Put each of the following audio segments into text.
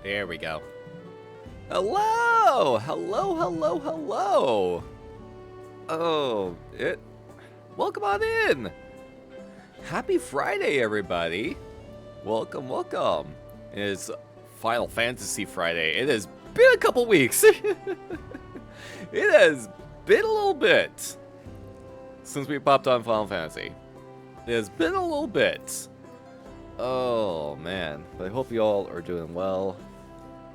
There we go. Hello! Hello, hello, hello! Welcome on in! Happy Friday, everybody! Welcome, welcome! It's Final Fantasy Friday. It has been a couple weeks! It has been a little bit since we popped on Final Fantasy. It has been a little bit. Oh, man. But I hope you all are doing well.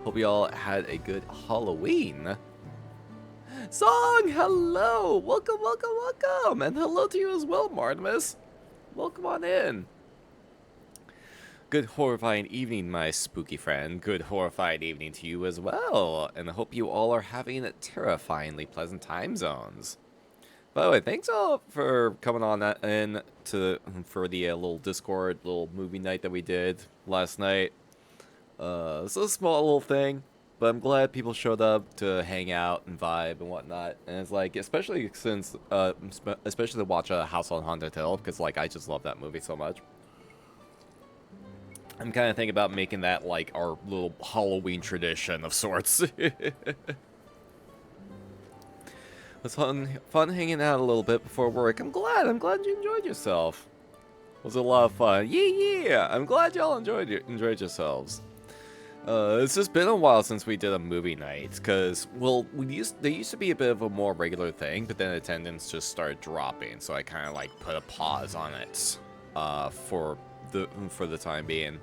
Hope you all had a good Halloween. Song, hello! Welcome, welcome, welcome! And hello to you as well, Martimus. Welcome on in. Good horrifying evening, my spooky friend. Good horrifying evening to you as well. And I hope you all are having terrifyingly pleasant time zones. By the way, thanks all for coming on in for the little Discord, little movie night that we did last night. It's a small little thing, but I'm glad people showed up to hang out and vibe and whatnot. And it's like, especially to watch House on Haunted Hill, because like I just love that movie so much. I'm kind of thinking about making that like our little Halloween tradition of sorts. It's fun hanging out a little bit before work. I'm glad you enjoyed yourself. It was a lot of fun. Yeah. I'm glad y'all enjoyed yourselves. It's just been a while since we did a movie night, because, well, they used to be a bit of a more regular thing, but then attendance just started dropping, so I kind of, like, put a pause on it, for the time being.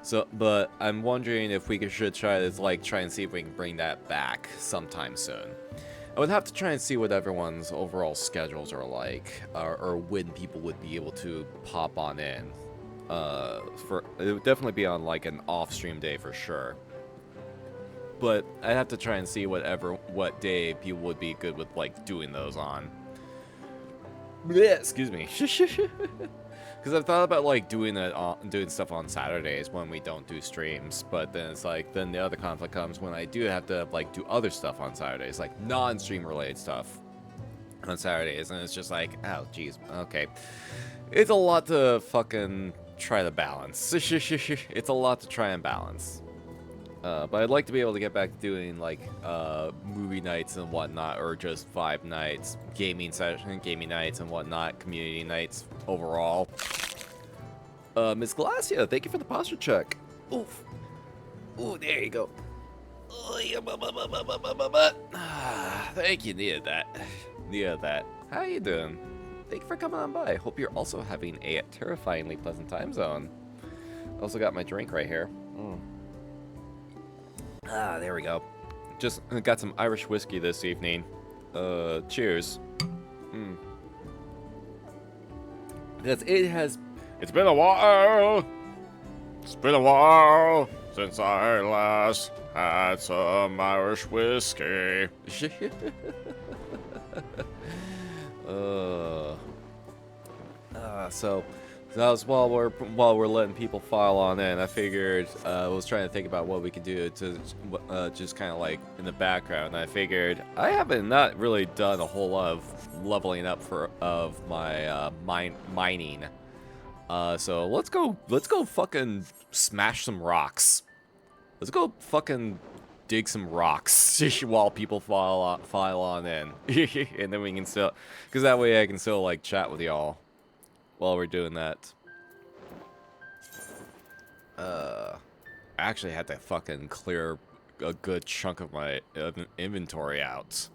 So, but I'm wondering if we should try and see if we can bring that back sometime soon. I would have to try and see what everyone's overall schedules are like, or when people would be able to pop on in. It would definitely be on like an off-stream day for sure. But I'd have to try and see what day people would be good with like doing those on. Blech, excuse me. Because I've thought about like doing stuff on Saturdays when we don't do streams, but then it's like then the other conflict comes when I do have to like do other stuff on Saturdays, like non-stream related stuff on Saturdays, and it's just like, oh geez, okay, it's a lot to fucking try to balance. It's a lot to try and balance. But I'd like to be able to get back to doing like movie nights and whatnot, or just vibe nights, gaming nights and whatnot, community nights overall. Miss Glacia, thank you for the posture check. Oof. Ooh, there you go. Thank you, needed that. How you doing? Thank you for coming on by. Hope you're also having a terrifyingly pleasant time zone. Also got my drink right here. There we go. Just got some Irish whiskey this evening. Cheers. It's been a while. It's been a while since I last had some Irish whiskey. So that was while we're letting people file on in. I figured I was trying to think about what we could do to just kind of like in the background. I figured I haven't not really done a whole lot of leveling up of my mining. So let's go fucking smash some rocks. Let's go fucking dig some rocks while people file on in, and then we can still, because that way I can still like chat with y'all while we're doing that. I actually had to fucking clear a good chunk of my inventory out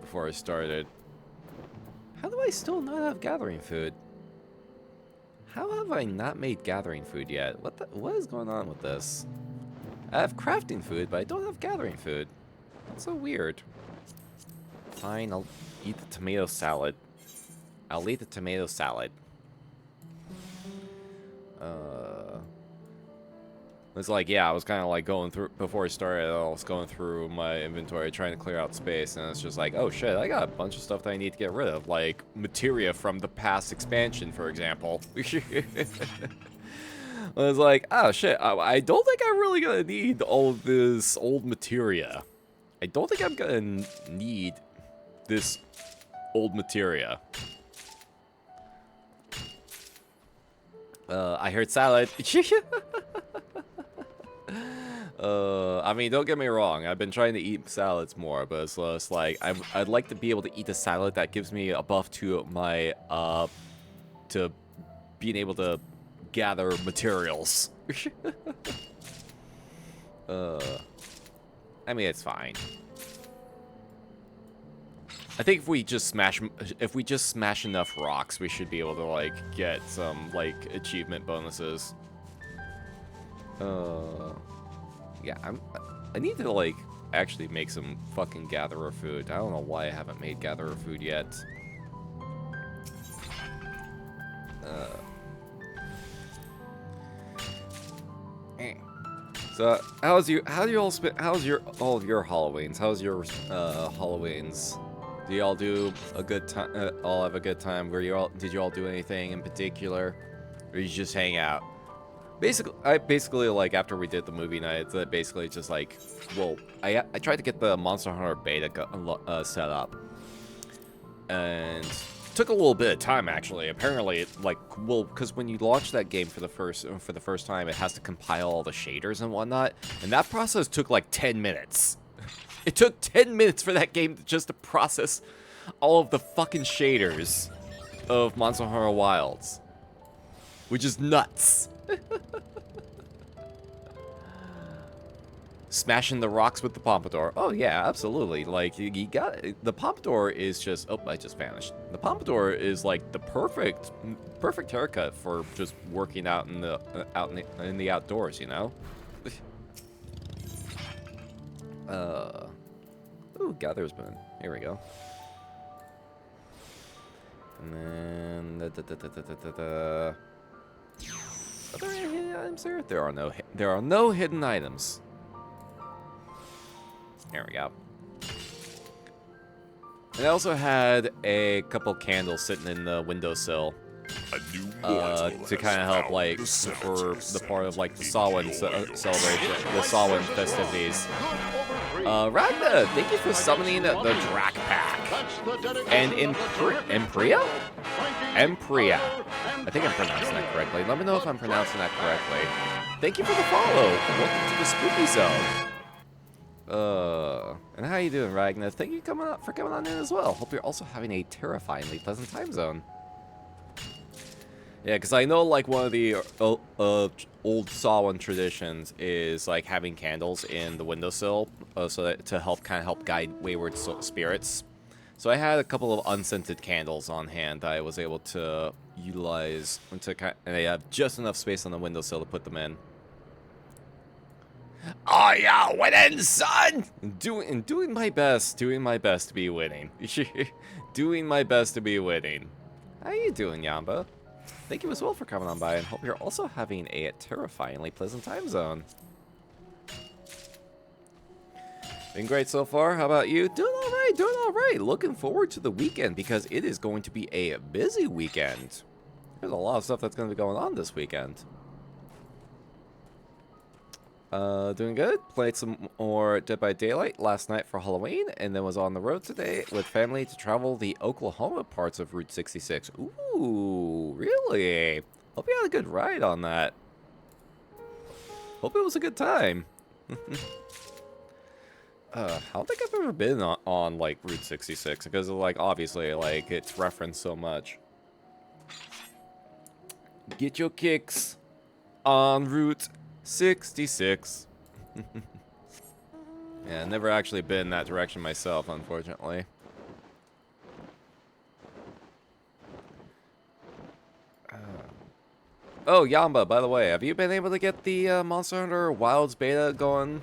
before I started. How do I still not have gathering food? How have I not made gathering food yet? What is going on with this? I have crafting food, but I don't have gathering food. That's so weird. Fine, I'll eat the tomato salad. It's like, yeah, I was kind of like going through, before I started, I was going through my inventory trying to clear out space, and it's just like, oh shit, I got a bunch of stuff that I need to get rid of, like materia from the past expansion, for example. I was like, oh shit, I don't think I'm really gonna need all of this old materia. I don't think I'm gonna need this old materia. I heard salad. I mean, don't get me wrong. I've been trying to eat salads more, but it's like I'd like to be able to eat a salad that gives me a buff to my to being able to gather materials. I mean, it's fine. I think if we just smash enough rocks, we should be able to like get some like achievement bonuses. Yeah, I need to like actually make some fucking gatherer food. I don't know why I haven't made gatherer food yet. So how's all of your Halloweens? How's your Halloweens? Do y'all do a good time? All have a good time? Did you all do anything in particular, or you just hang out? I basically like after we did the movie night, that basically just like, well, I tried to get the Monster Hunter beta set up, and took a little bit of time actually. Apparently, like, well, because when you launch that game for the first time, it has to compile all the shaders and whatnot, and that process took like 10 minutes. It took 10 minutes for that game just to process all of the fucking shaders of Monster Hunter Wilds, which is nuts. Smashing the rocks with the pompadour. Oh yeah, absolutely. Like you got the pompadour is just. Oh, I just vanished. The pompadour is like the perfect haircut for just working out in the outdoors. You know. Ooh, Gather's Boon. Here we go. And then Are there any hidden items there? There are no hidden items. There we go. And I also had a couple candles sitting in the windowsill to kind of help, like, for the part of like the Samhain celebration, the Samhain festivities. Ragna, thank you for summoning the Drac Pack. And Empria? Empria. I think I'm pronouncing that correctly. Let me know if I'm pronouncing that correctly. Thank you for the follow. Welcome to the Spooky Zone. And how you doing, Ragna? Thank you for coming on in as well. Hope you're also having a terrifyingly pleasant time zone. Yeah, because I know, like, one of the old Samhain traditions is, like, having candles in the windowsill so that to help guide wayward spirits. So I had a couple of unscented candles on hand that I was able to utilize, and I have just enough space on the windowsill to put them in. Oh yeah, winning, son! Doing my best to be winning. Doing my best to be winning. How you doing, Yamba? Thank you as well for coming on by, and hope you're also having a terrifyingly pleasant time zone. Been great so far. How about you? Doing all right. Looking forward to the weekend because it is going to be a busy weekend. There's a lot of stuff that's going to be going on this weekend. Doing good. Played some more Dead by Daylight last night for Halloween, and then was on the road today with family to travel the Oklahoma parts of Route 66. Ooh, really? Hope you had a good ride on that. Hope it was a good time. I don't think I've ever been on like Route 66 because of, like, obviously, like, it's referenced so much. Get your kicks on Route 66. Yeah, never actually been in that direction myself, unfortunately. Oh, Yamba, by the way, have you been able to get the Monster Hunter Wilds beta going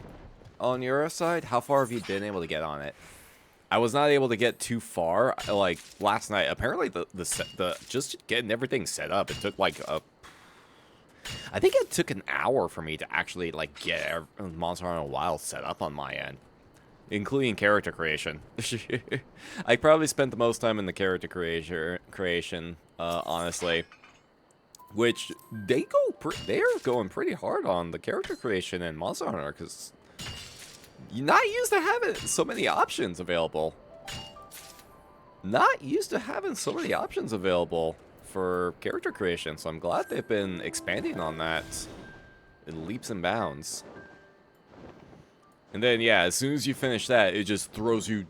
on your side? How far have you been able to get on it? I was not able to get too far, like, last night. Apparently, the just getting everything set up, it took, like, I think it took an hour for me to actually, like, get Monster Hunter Wilds set up on my end, including character creation. I probably spent the most time in the character creation, honestly. Which, they're going pretty hard on the character creation in Monster Hunter, because you're not used to having so many options available. Not used to having so many options available for character creation, so I'm glad they've been expanding on that in leaps and bounds. And then, yeah, as soon as you finish that, it just throws you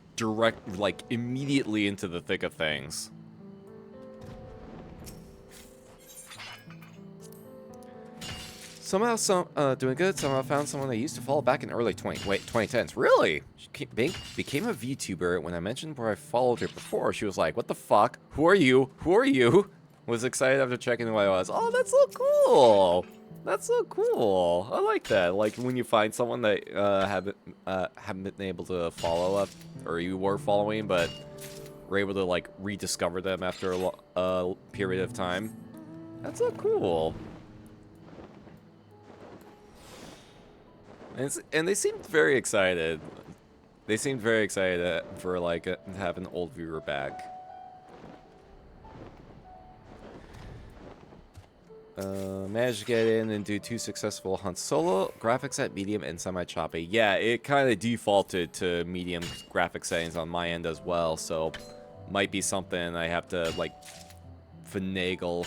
immediately into the thick of things. Somehow, doing good. Somehow found someone I used to follow back in early 2010s. Really? She became a VTuber. When I mentioned where I followed her before, she was like, "What the fuck? Who are you? Who are you?" Was excited after checking who I was. Oh, that's so cool. That's so cool. I like that. Like when you find someone that haven't been able to follow up, or you were following, but were able to like rediscover them after a period of time. That's so cool. And they seemed very excited. They seemed very excited for like to have an old viewer back. Managed to get in and do 2 successful hunts solo. Graphics at medium and semi-choppy. Yeah, it kind of defaulted to medium graphic settings on my end as well, so might be something I have to like finagle.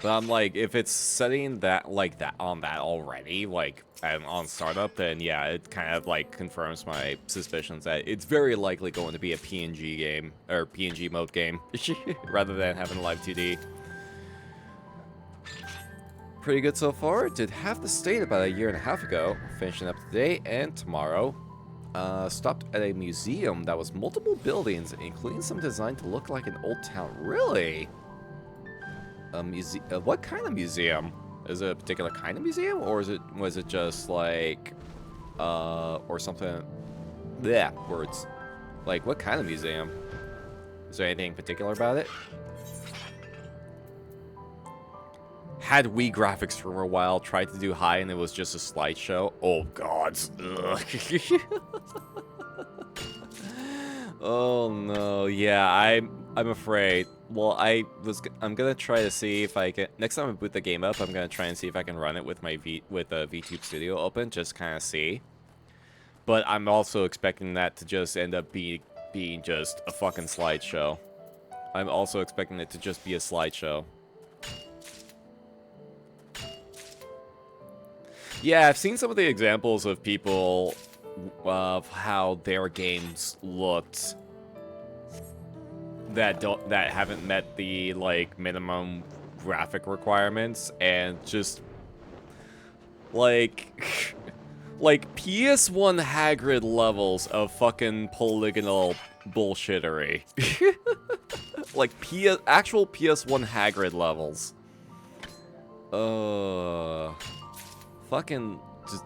But I'm like, if it's setting that like that on that already, like and on startup, then yeah, it kind of like confirms my suspicions that it's very likely going to be a PNG game or PNG mode game rather than having a live 2D. Pretty good so far. Did half the state about a year and a half ago. Finishing up today and tomorrow. Stopped at a museum that was multiple buildings, including some designed to look like an old town. Really? A museum? What kind of museum? Is it a particular kind of museum, or was it just like, or something? Yeah, words. Like what kind of museum? Is there anything particular about it? Had Wii graphics for a while, tried to do high, and it was just a slideshow. Oh god. Oh no, yeah, I'm afraid. Well, I'm gonna try to see if I can. Next time I boot the game up, I'm gonna try and see if I can run it with my VTube Studio open, just kind of see. But I'm also expecting that to just end up being just a fucking slideshow. I'm also expecting it to just be a slideshow. Yeah, I've seen some of the examples of people of how their games looked that haven't met the like minimum graphic requirements, and just like like PS1 Hagrid levels of fucking polygonal bullshittery. Like actual PS1 Hagrid levels. Fucking just,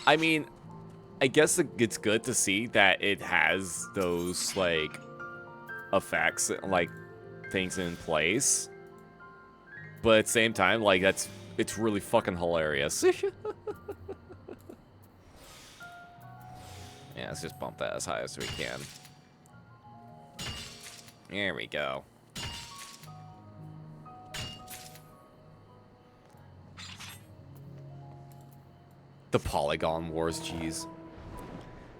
I mean, I guess it's good to see that it has those like effects, like things in place, but at the same time, like it's really fucking hilarious. Yeah, let's just bump that as high as we can. There we go. The Polygon Wars, jeez.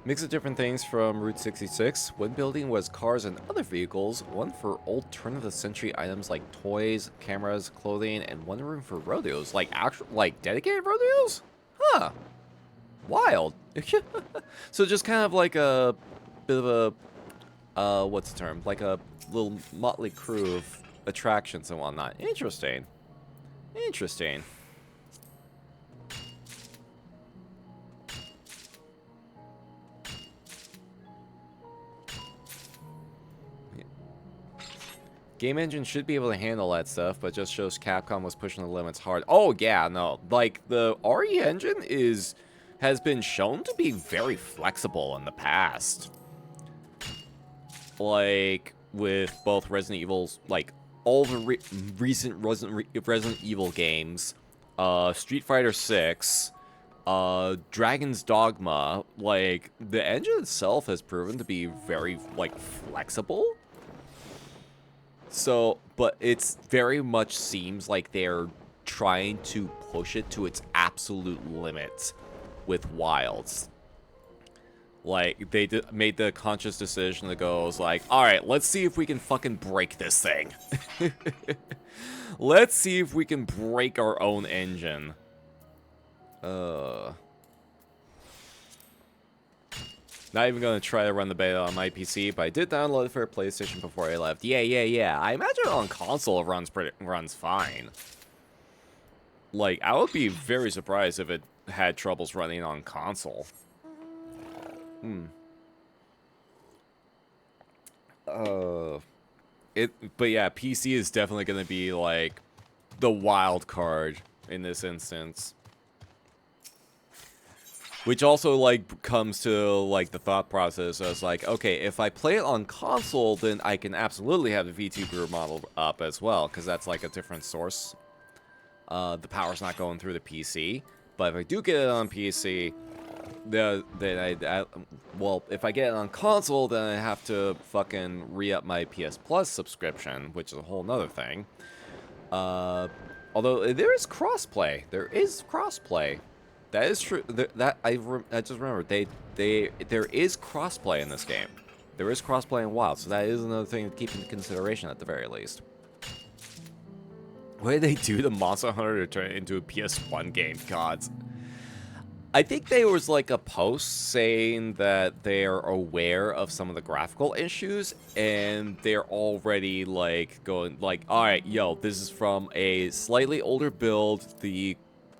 Mix of different things from Route 66. One building was cars and other vehicles, one for old turn-of-the-century items like toys, cameras, clothing, and one room for rodeos. Like actual, like dedicated rodeos? Huh. Wild. So just kind of like a bit of a, what's the term? Like a little motley crew of attractions and whatnot. Interesting. Interesting. Game engine should be able to handle that stuff, but just shows Capcom was pushing the limits hard. Oh yeah, no, like the RE engine has been shown to be very flexible in the past. Like with both Resident Evil's, like all the recent Resident Evil games, Street Fighter 6, Dragon's Dogma, like the engine itself has proven to be very like flexible. So, but it's very much seems like they're trying to push it to its absolute limits with Wilds. Like, they made the conscious decision to go, was like, alright, let's see if we can fucking break this thing. Let's see if we can break our own engine. Not even going to try to run the beta on my PC, but I did download it for PlayStation before I left. Yeah. I imagine on console it runs fine. Like, I would be very surprised if it had troubles running on console. But yeah, PC is definitely going to be, like, the wild card in this instance. Which also, like, comes to, like, the thought process as, like, okay, if I play it on console, then I can absolutely have the VTuber model up as well, because that's, like, a different source. The power's not going through the PC. But if I do get it on PC, then well, if I get it on console, then I have to fucking re-up my PS Plus subscription, which is a whole nother thing. Although, there is crossplay. There is crossplay. That is true. I just remembered. There is crossplay in this game. There is crossplay in WoW, so that is another thing to keep in consideration at the very least. What did they do to Monster Hunter to turn it into a PS1 game? Gods. I think there was like a post saying that they're aware of some of the graphical issues, and they're already like going like, all right, yo, this is from a slightly older build. The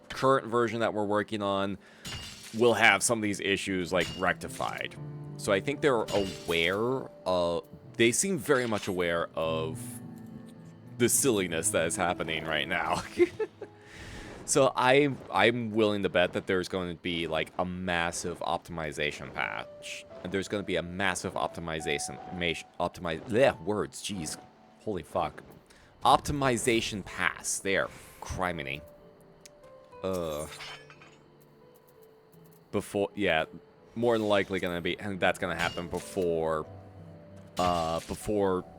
current version that we're working on will have some of these issues like rectified. So I think they're aware of, they seem very much aware of the silliness that is happening right now. So I'm willing to bet that there's going to be like a massive optimization patch. And there's going to be a massive optimization words, jeez. Holy fuck. Optimization pass. There. Criminy. Before, yeah, more than likely gonna be, and that's gonna happen before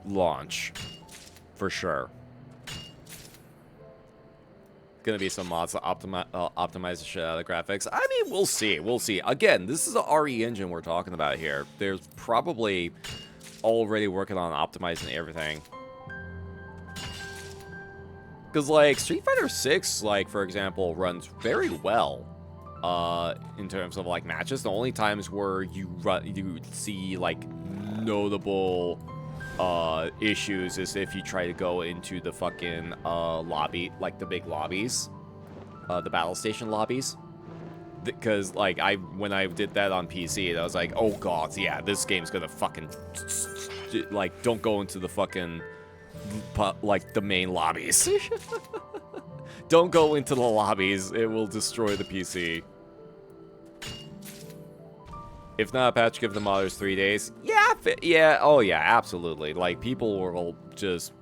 launch, for sure. Gonna be some mods to optimize the shit out of the graphics. I mean, we'll see. Again, this is the RE engine we're talking about here. There's probably already working on optimizing everything. Because, like, Street Fighter 6, like, for example, runs very well in terms of, like, matches. The only times where you see, like, notable issues is if you try to go into the fucking lobby, like, the big lobbies. The battle station lobbies. Because, like, when I did that on PC, I was like, oh, God, yeah, this game's gonna fucking, like, don't go into the fucking, like, the main lobbies. Don't go into the lobbies. It will destroy the PC. If not a patch, give the modders 3 days. Yeah, oh yeah, absolutely. Like, people will just,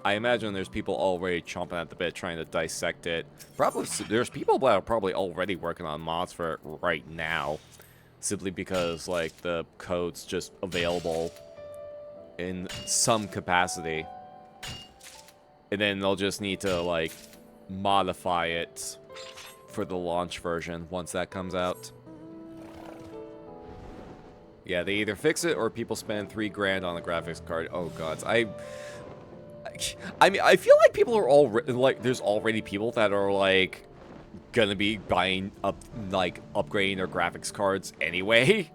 I imagine there's people already chomping at the bit trying to dissect it. Probably, there's people that are probably already working on mods for it right now. Simply because, like, the code's just available in some capacity. And then they'll just need to, like, modify it for the launch version once that comes out. Yeah, they either fix it or people spend $3 grand on the graphics card. Oh, God. I mean, I feel like people are already, like, there's already people that are, like, gonna be buying up, like, upgrading their graphics cards anyway.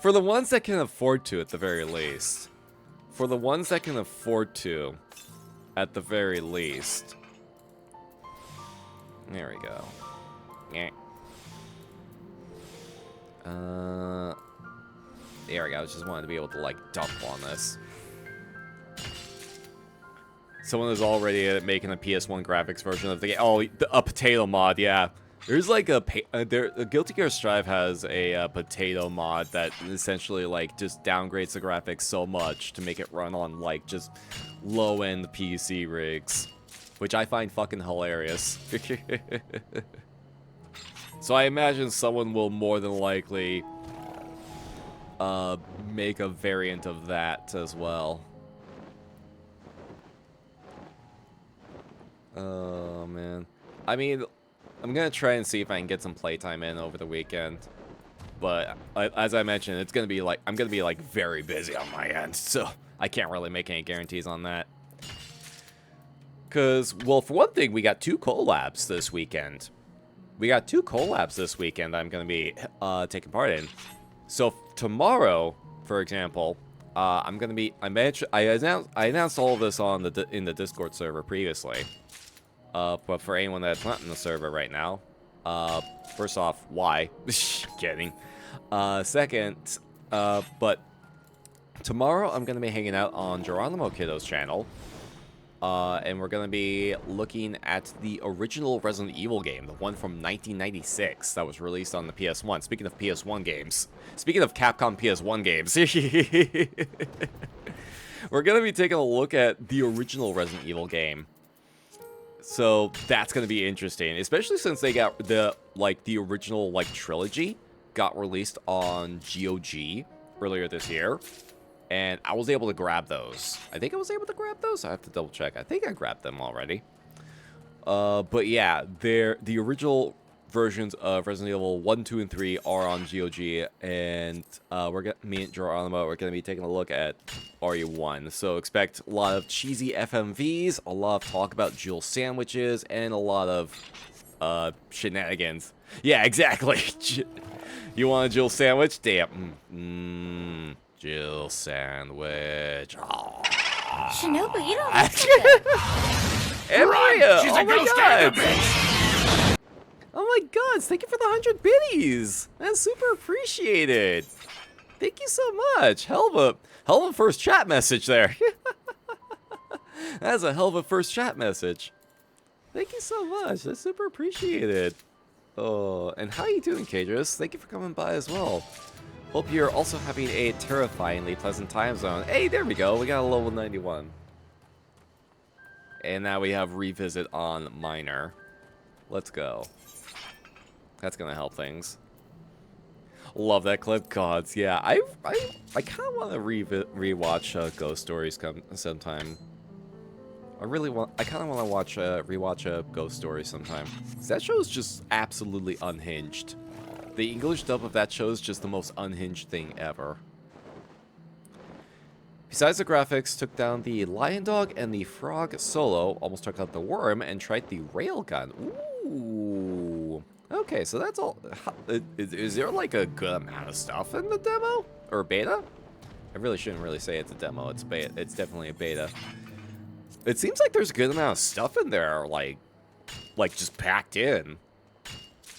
For the ones that can afford to, at the very least. For the ones that can afford to, at the very least. There we go. Yeah. There we go. I just wanted to be able to, like, dump on this. Someone is already making a PS1 graphics version of the game. Oh, a potato mod, yeah. There's like a Guilty Gear Strive has a potato mod that essentially like just downgrades the graphics so much to make it run on like just low-end PC rigs, which I find fucking hilarious. So I imagine someone will more than likely make a variant of that as well. Oh man, I mean, I'm gonna try and see if I can get some playtime in over the weekend, but as I mentioned, it's gonna be like I'm gonna be like very busy on my end, so I can't really make any guarantees on that. Cause, well, for one thing, we got 2 collabs this weekend. we got 2 collabs this weekend I'm going to be taking part in. So tomorrow, for example, I'm going to be I announced all of this on in the Discord server previously. But for anyone that's not in the server right now, first off, why? Kidding. Second, but tomorrow I'm going to be hanging out on Geronimo Kiddo's channel. And we're going to be looking at the original Resident Evil game, the one from 1996 that was released on the PS1. Speaking of PS1 games, speaking of Capcom PS1 games, we're going to be taking a look at the original Resident Evil game. So that's going to be interesting, especially since they got the original trilogy got released on GOG earlier this year. And I was able to grab those. I think I was able to grab those. I have to double check. I think I grabbed them already. But yeah, the original versions of Resident Evil 1, 2, and 3 are on GOG. And me and Geronimo are going to be taking a look at RE1. So expect a lot of cheesy FMVs, a lot of talk about Jewel sandwiches, and a lot of shenanigans. Yeah, exactly. You want a Jewel sandwich? Damn. Jill sandwich. Oh. Shinobu, you don't look so good. Emeria! She's Oh a my ghost god! bitch. Oh my god! Thank you for the 100 biddies! That's super appreciated. Thank you so much. Hell of a first chat message there. That's a hell of a first chat message. Thank you so much. That's super appreciated. Oh, and how you doing, Kadris? Thank you for coming by as well. Hope you're also having a terrifyingly pleasant time zone. Hey, there we go. We got a level 91. And now we have revisit on minor. Let's go. That's gonna help things. Love that clip. Gods, yeah. I kind of want to rewatch Ghost Stories sometime. I kind of want to watch rewatch Ghost Story sometime. That show is just absolutely unhinged. The English dub of that show is just the most unhinged thing ever. Besides the graphics, took down the Lion Dog and the Frog solo, almost took out the Worm, and tried the Railgun. Ooh. Okay, so that's all. Is there like a good amount of stuff in the demo? Or beta? I really shouldn't really say it's a demo. It's beta. It's definitely a beta. It seems like there's a good amount of stuff in there, like just packed in.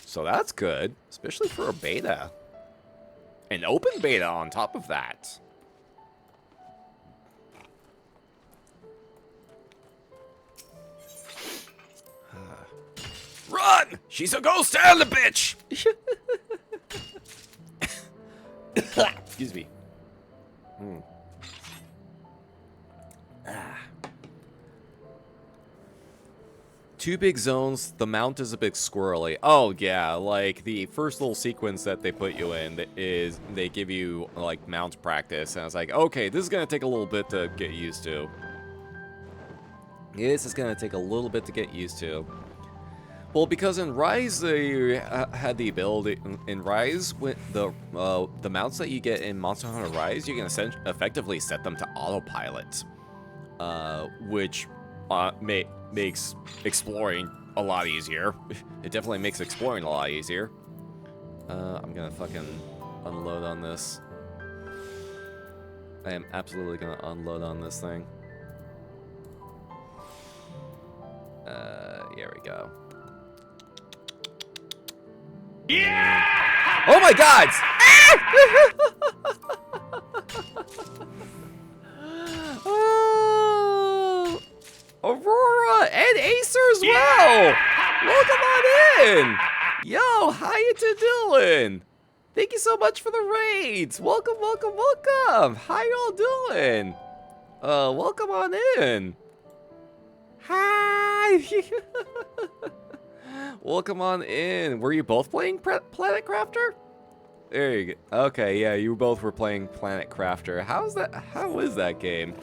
So that's good, especially for a beta. An open beta on top of that. Run! She's a ghost and a bitch! Excuse me. Two big zones, the mount is a bit squirrely. Oh yeah, like the first little sequence that they put you in is they give you like mount practice, and I was like, okay, this is gonna take a little bit to get used to. This is gonna take a little bit to get used to. Well, because in Rise they had the ability in Rise with the mounts that you get in Monster Hunter Rise, you can effectively set them to autopilot, which makes exploring a lot easier. It definitely makes exploring a lot easier. I'm gonna fucking unload on this. I am absolutely gonna unload on this thing. Here we go. Yeah! Oh my god! Oh, Aurora and Acer as well! Welcome on in! Yo, how you two doing? Thank you so much for the raids! Welcome, welcome, welcome! How y'all doing? Welcome on in! Hi! Welcome on in. Were you both playing Planet Crafter? There you go. Okay, yeah, you both were playing Planet Crafter. How is that game?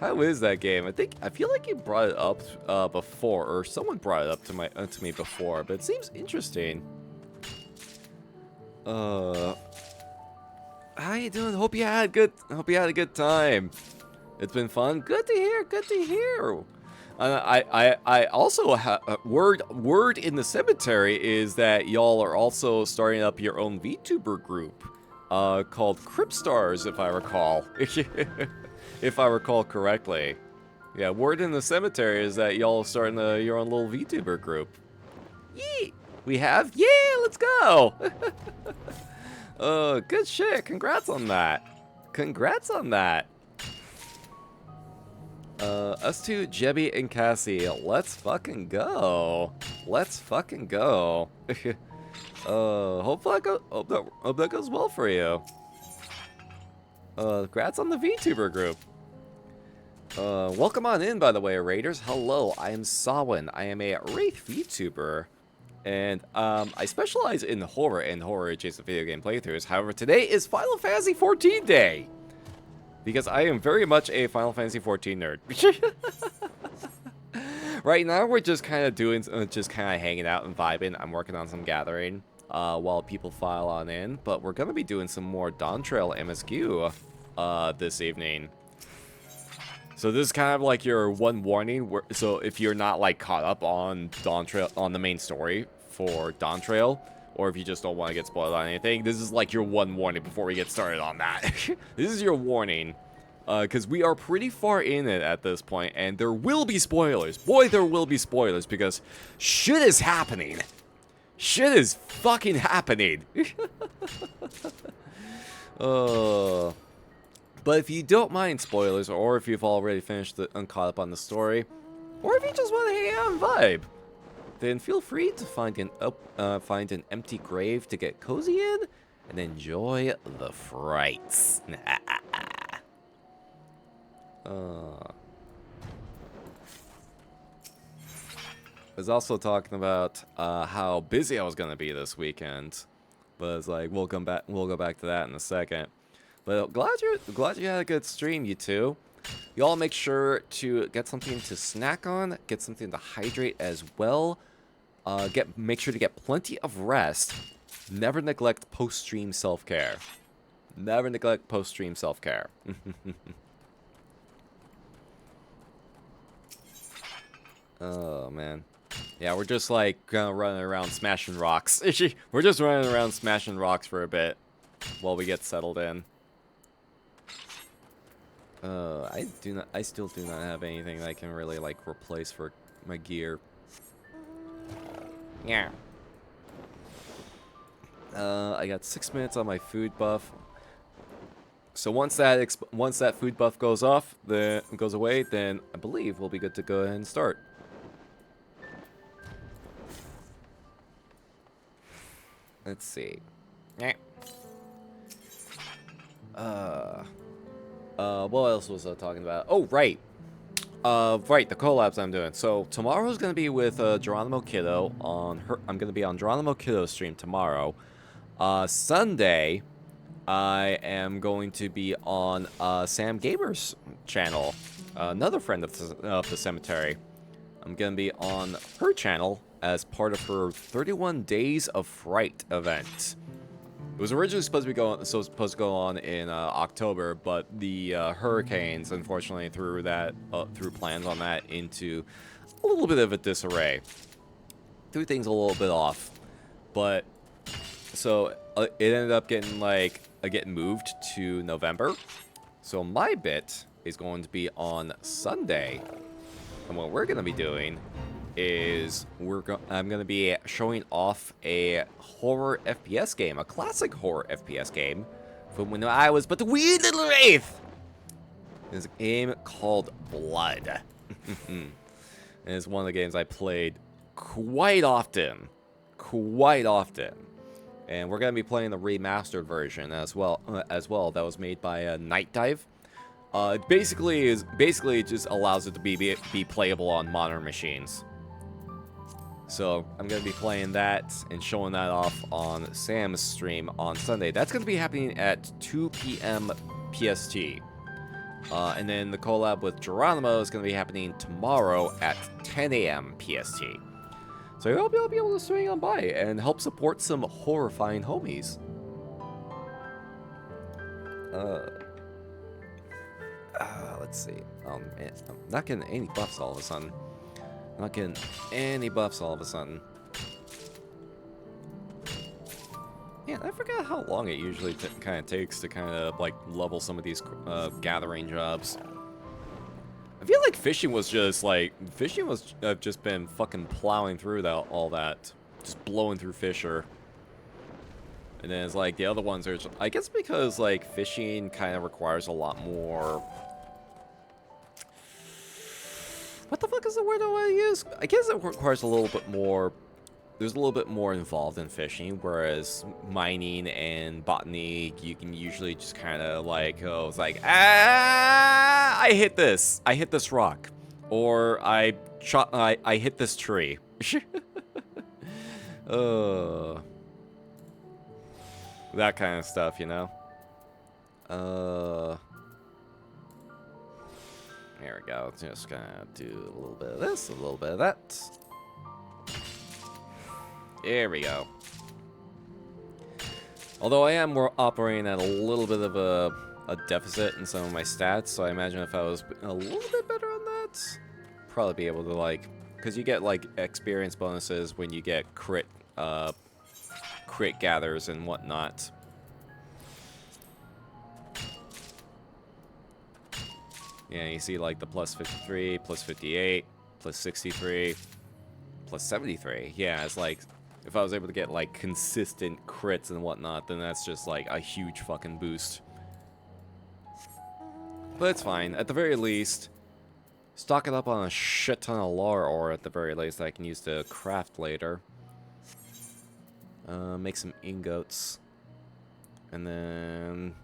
How is that game? I feel like you brought it up before, or someone brought it up to me before, but it seems interesting. How you doing? Hope you had a good time. It's been fun. Good to hear. Good to hear. I also have word in the cemetery is that y'all are also starting up your own VTuber group, called Cryptstars, if I recall, if I recall correctly. Yeah, word in the cemetery is that y'all are starting your own little VTuber group. Yee! We have? Yeah, let's go! Good shit. Congrats on that. Congrats on that. Us two, Jebby and Cassie, let's fucking go. Let's fucking go. Hopefully hope that goes well for you. Congrats on the VTuber group. Welcome on in, by the way, Raiders. Hello, I am Sawin. I am a Wraith VTuber. And, I specialize in horror and horror-adjacent video game playthroughs. However, today is Final Fantasy XIV Day! Because I am very much a Final Fantasy XIV nerd. Right now, we're just kind of doing, just kind of hanging out and vibing. I'm working on some gathering, while people file on in. But we're going to be doing some more Dawntrail MSQ, this evening. So this is kind of like your one warning. So if you're not like caught up on Dawntrail, on the main story for Dawntrail, or if you just don't want to get spoiled on anything, this is like your one warning before we get started on that. This is your warning, because we are pretty far in it at this point, and there will be spoilers. Boy, there will be spoilers, because shit is happening. Shit is fucking happening. But if you don't mind spoilers, or if you've already finished and caught up on the story, or if you just want to hang out and vibe, then feel free to find an empty grave to get cozy in and enjoy the frights. I was also talking about how busy I was gonna be this weekend, but it's like we'll go back to that in a second. But glad you had a good stream, you two. Y'all make sure to get something to snack on, get something to hydrate as well. Make sure to get plenty of rest. Never neglect post-stream self-care. Never neglect post-stream self-care. Oh man. Yeah, we're just like running around smashing rocks. We're just running around smashing rocks for a bit while we get settled in. I still do not have anything that I can really like replace for my gear. Yeah. I got 6 minutes on my food buff. So once that food buff goes away, then I believe we'll be good to go ahead and start. Let's see. Yeah. What else was I talking about? Oh, right. Right, the collabs I'm doing. So tomorrow's gonna be with Geronimo Kiddo I'm gonna be on Geronimo Kiddo's stream tomorrow. Sunday, I am going to be on Sam Gamer's channel, another friend of the cemetery. I'm gonna be on her channel as part of her 31 Days of Fright event. It was originally supposed to go on in October, but the hurricanes unfortunately threw plans on that into a little bit of a disarray. Threw things a little bit off, but so it ended up getting moved to November. So my bit is going to be on Sunday, and what we're gonna be doing is I'm going to be showing off a horror FPS game, a classic horror FPS game from when I was but a wee little wraith. It's a game called Blood. And it's one of the games I played quite often. And we're going to be playing the remastered version as well. That was made by Night Dive. It basically just allows it to be playable on modern machines. So I'm going to be playing that and showing that off on Sam's stream on Sunday. That's going to be happening at 2 p.m. PST. And then the collab with Geronimo is going to be happening tomorrow at 10 a.m. PST. So I hope you'll be able to swing on by and help support some horrifying homies. Let's see. Oh man, I'm not getting any buffs all of a sudden. I'm not getting any buffs all of a sudden. Man, I forgot how long it usually kind of takes to kind of like level some of these gathering jobs. I feel like fishing was just just been fucking plowing through all that, just blowing through Fisher. And then it's like the other ones are just, I guess because like fishing kind of requires a lot more. What the fuck is the word I want to use? I guess it requires a little bit more. There's a little bit more involved in fishing, whereas mining and botany, you can usually just kind of like, oh, it's like, I hit this rock, or I hit this tree. That kind of stuff, you know. There we go. Just gonna do a little bit of this, a little bit of that. There we go. Although I am operating at a little bit of a deficit in some of my stats, so I imagine if I was a little bit better on that, probably be able to like, because you get like experience bonuses when you get crit gathers and whatnot. Yeah, you see like the plus 53, plus 58, plus 63, plus 73. Yeah, it's like, if I was able to get like consistent crits and whatnot, then that's just like a huge fucking boost. But it's fine. At the very least, stock it up on a shit ton of lore ore at the very least that I can use to craft later. Make some ingots. And then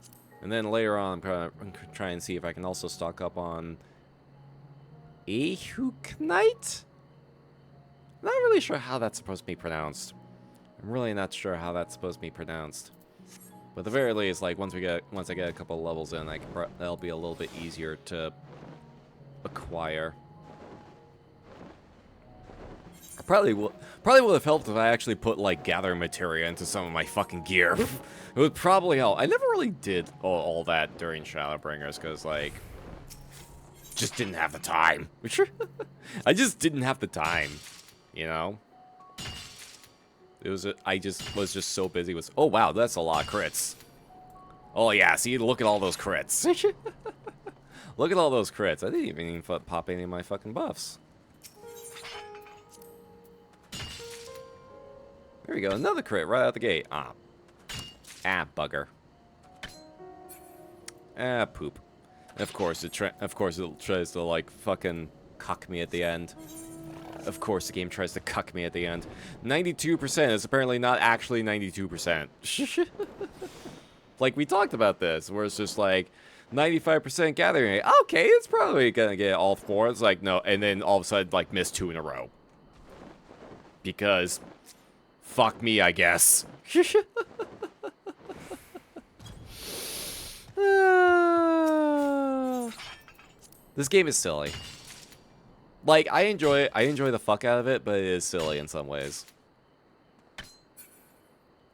later on, I'm gonna try and see if I can also stock up on Ahuknite? I'm not really sure how that's supposed to be pronounced. I'm really not sure how that's supposed to be pronounced. But at the very least, like once I get a couple levels in, that'll be a little bit easier to acquire. I probably would have helped if I actually put like gathering materia into some of my fucking gear. It would probably help. I never really did all that during Shadowbringers because like just didn't have the time. I just didn't have the time. You know, I just was so busy with. Oh wow, that's a lot of crits. Oh yeah, see, look at all those crits. Look at all those crits. I didn't even pop any of my fucking buffs. There we go, another crit right out the gate. Bugger. Poop. Of course it tries to like fucking cuck me at the end. Of course the game tries to cuck me at the end. 92% is apparently not actually 92%. Like we talked about this, where it's just like 95% gathering rate. Okay, it's probably gonna get all 4. It's like no, and then all of a sudden like miss 2 in a row. Because fuck me, I guess. This game is silly. Like, I enjoy the fuck out of it, but it is silly in some ways.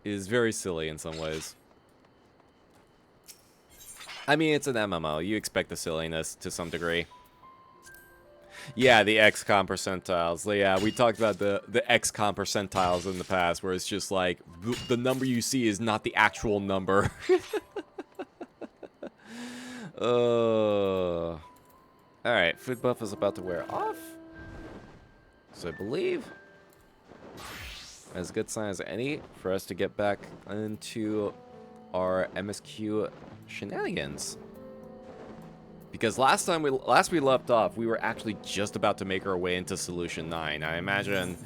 It is very silly in some ways. I mean, it's an MMO. You expect the silliness to some degree. Yeah, the XCOM percentiles. Yeah, we talked about the XCOM percentiles in the past, where it's just like, the number you see is not the actual number. Alright, food buff is about to wear off. So I believe as good sign as any for us to get back into our MSQ shenanigans. Because last we left off, we were actually just about to make our way into Solution 9. I imagine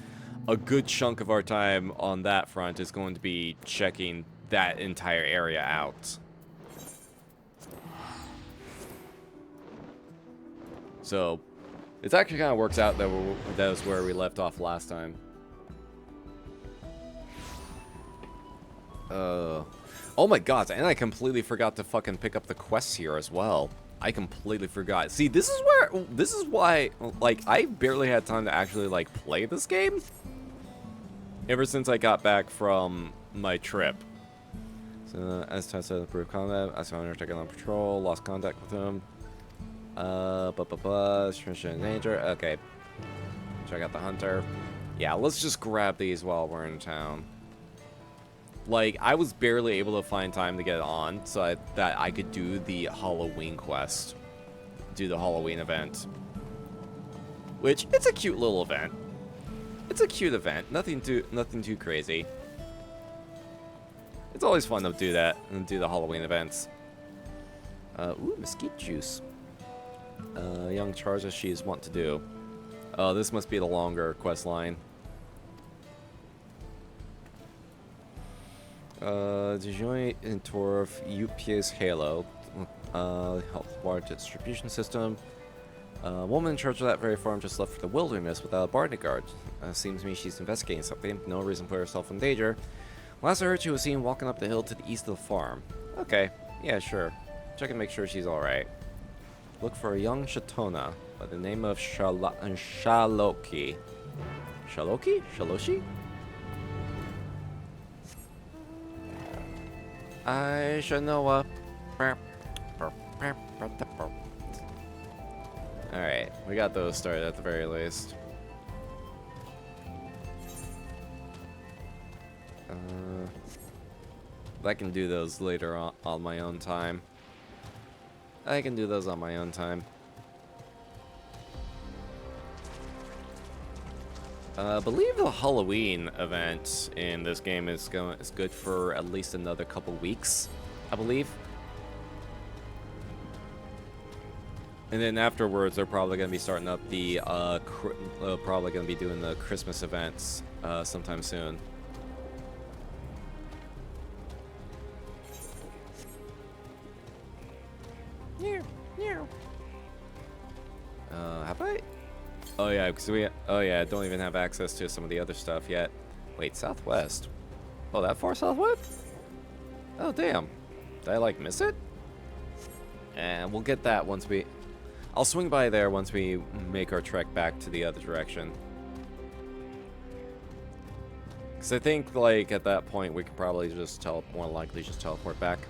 a good chunk of our time on that front is going to be checking that entire area out. So, it actually kind of works out that that was where we left off last time. Oh my god, and I completely forgot to fucking pick up the quests here as well. I completely forgot. See, this is why, like, I barely had time to actually, like, play this game. Ever since I got back from my trip. So, as tested, improved combat, I saw him taking on patrol, lost contact with him. Danger. Okay. Check out the hunter. Yeah, let's just grab these while we're in town. Like, I was barely able to find time to get on so that I could do the Halloween quest. Do the Halloween event. Which, it's a cute little event. It's a cute event. Nothing too crazy. It's always fun to do that and do the Halloween events. Ooh, mesquite juice. Young charge as she is wont to do. Oh, this must be the longer quest line. Disjoint in Torf, UPS Halo. Health bar distribution system. Woman in charge of that very farm just left for the wilderness without a bodyguard. Seems to me she's investigating something. No reason to put herself in danger. Last I heard, she was seen walking up the hill to the east of the farm. Okay, yeah, sure. Check and make sure she's alright. Look for a young Shatona by the name of Shaloki. Shaloki? Shaloshi? I should know Alright, we got those started at the very least. I can do those later on my own time. I can do those on my own time. I believe the Halloween event in this game is good for at least another couple weeks, I believe. And then afterwards, they're probably going to be starting up the probably going to be doing the Christmas events sometime soon. Have I? Oh yeah, because I don't even have access to some of the other stuff yet. Wait, southwest? Oh, that far southwest? Oh damn, did I like miss it? And we'll get that once we. I'll swing by there once we make our trek back to the other direction. Because I think, like, at that point, we could probably just more likely just teleport back.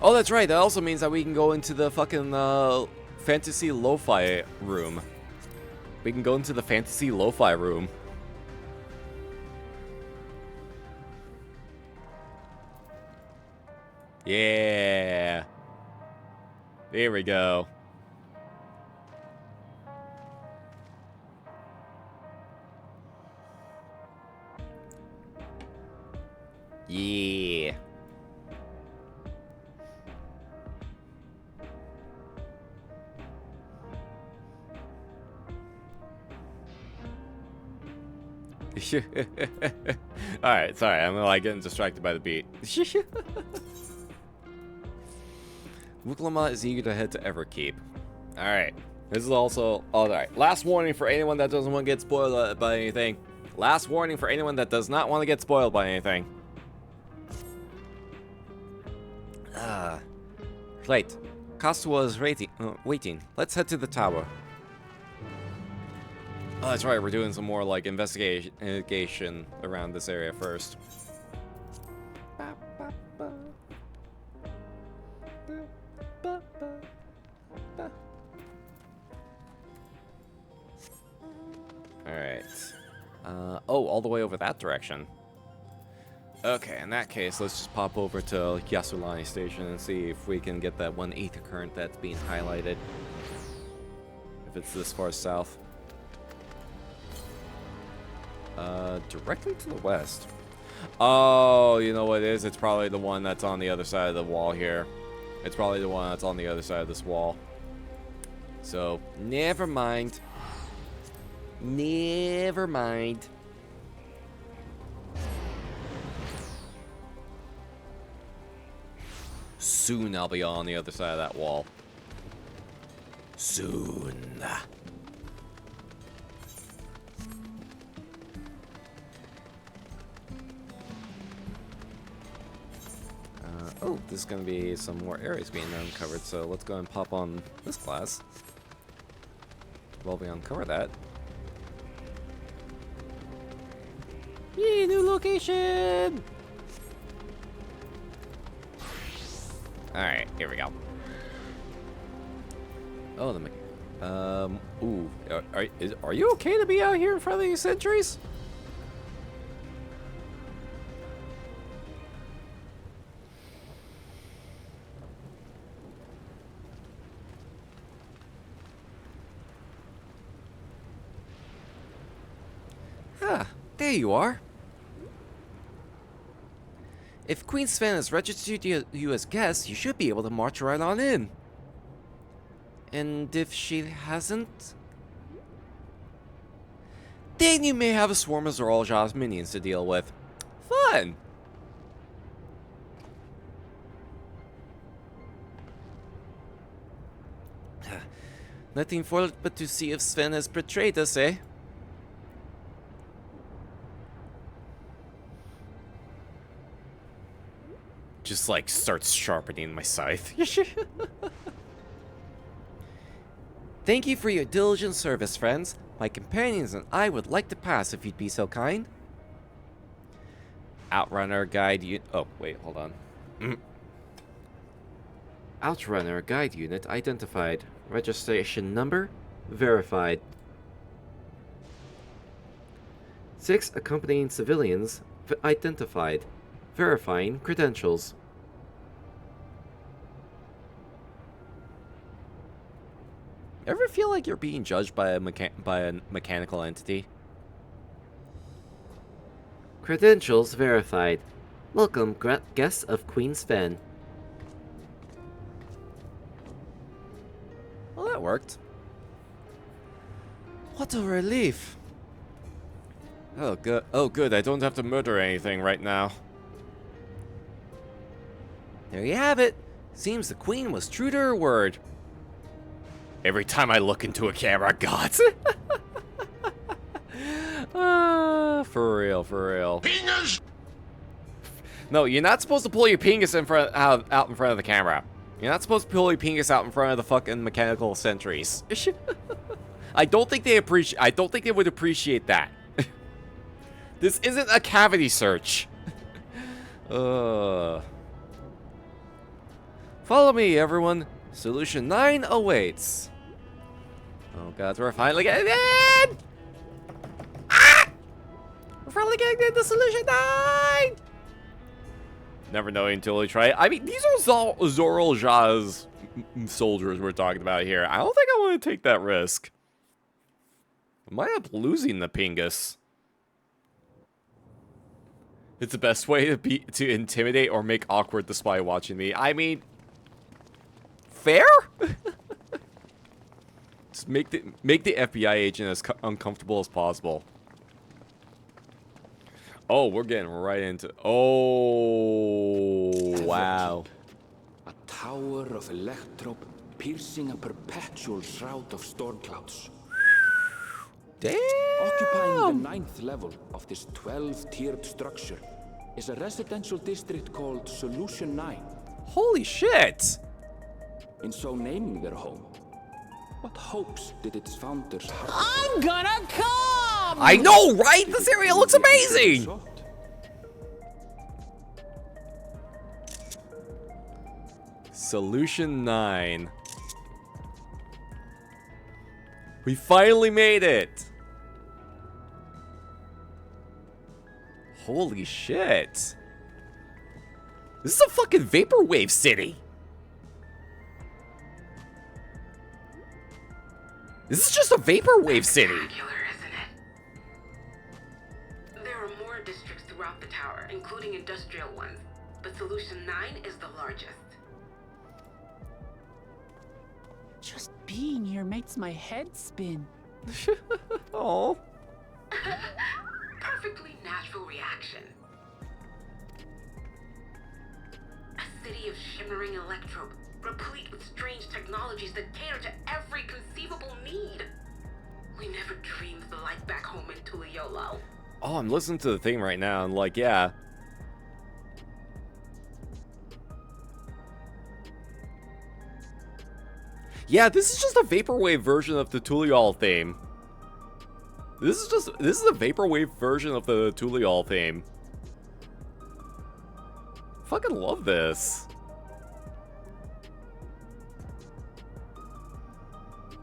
Oh, that's right. That also means that we can go into the fucking fantasy lo-fi room. We can go into the fantasy lo-fi room. Yeah. There we go. Yeah. Alright, sorry, I'm like getting distracted by the beat. Wuklama is eager to head to Everkeep. Alright, this is also... Alright, last warning for anyone that doesn't want to get spoiled by anything. Last warning for anyone that does not want to get spoiled by anything. Right, Kastua is waiting. Let's head to the tower. Oh, that's right, we're doing some more, like, investigation around this area first. Alright. Oh, all the way over that direction. Okay, in that case, let's just pop over to Yasulani Station and see if we can get that 1/8 current that's being highlighted. If it's this far south. Directly to the west. Oh, you know what it is? It's probably the one that's on the other side of the wall here. It's probably the one that's on the other side of this wall. So, never mind. Never mind. Soon I'll be on the other side of that wall. Soon. Oh, there's going to be some more areas being uncovered, so let's go and pop on this class. While we uncover that. Yay, new location! Alright, here we go. Oh, the ooh. Are you okay to be out here in front of these sentries? Ah, there you are. If Queen Sven has registered you as guest, you should be able to march right on in. And if she hasn't, then you may have a swarm of Zoralja's minions to deal with. Fun! Nothing for it but to see if Sven has betrayed us, eh? Just like starts sharpening my scythe. Thank you for your diligent service, friends. My companions and I would like to pass if you'd be so kind. Outrunner guide unit. Oh, wait, hold on. Outrunner guide unit identified. Registration number verified. 6 accompanying civilians identified. Verifying credentials. Ever feel like you're being judged by a mechanical entity? Credentials verified. Welcome, guests of Queen Sven. Well, that worked. What a relief. Oh, good. Oh, good. I don't have to murder anything right now. There you have it. Seems the Queen was true to her word. Every time I look into a camera, gods. For real, for real. Penis! No, you're not supposed to pull your penis out in front of the camera. You're not supposed to pull your penis out in front of the fucking mechanical sentries. I don't think they would appreciate that. This isn't a cavity search. Follow me, everyone. Solution 9 awaits. Oh god, we're finally getting in! Ah! We're finally getting into Solution 9! Never know until we try it. I mean, these are Zoralja's soldiers we're talking about here. I don't think I want to take that risk. I might end up losing the Pingus. It's the best way to intimidate or make awkward the spy watching me. I mean, fair? Just make the FBI agent as uncomfortable as possible. Oh, we're getting right into. Oh, wow. A tower of electrope piercing a perpetual shroud of storm clouds. Damn. Occupying the 9th level of this 12-tiered structure is a residential district called Solution 9. Holy shit! In so naming their home, what hopes did its founders have? I'm gonna come! I know, right? This area looks amazing! Solution 9. We finally made it! Holy shit. This is a fucking vaporwave city! This is just a vaporwave city! Spectacular, isn't it? There are more districts throughout the tower, including industrial ones, but Solution 9 is the largest. Just being here makes my head spin. Oh. Perfectly natural reaction. A city of shimmering electrope, replete with strange technologies that cater to every conceivable need. We never dreamed of the life back home in Tuliolo. Oh, I'm listening to the thing right now, and like, yeah. Yeah, this is just a vaporwave version of the Tuliol theme. This is a vaporwave version of the Tuliol theme. Fucking love this.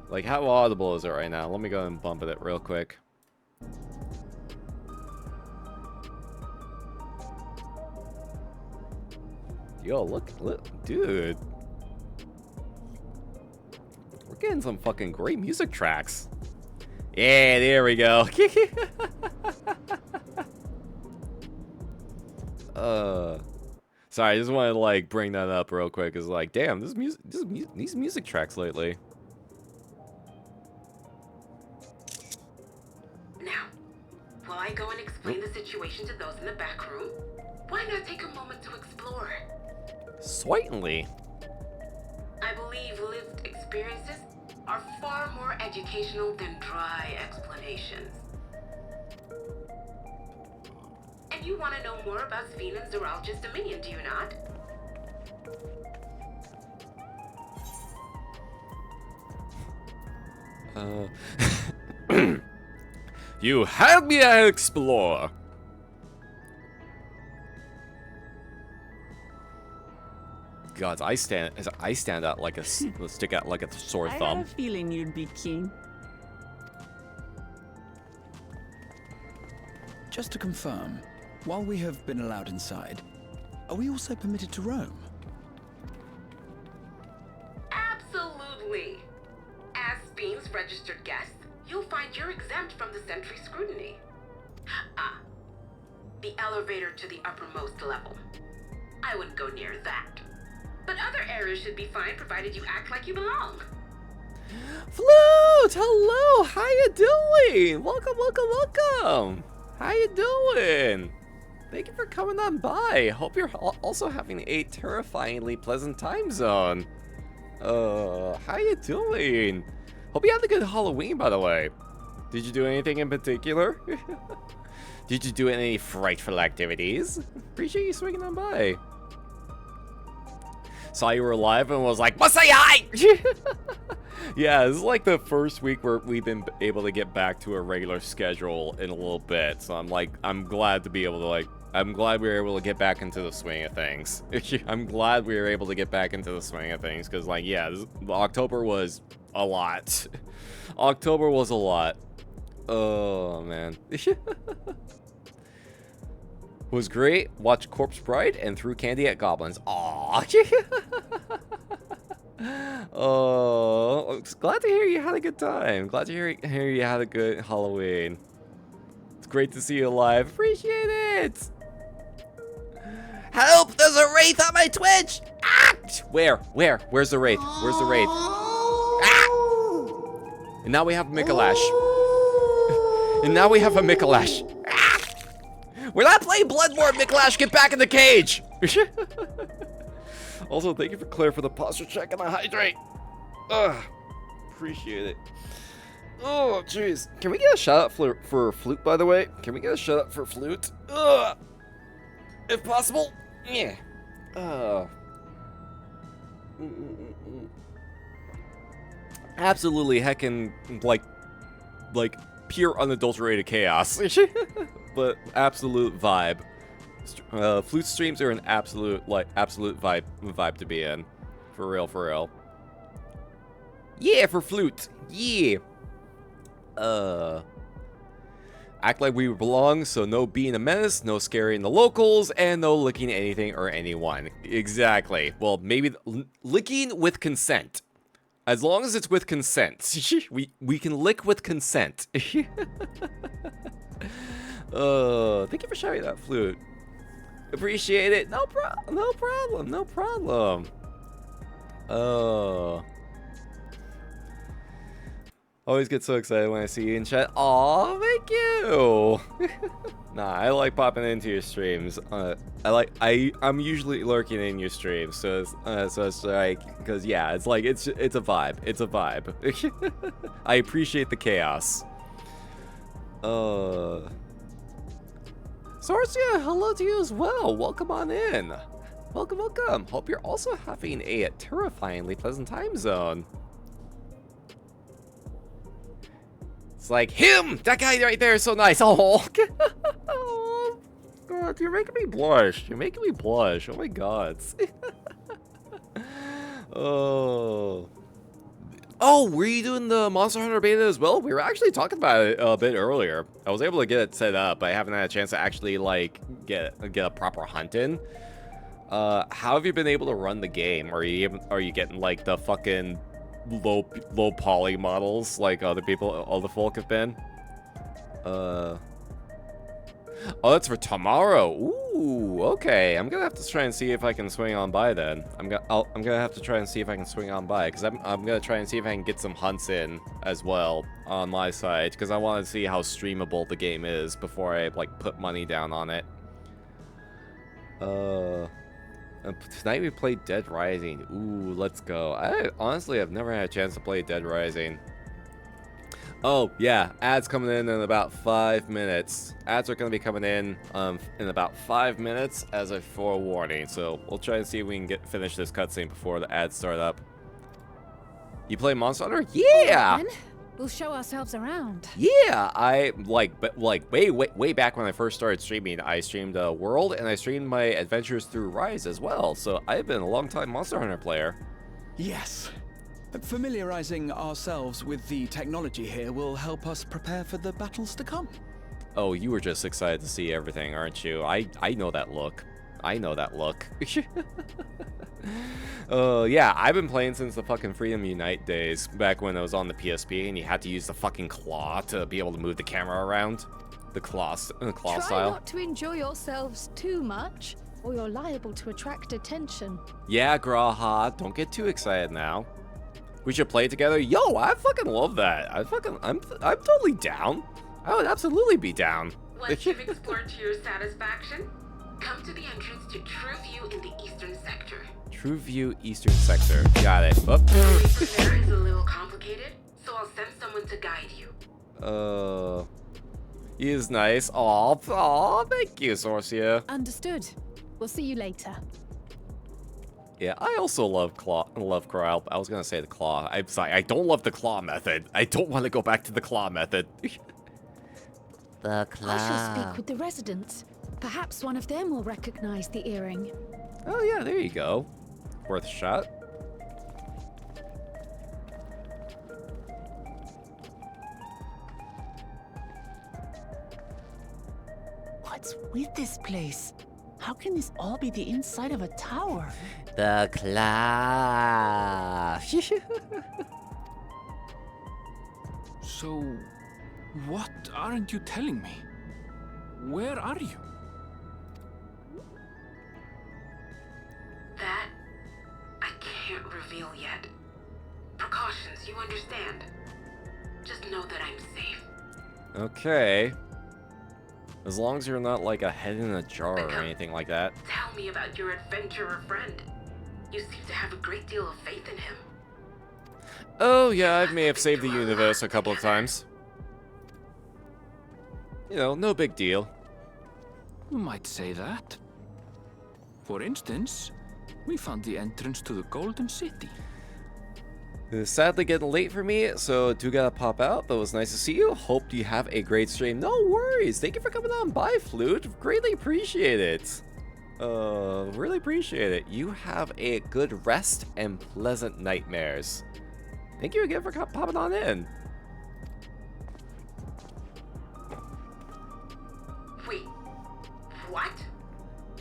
Like, how audible is it right now? Let me go and bump it real quick. Yo, look, dude. We're getting some fucking great music tracks. Yeah, there we go. Sorry, I just wanted to like bring that up real quick. It's like, damn, these music tracks lately. Now, while I go and explain the situation to those in the back room, why not take a moment to explore? Certainly. I believe lived experiences are far more educational than dry explanations. And you want to know more about Sphene and Zeralge's dominion, do you not? You have me to explore. God, I stand out like a stick out like a sore I thumb. had a feeling you'd be keen. Just to confirm, while we have been allowed inside, are we also permitted to roam? Absolutely. As Sphene's registered guest, you'll find you're exempt from the sentry scrutiny. Ah, the elevator to the uppermost level. I wouldn't go near that. But other areas should be fine provided you act like you belong. Flute, hello, how you doing? Welcome, welcome, welcome. How you doing? Thank you for coming on by. Hope you're also having a terrifyingly pleasant time zone. How you doing? Hope you had a good Halloween, by the way. Did you do anything in particular? Did you do any frightful activities? Appreciate you swinging on by. Saw you were live and was like, "Must say hi!" Yeah, this is like the first week where we've been able to get back to a regular schedule in a little bit. So I'm glad to be able to I'm glad we were able to get back into the swing of things. I'm glad we were able to get back into the swing of things because, like, yeah, October was a lot. October was a lot. Oh man. Was great. Watched Corpse Bride and threw candy at goblins. Aww. Oh, glad to hear you had a good time. Glad to hear you had a good Halloween. It's great to see you alive. Appreciate it. Help! There's a Wraith on my Twitch. Ah! Where's the Wraith? Where's the Wraith? Ah! And now we have a Mikalash. And now we have a Mikalash. Ah! We're not playing Bloodborne, Mikalash. Get back in the cage. Also, thank you for Claire for the posture check and the hydrate. Ugh. Appreciate it. Oh, jeez. Can we get a shout out for Flute, by the way? Can we get a shout out for Flute? Ugh. If possible. Yeah. Absolutely heckin' like pure unadulterated chaos. But absolute vibe. Flute streams are an absolute vibe to be in. For real, for real. Yeah, for Flute. Yeah. Act like we belong, so no being a menace, no scaring the locals, and no licking anything or anyone. Exactly. Well, maybe licking with consent. As long as it's with consent. we can lick with consent. Thank you for sharing that, Flute. Appreciate it. No problem. Always get so excited when I see you in chat. Aw, thank you. Nah, I like popping into your streams. I'm usually lurking in your streams, so it's like, cause yeah, it's like it's a vibe. It's a vibe. I appreciate the chaos. Sorcia, hello to you as well. Welcome on in. Welcome. Hope you're also having a terrifyingly pleasant time zone. It's like him! That guy right there is so nice. Oh, oh God, you're making me blush. Oh my God. Oh. Oh, were you doing the Monster Hunter beta as well? We were actually talking about it a bit earlier. I was able to get it set up, but I haven't had a chance to actually like get a proper hunt in. How have you been able to run the game? Are you getting like the fucking low poly models like other folk have been? Oh, that's for tomorrow. Ooh, okay. I'm gonna have to try and see if I can swing on by then. I'm gonna have to try and see if I can swing on by, because I'm gonna try and see if I can get some hunts in as well on my side, because I want to see how streamable the game is before I like put money down on it. Tonight we played Dead Rising. Ooh, let's go. I honestly have never had a chance to play Dead Rising. Oh, yeah, ads coming in about 5 minutes. Ads are going to be coming in about 5 minutes as a forewarning, so we'll try and see if we can finish this cutscene before the ads start up. You play Monster Hunter? Yeah! Then we'll show ourselves around. Yeah, I, way back when I first started streaming, I streamed World, and I streamed my adventures through Rise as well, so I've been a long-time Monster Hunter player. Yes. Familiarizing ourselves with the technology here will help us prepare for the battles to come. Oh, you were just excited to see everything, aren't you? I know that look. I know that look. Yeah, I've been playing since the fucking Freedom Unite days, back when I was on the PSP and you had to use the fucking claw to be able to move the camera around. The claw style. Try not to enjoy yourselves too much, or you're liable to attract attention. Yeah, Graha, don't get too excited now. We should play together. Yo, I fucking love that. I'm totally down. I would absolutely be down. Once you've explored to your satisfaction, come to the entrance to True View in the Eastern Sector. True View Eastern Sector. Got it. Oh. The way from there is a little complicated, so I'll send someone to guide you. He is nice. Aw, thank you, Sorcia. Understood. We'll see you later. Yeah, I also love claw. I was gonna say the claw. I'm sorry, I don't love the claw method. I don't want to go back to the claw method. The claw. I shall speak with the residents. Perhaps one of them will recognize the earring. Oh yeah, there you go. Worth a shot. What's with this place? How can this all be the inside of a tower? The claw. So, what aren't you telling me? Where are you? That I can't reveal yet. Precautions, you understand. Just know that I'm safe. Okay. As long as you're not like a head in a jar or anything like that. Tell me about your adventurer friend. You seem to have a great deal of faith in him. Oh yeah, I may have saved the universe a couple of times. You know, no big deal. You might say that. For instance, we found the entrance to the Golden City. It's sadly getting late for me, so do gotta pop out, but it was nice to see you. Hope you have a great stream. No worries. Thank you for coming on by, Flute. Greatly appreciate it. Really appreciate it. You have a good rest and pleasant nightmares. Thank you again for popping on in. Wait, what?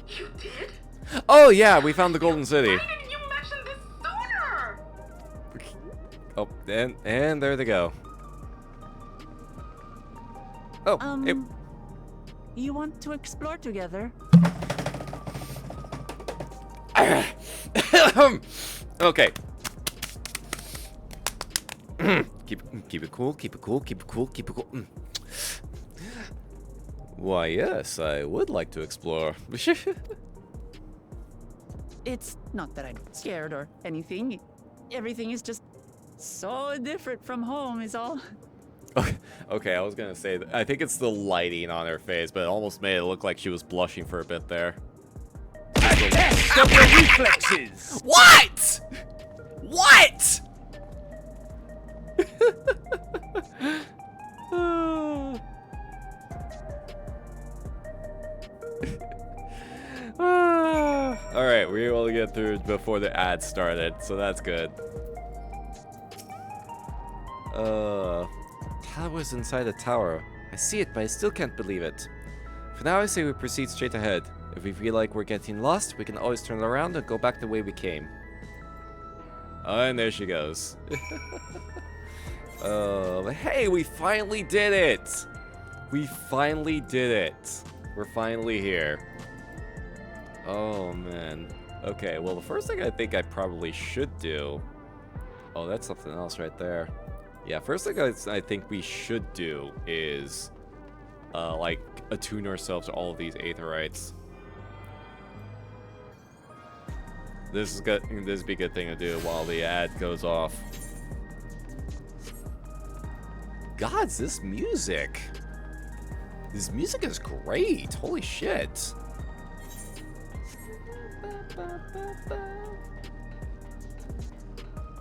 You did? Oh yeah, we found the Golden City. Why didn't you mention this sooner? Oh, and there they go. Oh, You want to explore together? Okay. Keep it cool, keep it cool, keep it cool, keep it cool. Why, yes, I would like to explore. It's not that I'm scared or anything. Everything is just so different from home is all. Okay, I was gonna say, I think it's the lighting on her face, but it almost made it look like she was blushing for a bit there. Test of your reflexes! What? What? Alright, we were able to get through before the ad started, so that's good. Tower's inside a tower. I see it, but I still can't believe it. For now, I say we proceed straight ahead. If we feel like we're getting lost, we can always turn around and go back the way we came. Oh, and there she goes. Hey, we finally did it! We finally did it. We're finally here. Oh, man. Okay, well, the first thing I think I probably should do... Oh, that's something else right there. Yeah, first thing I think we should do is, like, attune ourselves to all of these aetherites. This would be a good thing to do while the ad goes off. Gods, this music. This music is great. Holy shit.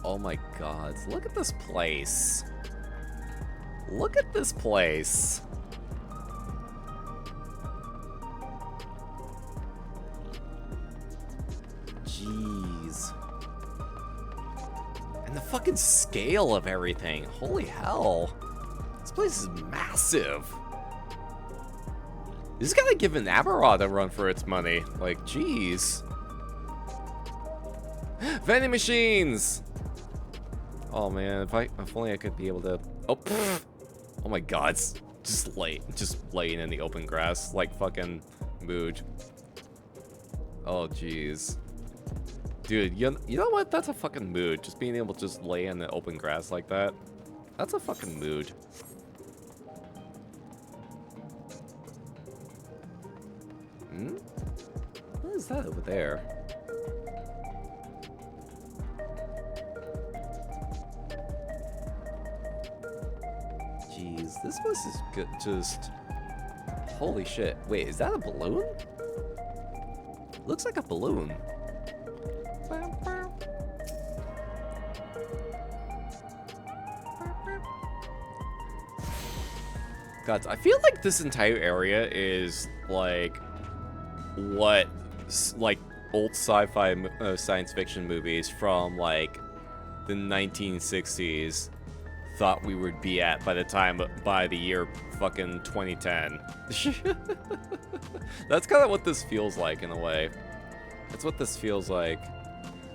Oh my god, look at this place. Look at this place. Jeez. And the fucking scale of everything. Holy hell. This place is massive. This is gotta give an Aberrod a run for its money. Like, jeez. Vending machines! Oh man, if only I could be able to... Oh, pfft. Oh my god, just laying in the open grass like fucking mood. Oh jeez. Dude, you know what? That's a fucking mood. Just being able to just lay in the open grass like that. That's a fucking mood. Hmm? What is that over there? Jeez, this place is good. Just holy shit. Wait, is that a balloon? Looks like a balloon. God, I feel like this entire area is like what like old sci-fi science fiction movies from like the 1960s thought we would be at by the year fucking 2010. That's kind of what this feels like in a way. That's what this feels like.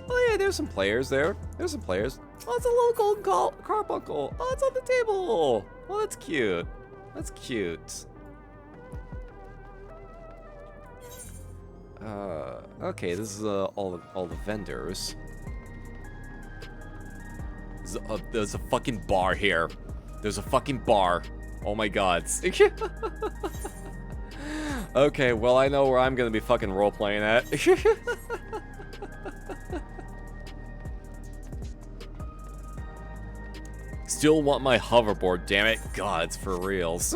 Oh yeah, there's some players there. There's some players. Oh, it's a little golden carbuncle. Oh, it's on the table. Oh, that's cute. That's cute. Okay, this is all the vendors. There's a fucking bar here. There's a fucking bar. Oh my god. Okay, well I know where I'm gonna be fucking role-playing at. Still want my hoverboard, damn it. God, it's for reals.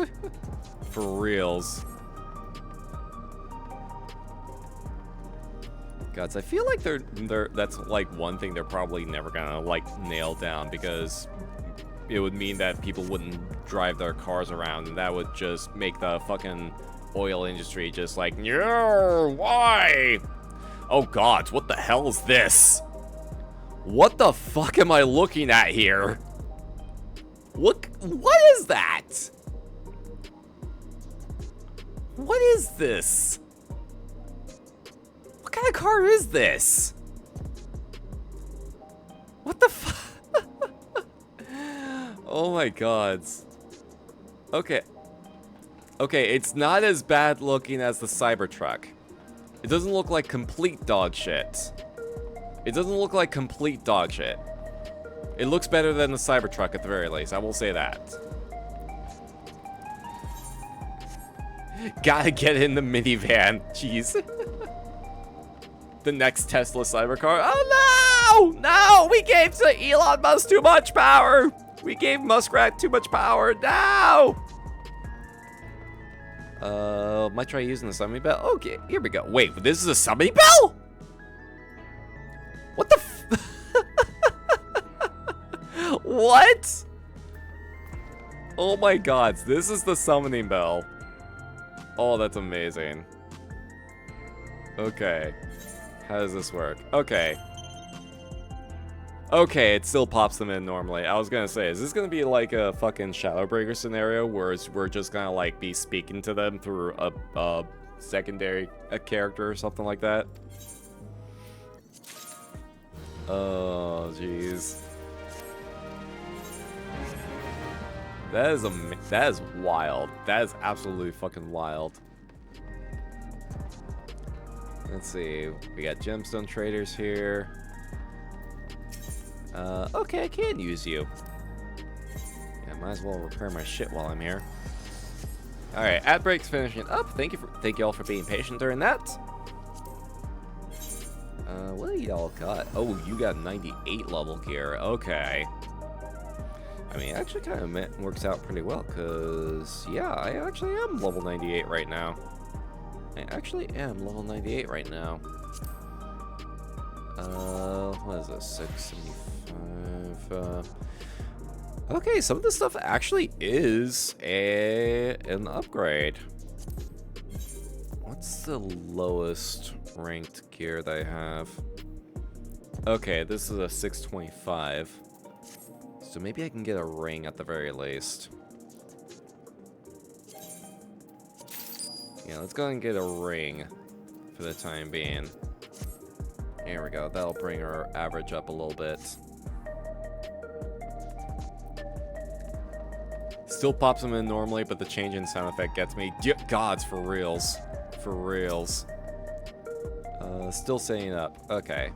For reals. Gods, I feel like that's like one thing they're probably never gonna like nail down, because it would mean that people wouldn't drive their cars around, and that would just make the fucking oil industry just like, no, why? Oh god, what the hell is this? What the fuck am I looking at here? What is that? What is this? What kind of car is this? What the fuck? Oh my god. Okay. Okay, it's not as bad looking as the Cybertruck. It doesn't look like complete dog shit. It doesn't look like complete dog shit. It looks better than the Cybertruck at the very least, I will say that. Gotta get in the minivan. Jeez. The next Tesla Cybercar. Oh no! No! We gave to Elon Musk too much power! We gave Muskrat too much power. No! Might try using the summoning bell. Okay, here we go. Wait, this is a summoning bell? What the What? Oh my god, this is the summoning bell. Oh, that's amazing. Okay. How does this work? Okay. Okay, it still pops them in normally. I was gonna say, is this gonna be like a fucking Shadowbreaker scenario where we're just gonna like be speaking to them through a secondary character or something like that? Oh, jeez. That is wild. That is absolutely fucking wild. Let's see. We got gemstone traders here. Okay, I can use you. Yeah, might as well repair my shit while I'm here. All right, ad break's finishing up. Thank you all for being patient during that. What do y'all got? Oh, you got 98 level gear. Okay. I mean, it actually kind of works out pretty well, because, yeah, I actually am level 98 right now. What is this? 675. Okay, some of this stuff actually is an upgrade. What's the lowest ranked gear that I have? Okay, this is a 625. So maybe I can get a ring at the very least. Yeah, let's go and get a ring for the time being. There we go. That'll bring our average up a little bit. Still pops them in normally, but the change in sound effect gets me. Gods, for reals. For reals. Still setting up. Okay.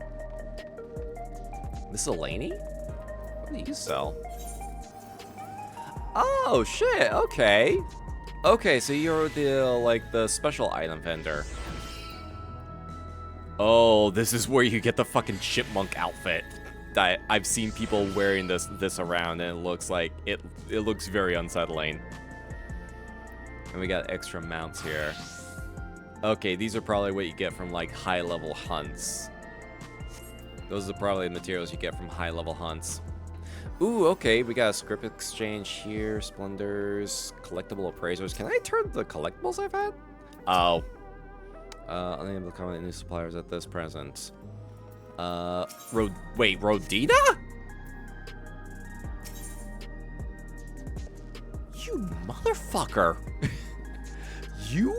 Miscellany? What do you sell? Oh, shit. Okay. Okay, so you're the, like, the special item vendor. Oh, this is where you get the fucking chipmunk outfit. That I've seen people wearing this around, and it looks like it looks very unsettling. And we got extra mounts here. Okay, these are probably what you get from like high level hunts. Those are probably the materials you get from high level hunts. Ooh, okay, we got a script exchange here, splendors, collectible appraisers. Can I turn the collectibles I've had? Oh. Unable to comment new suppliers at this present. Wait, Rodina? You motherfucker. You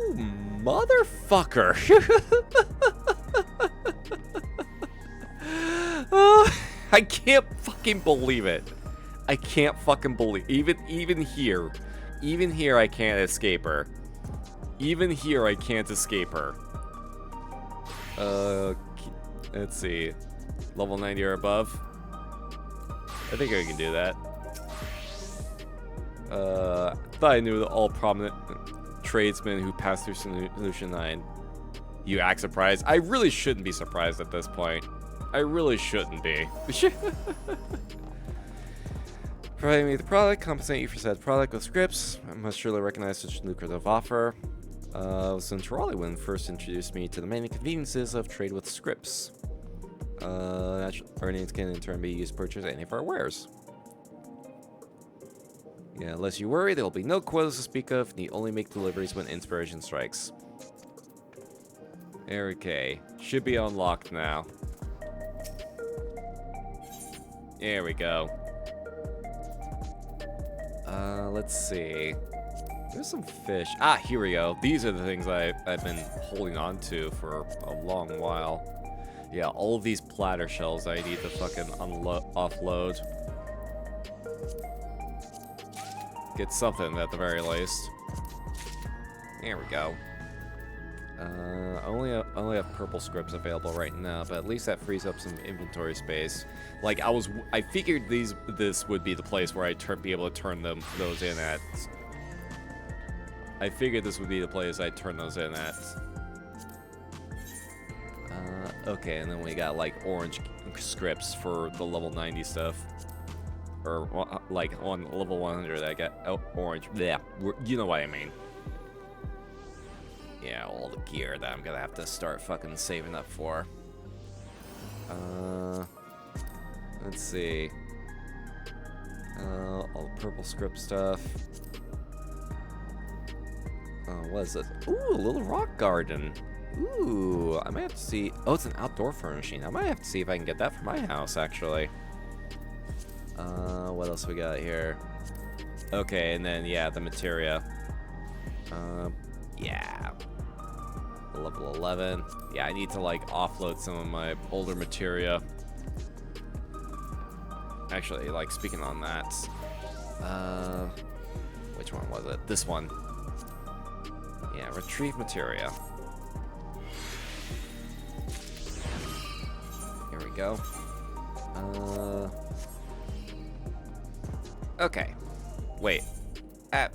motherfucker. I can't fucking believe it. I can't fucking believe even here I can't escape her. Even here I can't escape her. Let's see. Level 90 or above. I think I can do that. Thought I knew all prominent tradesmen who passed through Solution 9. You act surprised? I really shouldn't be surprised at this point. I really shouldn't be. Providing me the product, compensate you for said product with scripts. I must surely recognize such a lucrative offer. Since Raleigh first introduced me to the many conveniences of trade with scripts. Natural earnings can in turn be used to purchase any of our wares. Yeah, unless you worry, there will be no quotas to speak of, and you only make deliveries when inspiration strikes. Okay, should be unlocked now. There we go. Let's see. There's some fish. Ah, here we go. These are the things I've been holding on to for a long while. Yeah, all of these platter shells I need to fucking offload. Get something at the very least. There we go. I only have purple scripts available right now, but at least that frees up some inventory space. Like I figured this would be the place where I'd be able to turn those in at. I figured this would be the place I'd turn those in at. Okay, and then we got like orange scripts for the level 90 stuff. Or like on level 100 I got orange. Yeah, you know what I mean. Yeah, all the gear that I'm gonna have to start fucking saving up for. Let's see. All the purple script stuff. What is this? Ooh, a little rock garden. Ooh, I might have to see. Oh, it's an outdoor furnishing. I might have to see if I can get that for my house, actually. What else we got here? Okay, and then, yeah, the materia. Yeah. Level 11. Yeah, I need to, like, offload some of my older materia. Actually, like, speaking on that. Which one was it? This one. Yeah, retrieve materia. Here we go. Okay. Wait.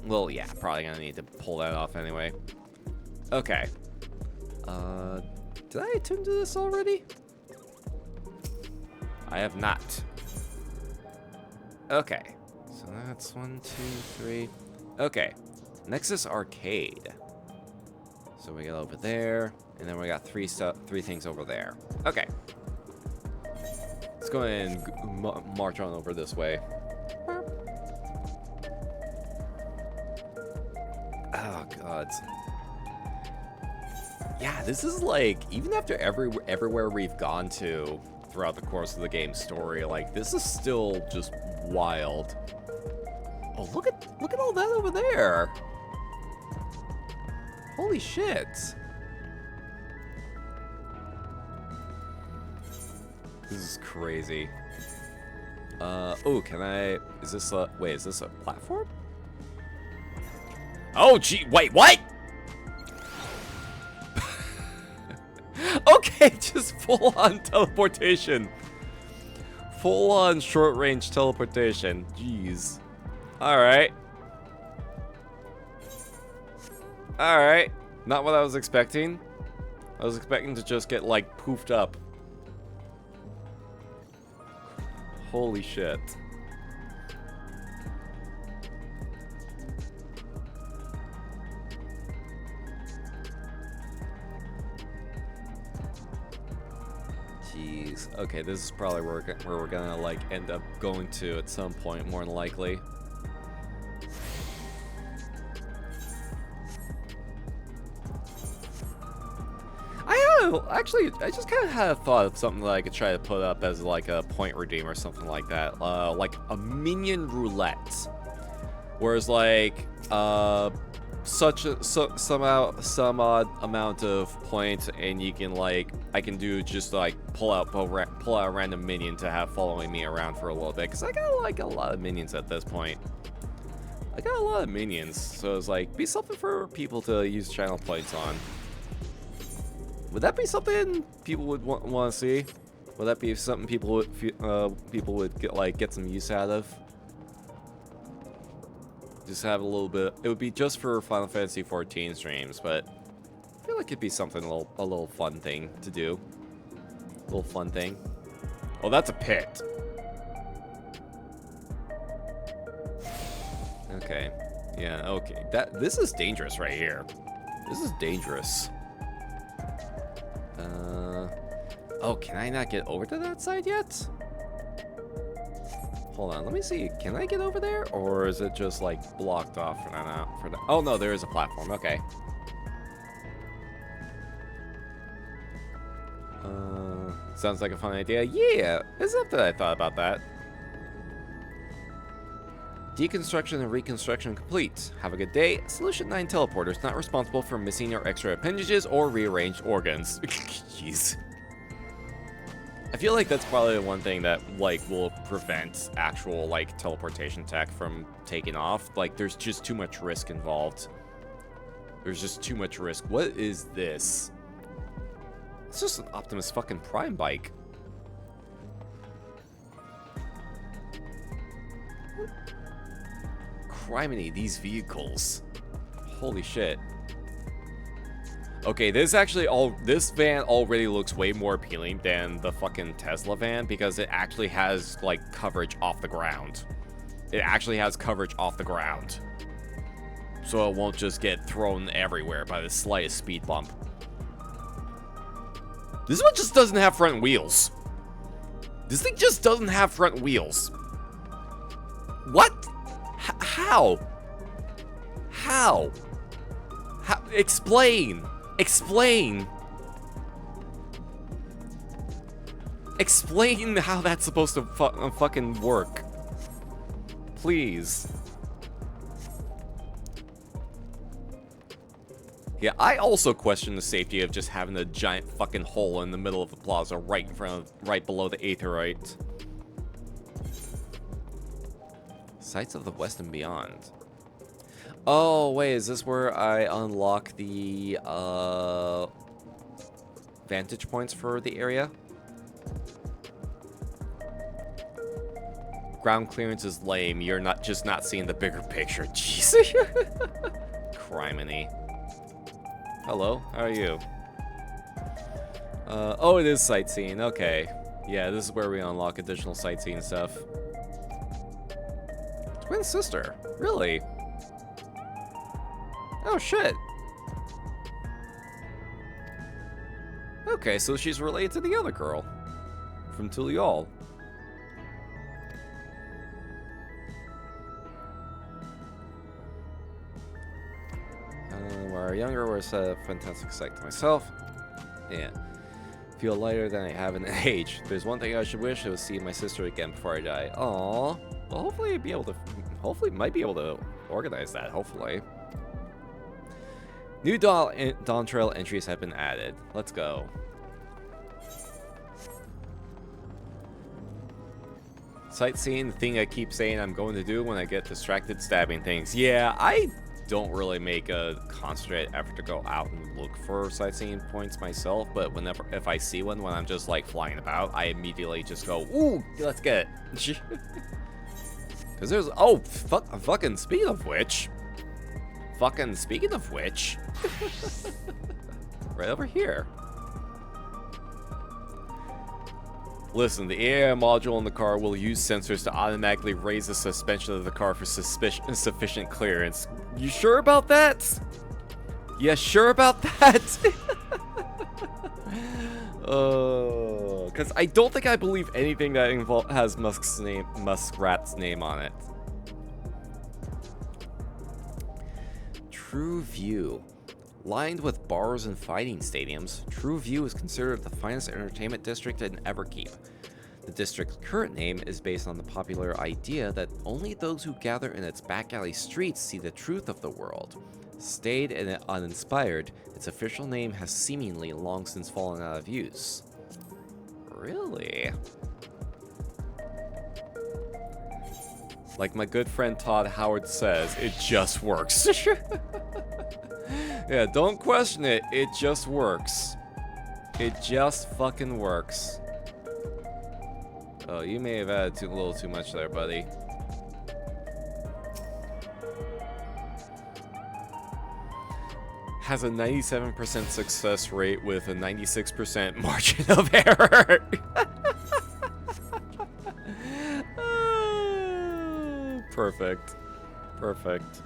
Well, yeah, probably gonna need to pull that off anyway. Okay. Did I attune to this already? I have not. Okay. So that's 1, 2, 3. Okay. Nexus Arcade. So we got over there, and then we got three things over there. Okay. Let's go ahead and march on over this way. Oh god. Yeah, this is like, even after everywhere we've gone to throughout the course of the game's story, like, this is still just wild. Oh, look at all that over there. Holy shit. This is crazy. Oh, can I, is this a, wait, is this a platform? Oh, gee, wait, what? Okay, just full-on teleportation. Full-on short-range teleportation. Jeez. Alright. Alright. Not what I was expecting. I was expecting to just get, like, poofed up. Holy shit. Jeez. Okay, this is probably where we're gonna, like, end up going to at some point, more than likely. Actually, I just kind of had a thought of something that I could try to put up as like a point redeem or something like that. Like a minion roulette. Whereas like some odd amount of points, and you can like, I can do just like pull out a random minion to have following me around for a little bit, because I got like a lot of minions at this point. I got a lot of minions, so it's like, be something for people to use channel points on. Would that be something people would want to see? Would that be something people would get some use out of? Just have a little bit. It would be just for Final Fantasy 14 streams, but I feel like it'd be something a little fun thing to do. A little fun thing. Oh, that's a pit. Okay. Yeah. Okay. This is dangerous right here. This is dangerous. Oh, can I not get over to that side yet? Hold on, let me see. Can I get over there, or is it just like blocked off for now? Oh no, there is a platform. Okay. Sounds like a fun idea. Yeah, it's not that I thought about that. Deconstruction and reconstruction complete. Have a good day. Solution 9 teleporters not responsible for missing or extra appendages or rearranged organs. Jeez. I feel like that's probably the one thing that like will prevent actual like teleportation tech from taking off. Like, there's just too much risk involved. There's just too much risk. What is this? It's just an Optimus fucking Prime bike. Criminy, these vehicles. Holy shit. Okay, this van already looks way more appealing than the fucking Tesla van, because it actually has like coverage off the ground. It actually has coverage off the ground. So it won't just get thrown everywhere by the slightest speed bump. This one just doesn't have front wheels. This thing just doesn't have front wheels. What? How? How? Explain. Explain. Explain how that's supposed to fucking work. please. Yeah, I also question the safety of just having a giant fucking hole in the middle of the plaza right in front of, right below the Aetherite. Sights of the West and Beyond. Oh, wait, is this where I unlock the, vantage points for the area? Ground clearance is lame. You're not seeing the bigger picture. Jesus. Criminy. Hello, how are you? Oh, it is sightseeing. Okay. Yeah, this is where we unlock additional sightseeing stuff. Twin sister? Really? Oh, shit. Okay, so she's related to the other girl. From Tulial. When I was younger, was a fantastic sight to myself. Yeah. Feel lighter than I have in age. There's one thing I should wish, I would see my sister again before I die. Aww. Well, hopefully I'd be able to... Hopefully, might be able to organize that, hopefully. New Dawntrail entries have been added. Let's go. Sightseeing, the thing I keep saying I'm going to do when I get distracted stabbing things. Yeah, I don't really make a concentrated effort to go out and look for sightseeing points myself, but if I see one when I'm just like flying about, I immediately just go, ooh, let's get it. Because there's, oh, fucking speaking of which, right over here. Listen, the AI module in the car will use sensors to automatically raise the suspension of the car for sufficient clearance. You sure about that? Yeah, sure about that? Because I don't think I believe anything that has Muskrat's name on it. True View. Lined with bars and fighting stadiums, True View is considered the finest entertainment district in Everkeep. The district's current name is based on the popular idea that only those who gather in its back alley streets see the truth of the world. Staid and uninspired, its official name has seemingly long since fallen out of use. Really? Like my good friend Todd Howard says, it just works. Yeah, don't question it. It just works. It just fucking works. Oh, you may have added a little too much there, buddy. Has a 97% success rate with a 96% margin of error. Perfect. Perfect.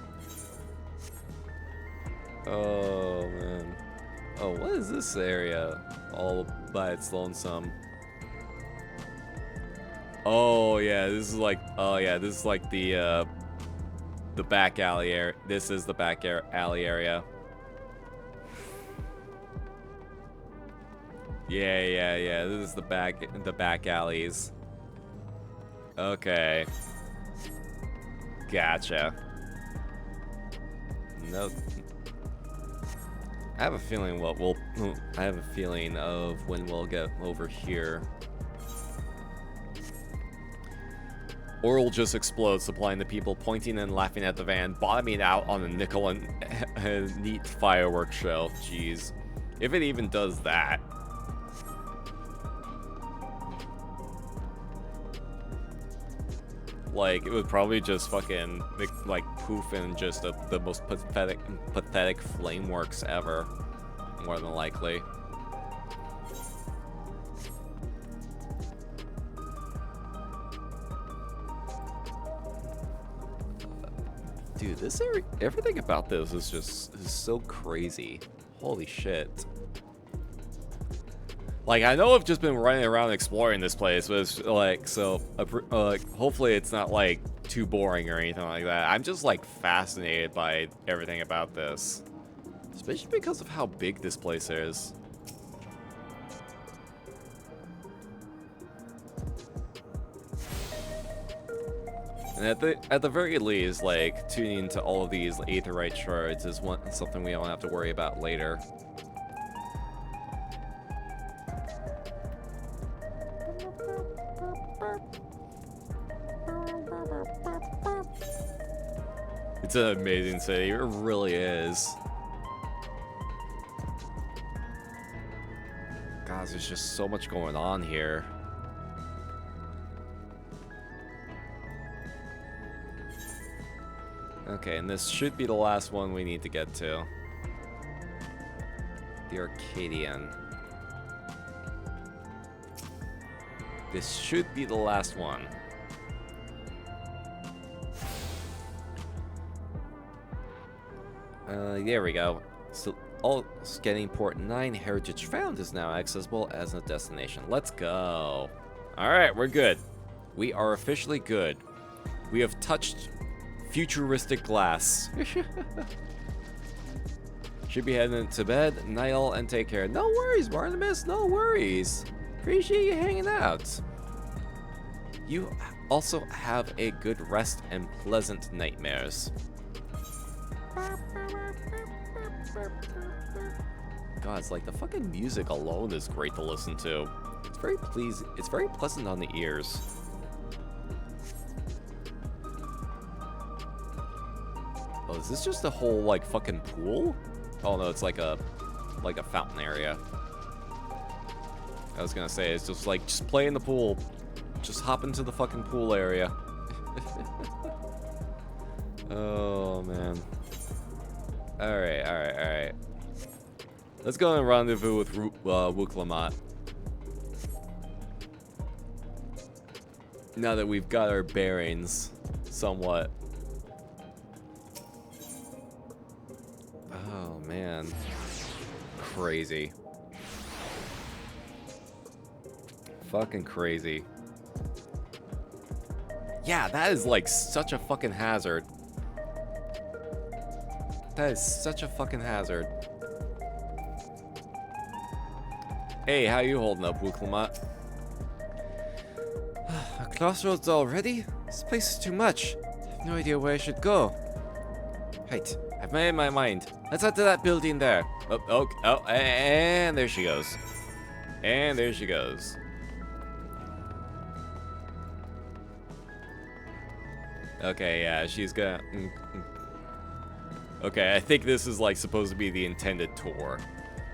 Oh, man. Oh, what is this area all by its lonesome? Oh, yeah, this is like... Oh, yeah, this is like the back alley area. This is the back alley area. Yeah. This is the back alleys. Okay. Gotcha. No. I have a feeling I have a feeling of when we'll get over here. Or it'll just explode, supplying the people pointing and laughing at the van, bottoming out on a nickel and a neat fireworks show. Jeez. If it even does that. Like, it would probably just fucking, like, poof in just the most pathetic flameworks ever. More than likely. Dude, this everything about this is so crazy. Holy shit. Like, I know I've just been running around exploring this place, but it's like, so, like, hopefully it's not, like, too boring or anything like that. I'm just, like, fascinated by everything about this. Especially because of how big this place is. And at the very least, like, tuning into all of these aetheryte shards is something we don't have to worry about later. It's an amazing city, it really is. God, there's just so much going on here. Okay, and this should be the last one we need to get to. The Arcadian. This should be the last one. There we go. So, all Scanning Port 9 Heritage Found is now accessible as a destination. Let's go. Alright, we're good. We are officially good. We have touched futuristic glass. Should be heading to bed, Niall, and take care. No worries, Barnabas, no worries. Appreciate you hanging out. You also have a good rest and pleasant nightmares. God, it's like the fucking music alone is great to listen to. It's very pleasing. It's very pleasant on the ears. Oh, is this just a whole like fucking pool? Oh no, it's like a fountain area. I was gonna say it's just like just play in the pool. Just hop into the fucking pool area. Oh man. Alright. Let's go and rendezvous with Wuklamot. Now that we've got our bearings, somewhat. Oh, man. Crazy. Fucking crazy. Yeah, that is like such a fucking hazard. That is such a fucking hazard. Hey, how you holding up, Wuklamot? A crossroads already? This place is too much. I have no idea where I should go. Right, I've made my mind. Let's head to that building there. Oh, and there she goes. And there she goes. Okay, yeah, she's gonna... Okay, I think this is like supposed to be the intended tour.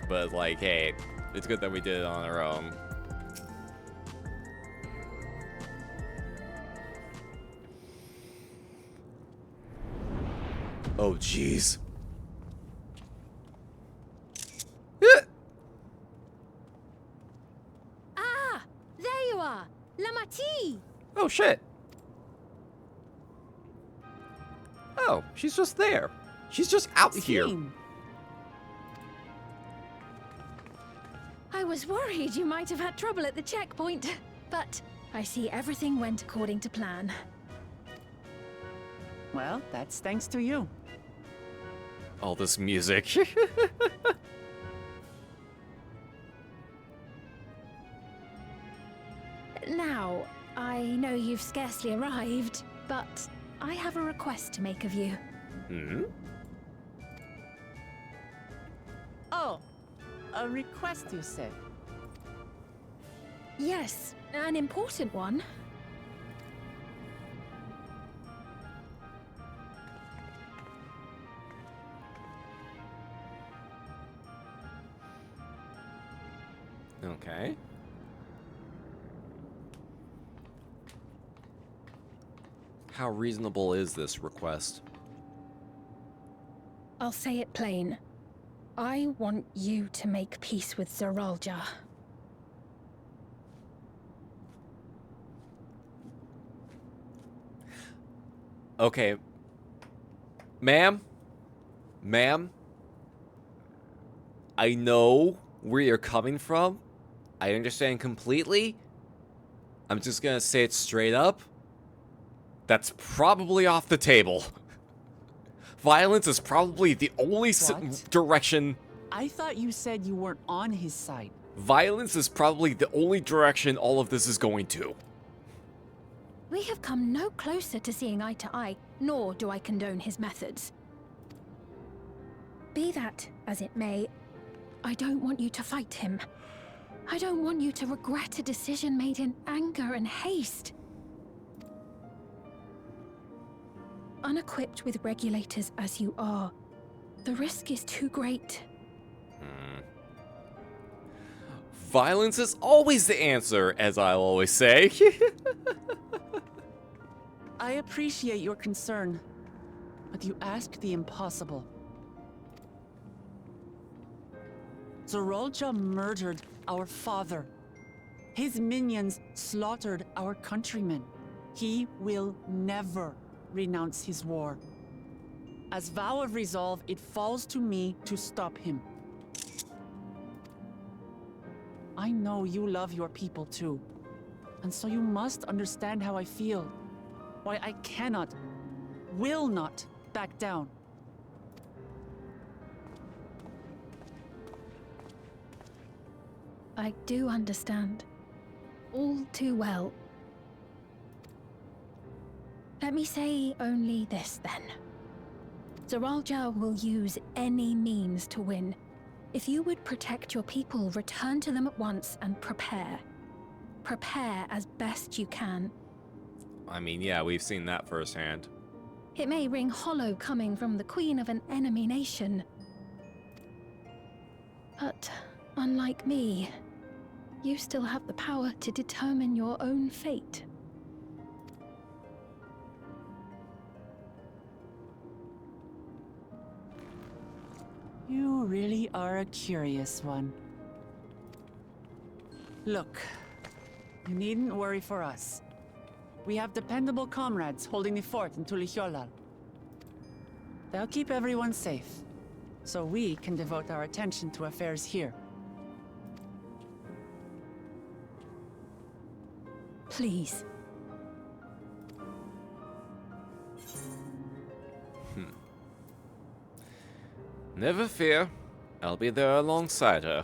But like, hey, it's good that we did it on our own. Oh, jeez. Ah! There you are! Lamati! Oh, shit. Oh, she's just there. She's just out here. I was worried you might have had trouble at the checkpoint, but I see everything went according to plan. Well, that's thanks to you. All this music. Now, I know you've scarcely arrived, but I have a request to make of you. Hmm? Oh, a request you said. Yes, an important one. Okay. How reasonable is this request? I'll say it plain. I want you to make peace with Zeralja. Okay. Ma'am? Ma'am? I know where you're coming from. I understand completely. I'm just gonna say it straight up. That's probably off the table. Violence is probably the only direction... I thought you said you weren't on his side. Violence is probably the only direction all of this is going to. We have come no closer to seeing eye to eye, nor do I condone his methods. Be that as it may, I don't want you to fight him. I don't want you to regret a decision made in anger and haste. Unequipped with regulators as you are, the risk is too great. Violence is always the answer, as I'll always say. I appreciate your concern, but you ask the impossible. Zorolja murdered our father. His minions slaughtered our countrymen. He will never renounce his war. As vow of resolve, it falls to me to stop him. I know you love your people too, and so you must understand how I feel. Why I cannot, will not back down. I do understand. All too well. Let me say only this then. Zoralja will use any means to win. If you would protect your people, return to them at once and prepare. Prepare as best you can. I mean, yeah, we've seen that firsthand. It may ring hollow coming from the queen of an enemy nation. But unlike me, you still have the power to determine your own fate. You really are a curious one. Look, you needn't worry for us. We have dependable comrades holding the fort in Tulihyolal. They'll keep everyone safe, so we can devote our attention to affairs here. Please. Never fear. I'll be there alongside her.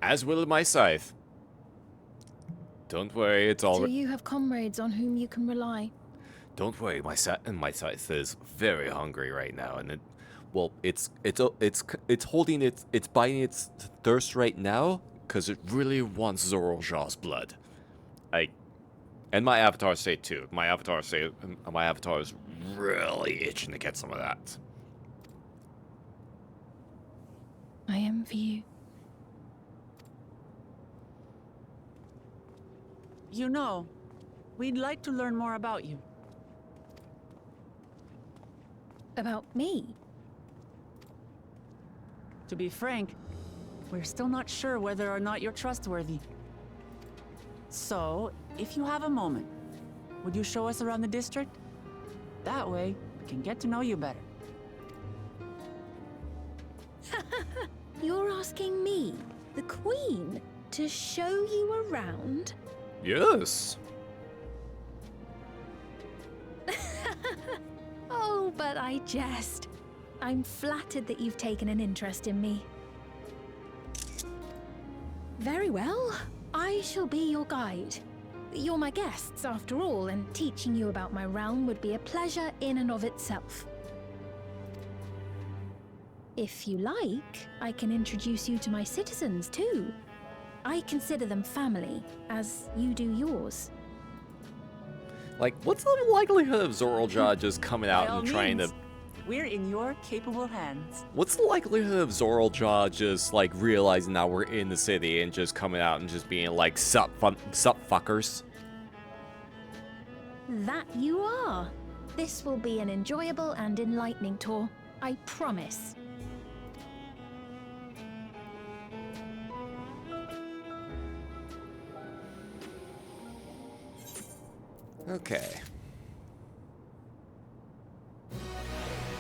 As will my scythe. Don't worry, it's all Do you have comrades on whom you can rely? Don't worry, my scythe is very hungry right now, and it's biting its thirst right now because it really wants Zoralja's blood. And my avatar state too. My avatar is really itching to get some of that. I envy you. You know, we'd like to learn more about you. About me? To be frank, we're still not sure whether or not you're trustworthy. So, if you have a moment, would you show us around the district? That way, we can get to know you better. You're asking me, the Queen, to show you around? Yes. Oh, but I jest. I'm flattered that you've taken an interest in me. Very well. I shall be your guide. You're my guests, after all, and teaching you about my realm would be a pleasure in and of itself. If you like, I can introduce you to my citizens, too. I consider them family, as you do yours. Like, what's the likelihood of Zoralja just coming out and trying to... We're in your capable hands. What's the likelihood of Zoralja just, like, realizing that we're in the city and just coming out and just being like, sup fuckers? That you are. This will be an enjoyable and enlightening tour. I promise. Okay.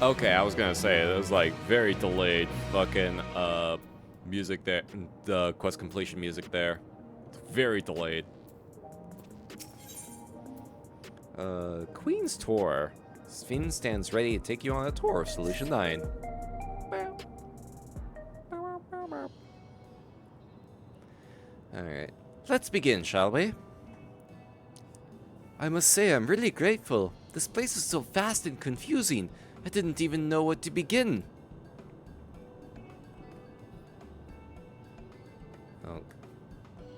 Okay, I was gonna say, it was like very delayed fucking music there, the quest completion music there. Very delayed. Queen's Tour. Sven stands ready to take you on a tour of Solution 9. Alright. Let's begin, shall we? I must say I'm really grateful. This place is so vast and confusing. I didn't even know where to begin.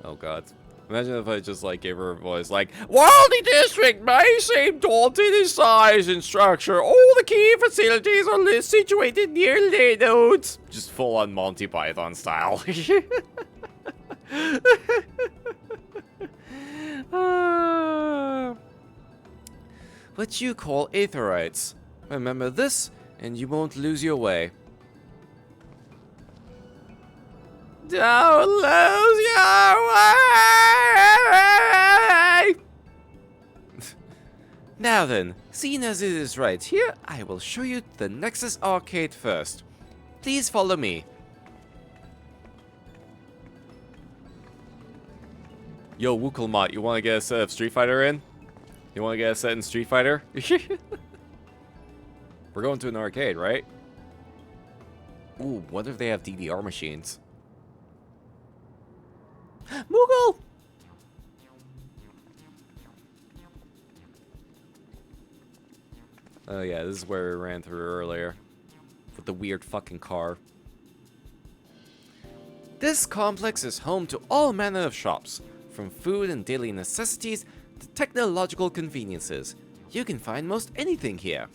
Oh god. Imagine if I just like gave her a voice like, while the district may seem daunting in size and structure, all the key facilities are situated near nodes. Just full on Monty Python style. What you call aetherites. Remember this, and you won't lose your way. Don't lose your way! Now then, seeing as it is right here, I will show you the Nexus Arcade first. Please follow me. Yo, Wukelmot, you want to get a set of Street Fighter in? You want to get a set in Street Fighter? We're going to an arcade, right? Ooh, what if they have DDR machines? Moogle! Oh yeah, this is where we ran through earlier. With the weird fucking car. This complex is home to all manner of shops. From food and daily necessities to technological conveniences. You can find most anything here.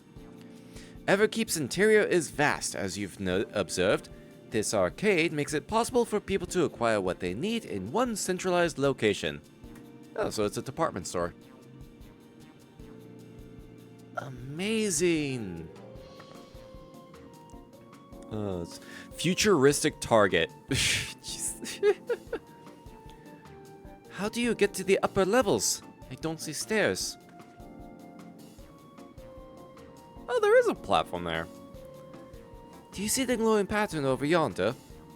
Everkeep's interior is vast, as you've observed. This arcade makes it possible for people to acquire what they need in one centralized location. Oh, so it's a department store. Amazing! Oh, it's futuristic Target. How do you get to the upper levels? I don't see stairs. Oh, there is a platform there. Do you see the glowing pattern over yonder?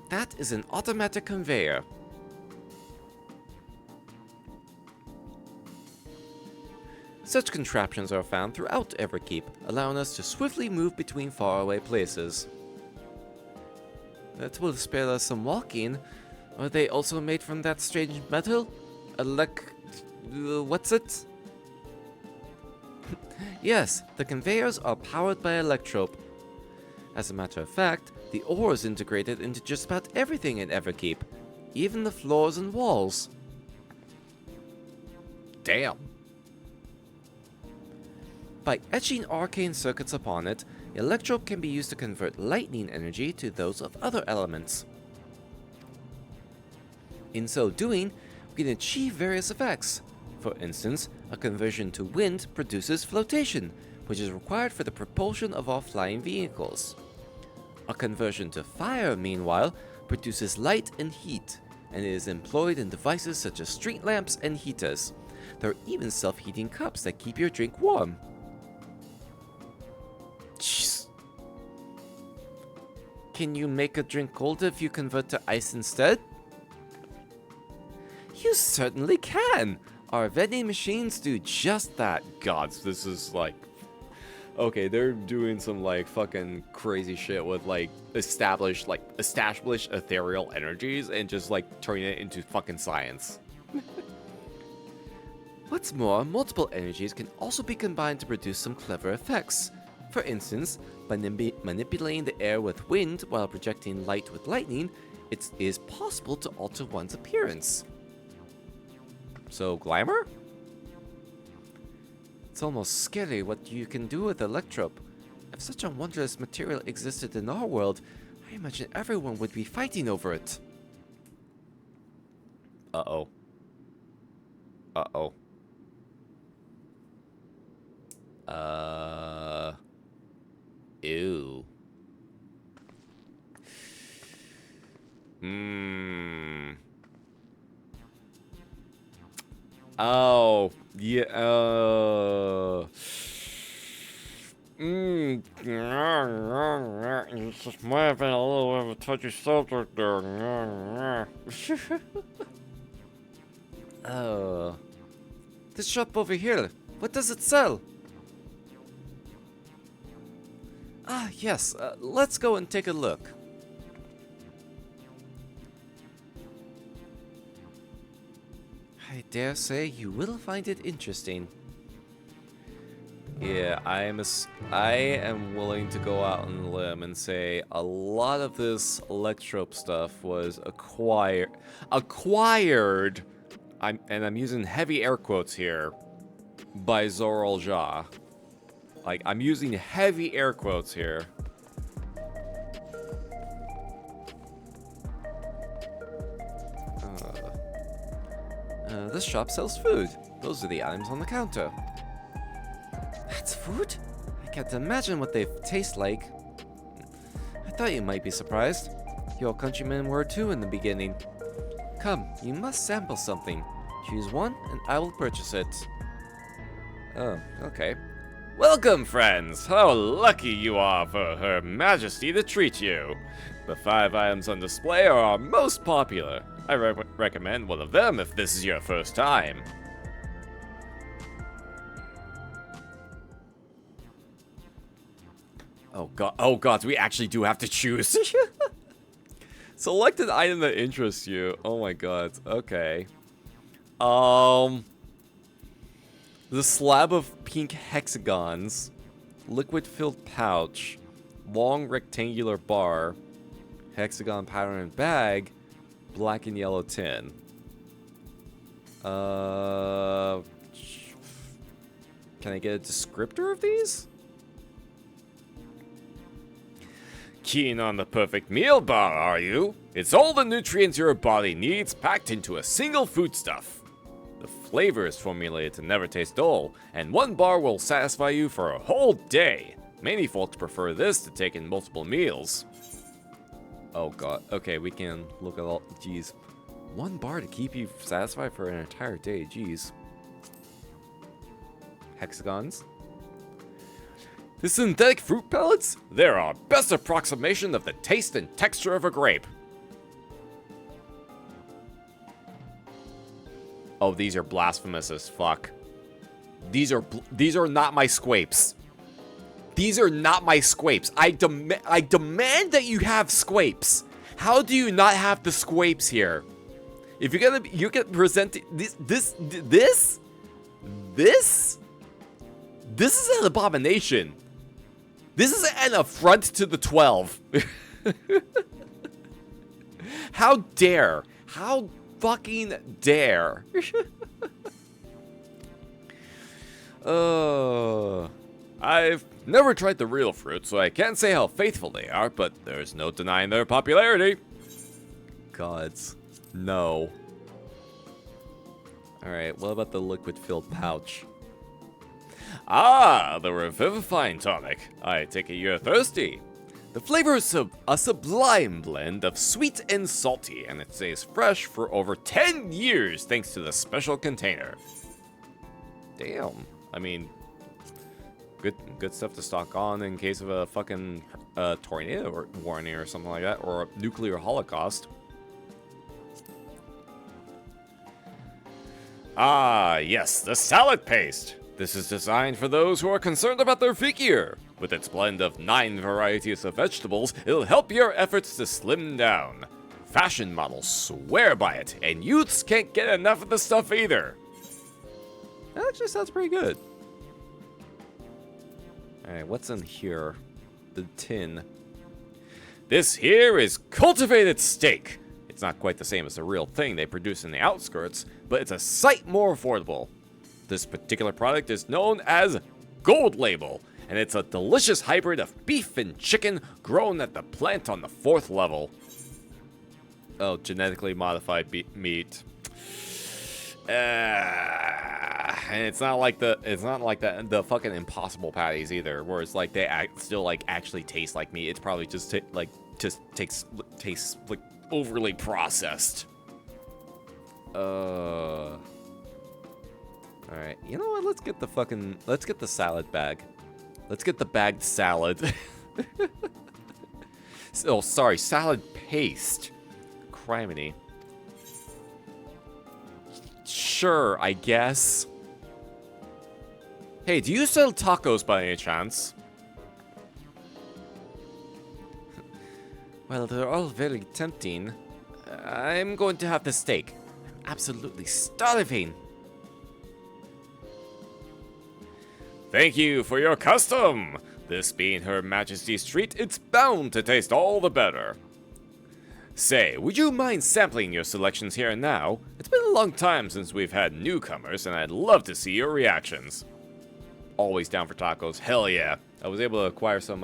That is an automatic conveyor. Such contraptions are found throughout Everkeep, allowing us to swiftly move between faraway places. That will spare us some walking. Are they also made from that strange metal? What's it? Yes, the conveyors are powered by electrope. As a matter of fact, the ore is integrated into just about everything in Everkeep, even the floors and walls. Damn. By etching arcane circuits upon it, electrope can be used to convert lightning energy to those of other elements. In so doing, we can achieve various effects. For instance, a conversion to wind produces flotation, which is required for the propulsion of our flying vehicles. A conversion to fire, meanwhile, produces light and heat, and it is employed in devices such as street lamps and heaters. There are even self-heating cups that keep your drink warm. Jeez. Can you make a drink colder if you convert to ice instead? You certainly can! Our vending machines do just that. Gods, this is like... Okay, they're doing some like fucking crazy shit with like established ethereal energies and just like turning it into fucking science. What's more, multiple energies can also be combined to produce some clever effects. For instance, by manipulating the air with wind while projecting light with lightning, it is possible to alter one's appearance. So, glamour? It's almost scary what you can do with electrope. If such a wondrous material existed in our world, I imagine everyone would be fighting over it. Uh-oh. Uh-oh. Ew. Oh, yeah. You just might have been a little bit of a touchy subject there. Oh. This shop over here, what does it sell? Ah, yes, let's go and take a look. dare say you will find it interesting. Yeah, I am willing to go out on a limb and say a lot of this electrope stuff was acquired. I'm using heavy air quotes here by Zoral Ja. Like, I'm using heavy air quotes here. This shop sells food. Those are the items on the counter. That's food? I can't imagine what they taste like. I thought you might be surprised. Your countrymen were too in the beginning. Come, you must sample something. Choose one, and I will purchase it. Oh, okay. Welcome, friends! How lucky you are for Her Majesty to treat you! The 5 items on display are our most popular. I recommend one of them if this is your first time. Oh god, we actually do have to choose. Select an item that interests you. Oh my god, okay. The slab of pink hexagons, liquid-filled pouch, long rectangular bar, hexagon pattern bag, black and yellow tin. Can I get a descriptor of these? Keen on the perfect meal bar, are you? It's all the nutrients your body needs packed into a single foodstuff. The flavor is formulated to never taste dull, and one bar will satisfy you for a whole day. Many folks prefer this to take in multiple meals. Oh god, okay, we can look at all, jeez. One bar to keep you satisfied for an entire day, jeez. Hexagons. The synthetic fruit pellets? They're our best approximation of the taste and texture of a grape. Oh, these are blasphemous as fuck. These are not my squapes. These are not my squapes. I demand that you have squapes. How do you not have the squapes here? If you get presented this is an abomination. This is an affront to the 12. How dare? How fucking dare? I've never tried the real fruit, so I can't say how faithful they are, but there's no denying their popularity. Gods, no. Alright, what about the liquid-filled pouch? Ah, the revivifying tonic. I take it you're thirsty. The flavor is a sublime blend of sweet and salty, and it stays fresh for over 10 years thanks to the special container. Damn. I mean, good stuff to stock on in case of a fucking tornado or warning or something like that, or a nuclear holocaust. Ah, yes, the salad paste. This is designed for those who are concerned about their figure. With its blend of 9 varieties of vegetables, it'll help your efforts to slim down. Fashion models swear by it, and youths can't get enough of the stuff either. That actually sounds pretty good. Alright, what's in here? The tin. This here is cultivated steak. It's not quite the same as the real thing they produce in the outskirts, but it's a sight more affordable. This particular product is known as Gold Label, and it's a delicious hybrid of beef and chicken grown at the plant on the 4th level. Oh, genetically modified meat. And it's not like the fucking Impossible patties either, where it's like they still like actually taste like meat. It's probably just tastes like overly processed. Alright, you know what? Let's get the salad bag. Let's get the bagged salad. Oh, sorry, salad paste. Criminy. Sure, I guess. Hey, do you sell tacos by any chance? Well, they're all very tempting. I'm going to have the steak. I'm absolutely starving. Thank you for your custom. This being Her Majesty's treat, it's bound to taste all the better. Say, would you mind sampling your selections here and now? It's been a long time since we've had newcomers, and I'd love to see your reactions. Always down for tacos, hell yeah. I was able to acquire some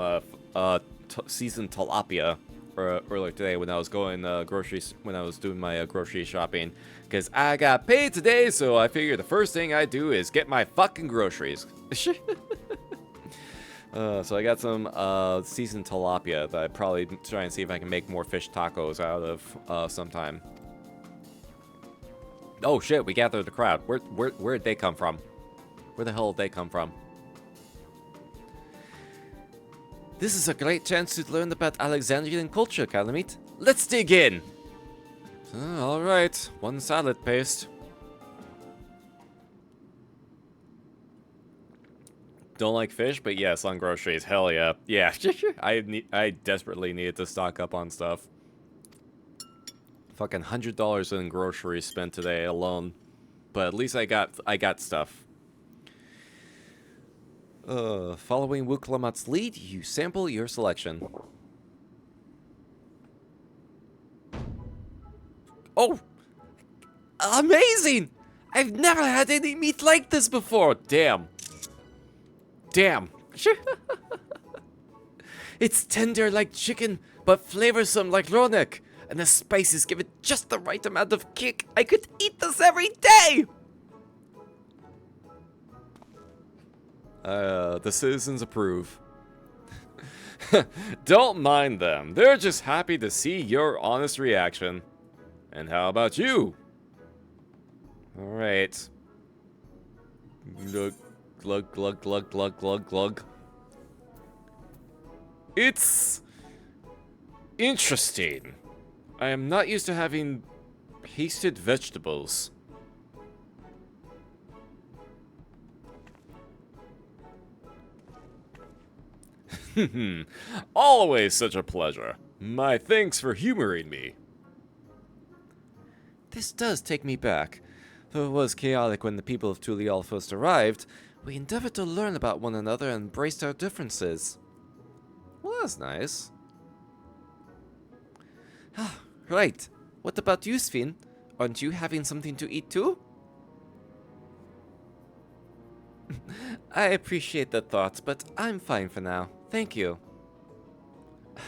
seasoned tilapia earlier today when I was going when I was doing my grocery shopping, because I got paid today, so I figured the first thing I do is get my fucking groceries. So I got some seasoned tilapia that I'd probably try and see if I can make more fish tacos out of sometime. Oh shit, we gathered the crowd. Where'd they come from? Where the hell did they come from? This is a great chance to learn about Alexandrian culture, Calamite. Let's dig in! Alright, one salad paste. Don't like fish, but yes, on groceries, hell yeah. Yeah, I desperately needed to stock up on stuff. Fucking $100 in groceries spent today alone. But at least I got stuff. Following Wuklamat's lead, you sample your selection. Oh! Amazing! I've never had any meat like this before! Damn. Damn. It's tender like chicken, but flavorsome like ronek. And the spices give it just the right amount of kick. I could eat this every day! The citizens approve. Don't mind them. They're just happy to see your honest reaction. And how about you? Alright. Glug, glug, glug, glug, glug, glug, glug. It's interesting. I am not used to having pasted vegetables. Always such a pleasure. My thanks for humoring me. This does take me back. Though it was chaotic when the people of Tulial first arrived, we endeavored to learn about one another and embraced our differences. Well, that's nice. Right. What about you, Sven? Aren't you having something to eat too? I appreciate the thoughts, but I'm fine for now. Thank you.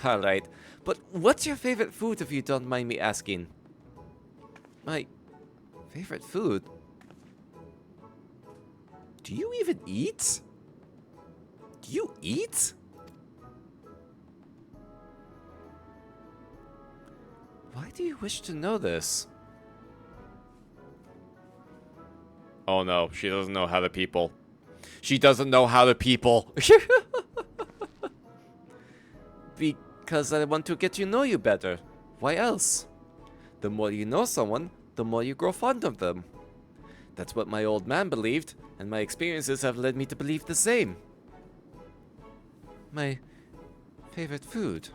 Alright, but what's your favorite food if you don't mind me asking? My favorite food? Do you even eat? Do you eat? Why do you wish to know this? Oh no, she doesn't know how to people. She doesn't know how to people. Because I want to get to know you better. Why else? The more you know someone, the more you grow fond of them. That's what my old man believed, and my experiences have led me to believe the same. My favorite food.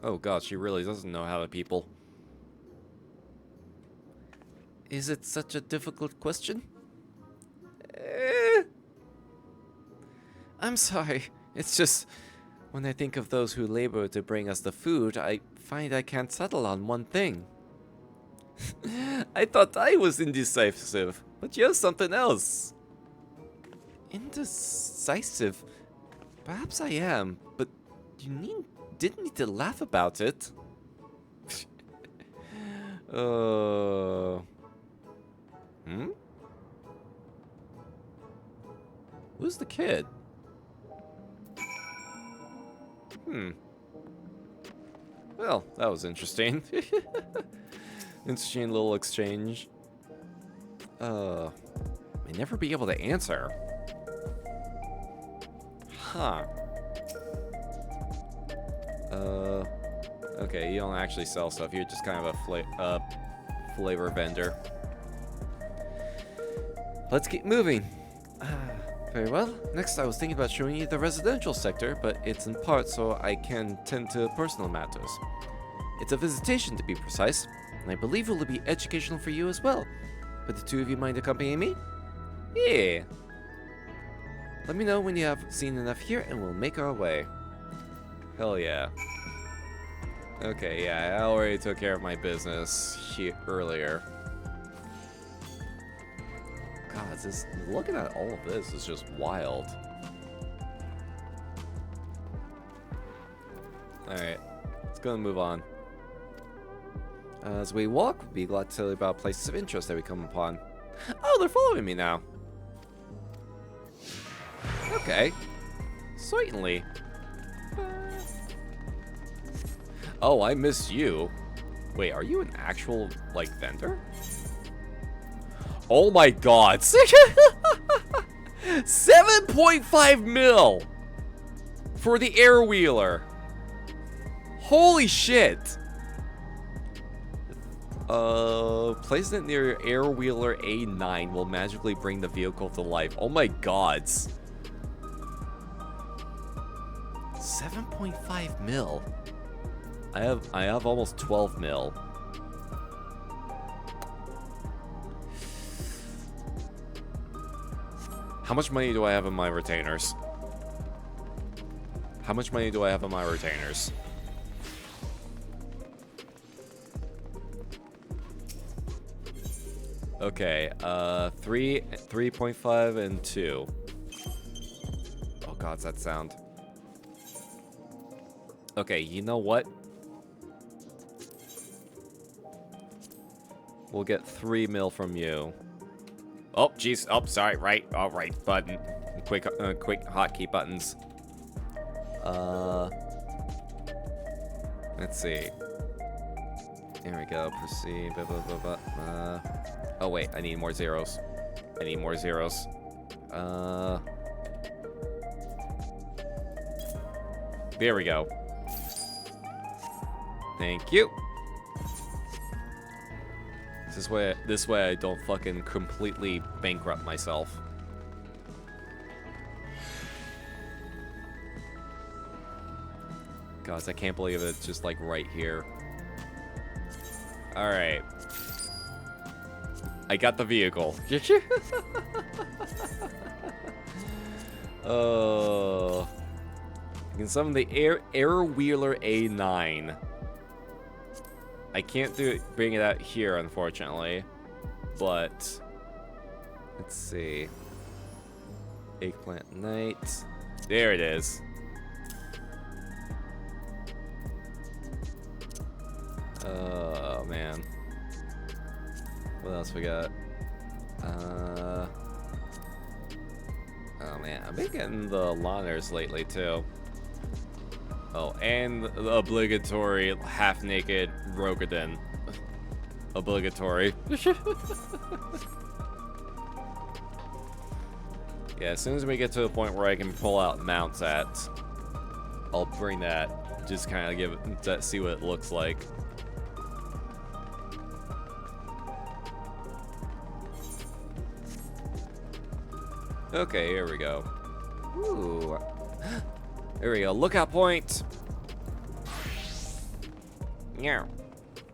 Oh god, she really doesn't know how to people. Is it such a difficult question? I'm sorry. It's just, when I think of those who labor to bring us the food, I find I can't settle on one thing. I thought I was indecisive, but you're something else. Indecisive? Perhaps I am, but you didn't need to laugh about it. Who's the kid? Well, that was interesting. Interesting little exchange. May never be able to answer. Huh. Okay, you don't actually sell stuff. You're just kind of a flavor vendor. Let's keep moving. Very well. Next, I was thinking about showing you the residential sector, but it's in part so I can tend to personal matters. It's a visitation to be precise, and I believe it will be educational for you as well. Would the two of you mind accompanying me? Yeah. Let me know when you have seen enough here and we'll make our way. Hell yeah. Okay, yeah, I already took care of my business earlier. God, looking at all of this is just wild. Alright, let's go and move on. As we walk, we'll be glad to tell you about places of interest that we come upon. Oh, they're following me now. Okay. Certainly. Oh, I missed you. Wait, are you an actual, like, vendor? Oh my god. 7.5 mil for the air wheeler. Holy shit. Placing it near air wheeler A9 will magically bring the vehicle to life. Oh my gods. 7.5 mil. I have almost 12 mil. How much money do I have in my retainers? How much money do I have in my retainers? Okay, 3.5 and 2. Oh god, what's that sound? Okay, you know what? We'll get 3 mil from you. Oh, jeez. Oh, sorry. Right. All right. Button. Quick hotkey buttons. Let's see. There we go. Proceed. Blah, blah, blah, blah. Oh, wait. I need more zeros. I need more zeros. There we go. Thank you. This way I don't fucking completely bankrupt myself. Guys, I can't believe it's just like right here. Alright. I got the vehicle. Oh. You can summon the air wheeler A9. I can't bring it out here, unfortunately. But let's see. Eggplant Knight. There it is. Oh man. What else we got? Oh man, I've been getting the lawners lately too. Oh, and the obligatory half-naked Rogadin. Obligatory. Yeah, as soon as we get to the point where I can pull out mounts at, I'll bring that. Just kind of give it, see what it looks like. Okay, here we go. Ooh. There we go. Lookout point. Yeah.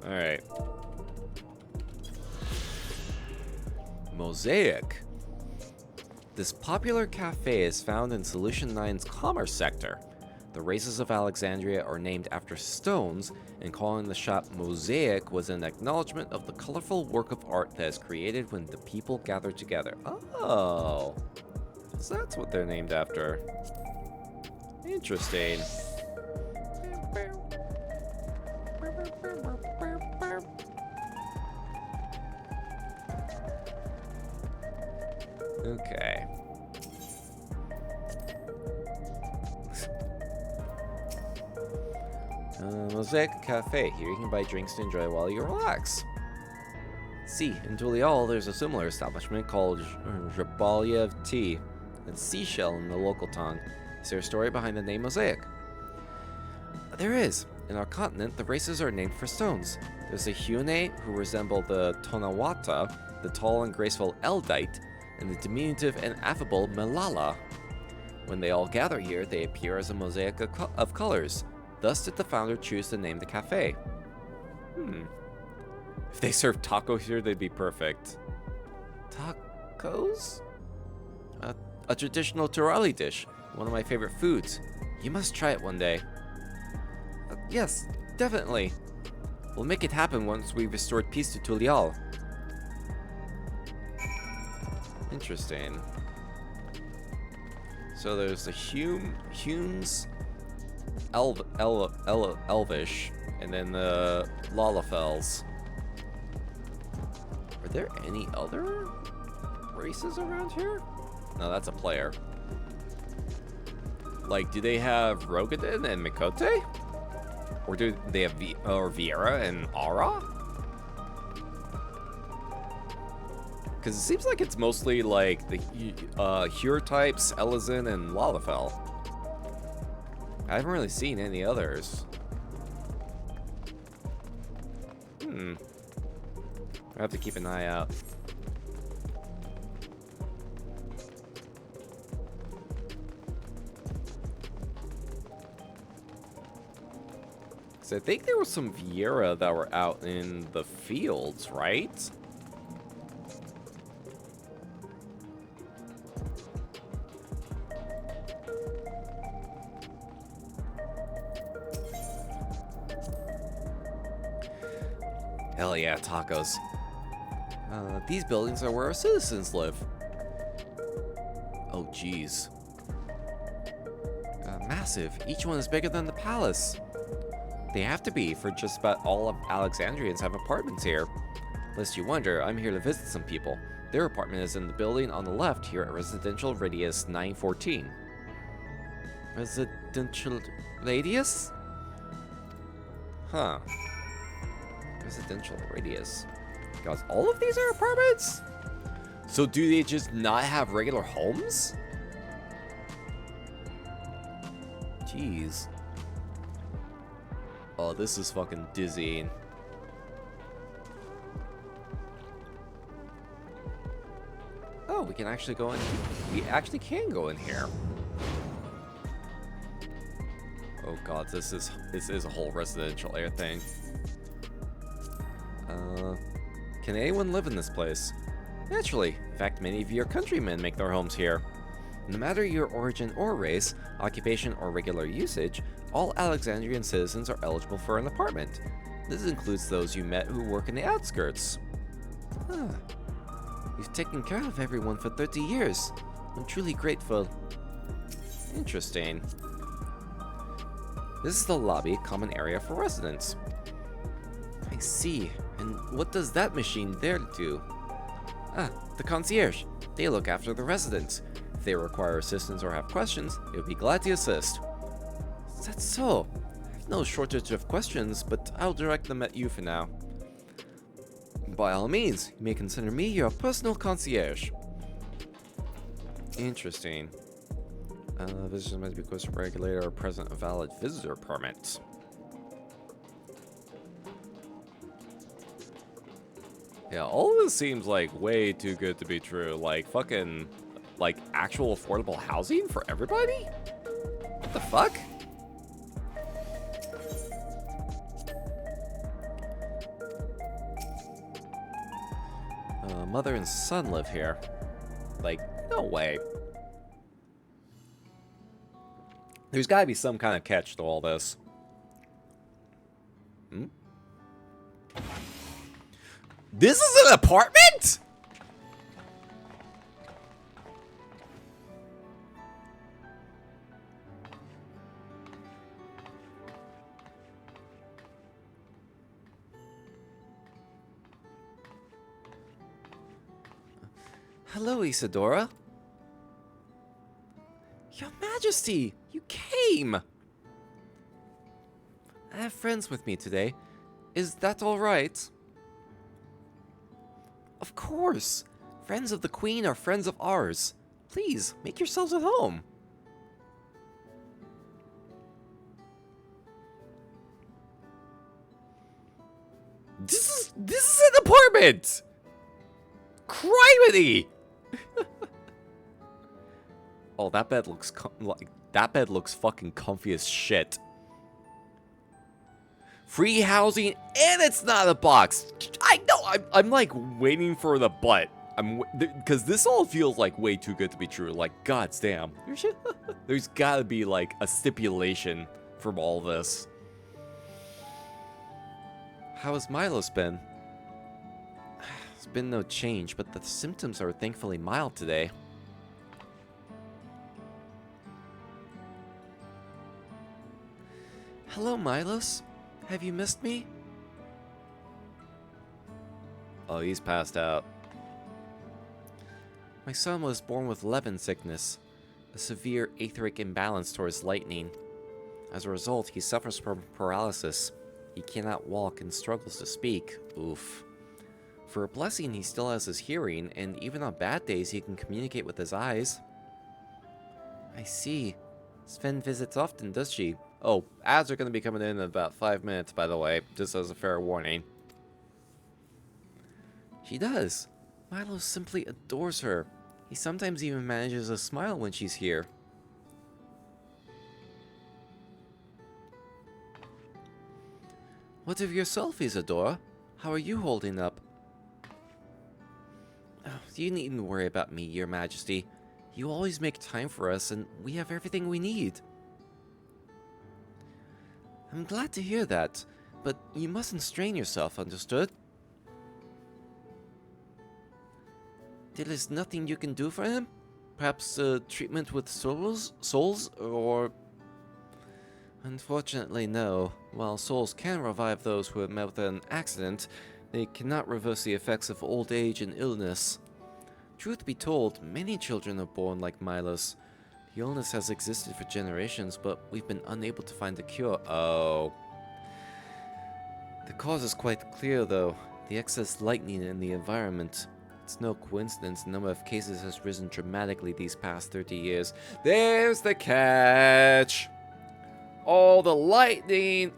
All right. Mosaic. This popular cafe is found in Solution 9's commerce sector. The races of Alexandria are named after stones, and calling the shop Mosaic was an acknowledgement of the colorful work of art that is created when the people gather together. Oh. So that's what they're named after. Interesting. Okay. Mosaic Cafe. Here you can buy drinks to enjoy while you relax. See, in Dulial, there's a similar establishment called Jabaliev Tea. It's seashell in the local tongue. Is there a story behind the name Mosaic? There is. In our continent, the races are named for stones. There's the Hyune, who resemble the Tonawata, the tall and graceful Eldite, and the diminutive and affable Malala. When they all gather here, they appear as a mosaic of colors. Thus did the founder choose to name the cafe. If they serve tacos here, they'd be perfect. Tacos? A traditional Turali dish. One of my favorite foods. You must try it one day. Yes, definitely. We'll make it happen once we've restored peace to Tulial. Interesting. So there's the Humes, Elvish, and then the Lalafels. Are there any other races around here? No, that's a player. Like, do they have Rogadin and Mikote? Or do they have Viera and Ara? Because it seems like it's mostly like the Hure types, Elizin, and Lalafell. I haven't really seen any others. I have to keep an eye out. I think there was some Viera that were out in the fields, right? Hell yeah, tacos. These buildings are where our citizens live. Oh, geez. Massive. Each one is bigger than the palace. They have to be, for just about all of Alexandrians have apartments here. Lest you wonder, I'm here to visit some people. Their apartment is in the building on the left here at Residential Radius 914. Residential Radius? Huh. Residential Radius. Guys, all of these are apartments? So do they just not have regular homes? Jeez. Oh, this is fucking dizzying. Oh, we can actually go in. We actually can go in here. Oh god, this is a whole residential air thing. Can anyone live in this place? Naturally. In fact, many of your countrymen make their homes here. No matter your origin or race, occupation or regular usage, all Alexandrian citizens are eligible for an apartment. This includes those you met who work in the outskirts. Huh. You've taken care of everyone for 30 years. I'm truly grateful. Interesting. This is the lobby, common area for residents. I see. And what does that machine there do? Ah, the concierge. They look after the residents. If they require assistance or have questions, they would be glad to assist. That's so. I have no shortage of questions, but I'll direct them at you for now. By all means, you may consider me your personal concierge. Interesting. Visitors must be close to regulator or present a valid visitor permit. Yeah, all of this seems like way too good to be true. Like fucking, like actual affordable housing for everybody? What the fuck? Mother and son live here. Like, no way. There's gotta be some kind of catch to all this. Hmm? This is an apartment?! Hello, Isadora. Your Majesty, you came! I have friends with me today. Is that all right? Of course. Friends of the Queen are friends of ours. Please, make yourselves at home. This is an apartment! Criminy! Oh, that bed looks fucking comfy as shit. free housing, and it's not a box. I know, I'm like waiting for the but. Because this all feels like way too good to be true. Like, god damn. There's gotta be like a stipulation from all this. How has Milos been? There's been no change, but the symptoms are thankfully mild today. Hello, Milos. Have you missed me? Oh, he's passed out. My son was born with Levin sickness, a severe etheric imbalance towards lightning. As a result, he suffers from paralysis. He cannot walk and struggles to speak. Oof. For a blessing, he still has his hearing, and even on bad days, he can communicate with his eyes. I see. Sven visits often, does she? Oh, ads are going to be coming in about 5 minutes, by the way, just as a fair warning. She does. Milo simply adores her. He sometimes even manages a smile when she's here. What of yourself, Isadora? How are you holding up? Oh, you needn't worry about me, Your Majesty. You always make time for us, and we have everything we need. I'm glad to hear that, but you mustn't strain yourself, understood? There is nothing you can do for him? Perhaps treatment with souls, or... Unfortunately, no. While souls can revive those who have met with an accident, they cannot reverse the effects of old age and illness. Truth be told, many children are born like Milos. The illness has existed for generations, but we've been unable to find a cure. Oh. The cause is quite clear, though. The excess lightning in the environment. It's no coincidence the number of cases has risen dramatically these past 30 years. There's the catch! All the lightning...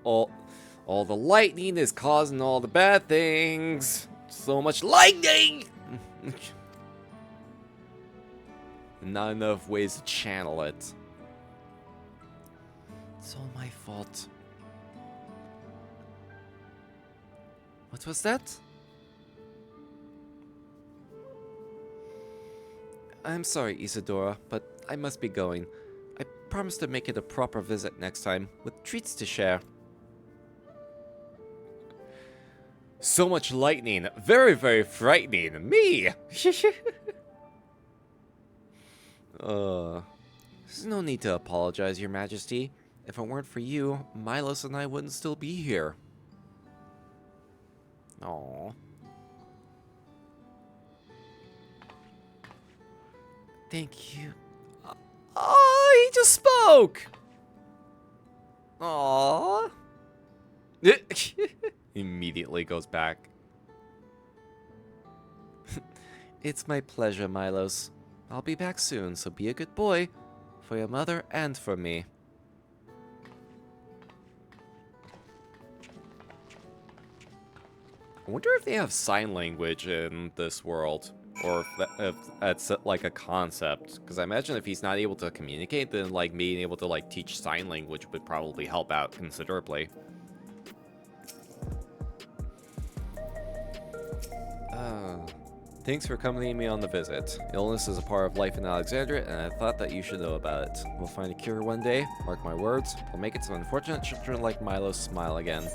All the lightning is causing all the bad things. So much lightning! Not enough ways to channel it. It's all my fault. What was that? I'm sorry, Isadora, but I must be going. I promise to make it a proper visit next time, with treats to share. So much lightning. Very, very frightening. Me! There's no need to apologize, Your Majesty. If it weren't for you, Milos and I wouldn't still be here. Aww. Thank you. Oh, he just spoke! Aww. Immediately goes back. It's my pleasure, Milos. I'll be back soon, so be a good boy. For your mother and for me. I wonder if they have sign language in this world. Or if that's like a concept. Because I imagine if he's not able to communicate, then like being able to like teach sign language would probably help out considerably. Thanks for accompanying me on the visit. Illness is a part of life in Alexandria, and I thought that you should know about it. We'll find a cure one day, mark my words. We'll make it so unfortunate children like Milo smile again.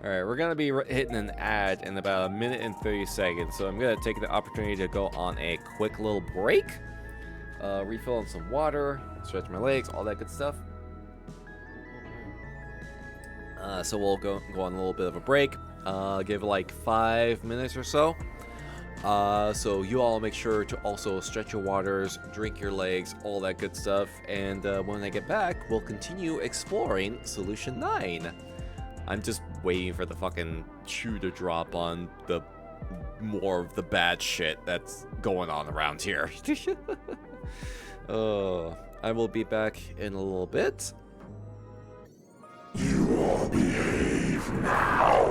Alright, we're gonna be hitting an ad in about 1 minute and 30 seconds, so I'm gonna take the opportunity to go on a quick little break. Refill on some water, stretch my legs, all that good stuff. So we'll go on a little bit of a break, give it like 5 minutes or so. So you all make sure to also stretch your waters, drink your legs, all that good stuff. And when I get back, we'll continue exploring Solution 9. I'm just waiting for the fucking shoe to drop on the more of the bad shit that's going on around here. I will be back in a little bit. You all behave now.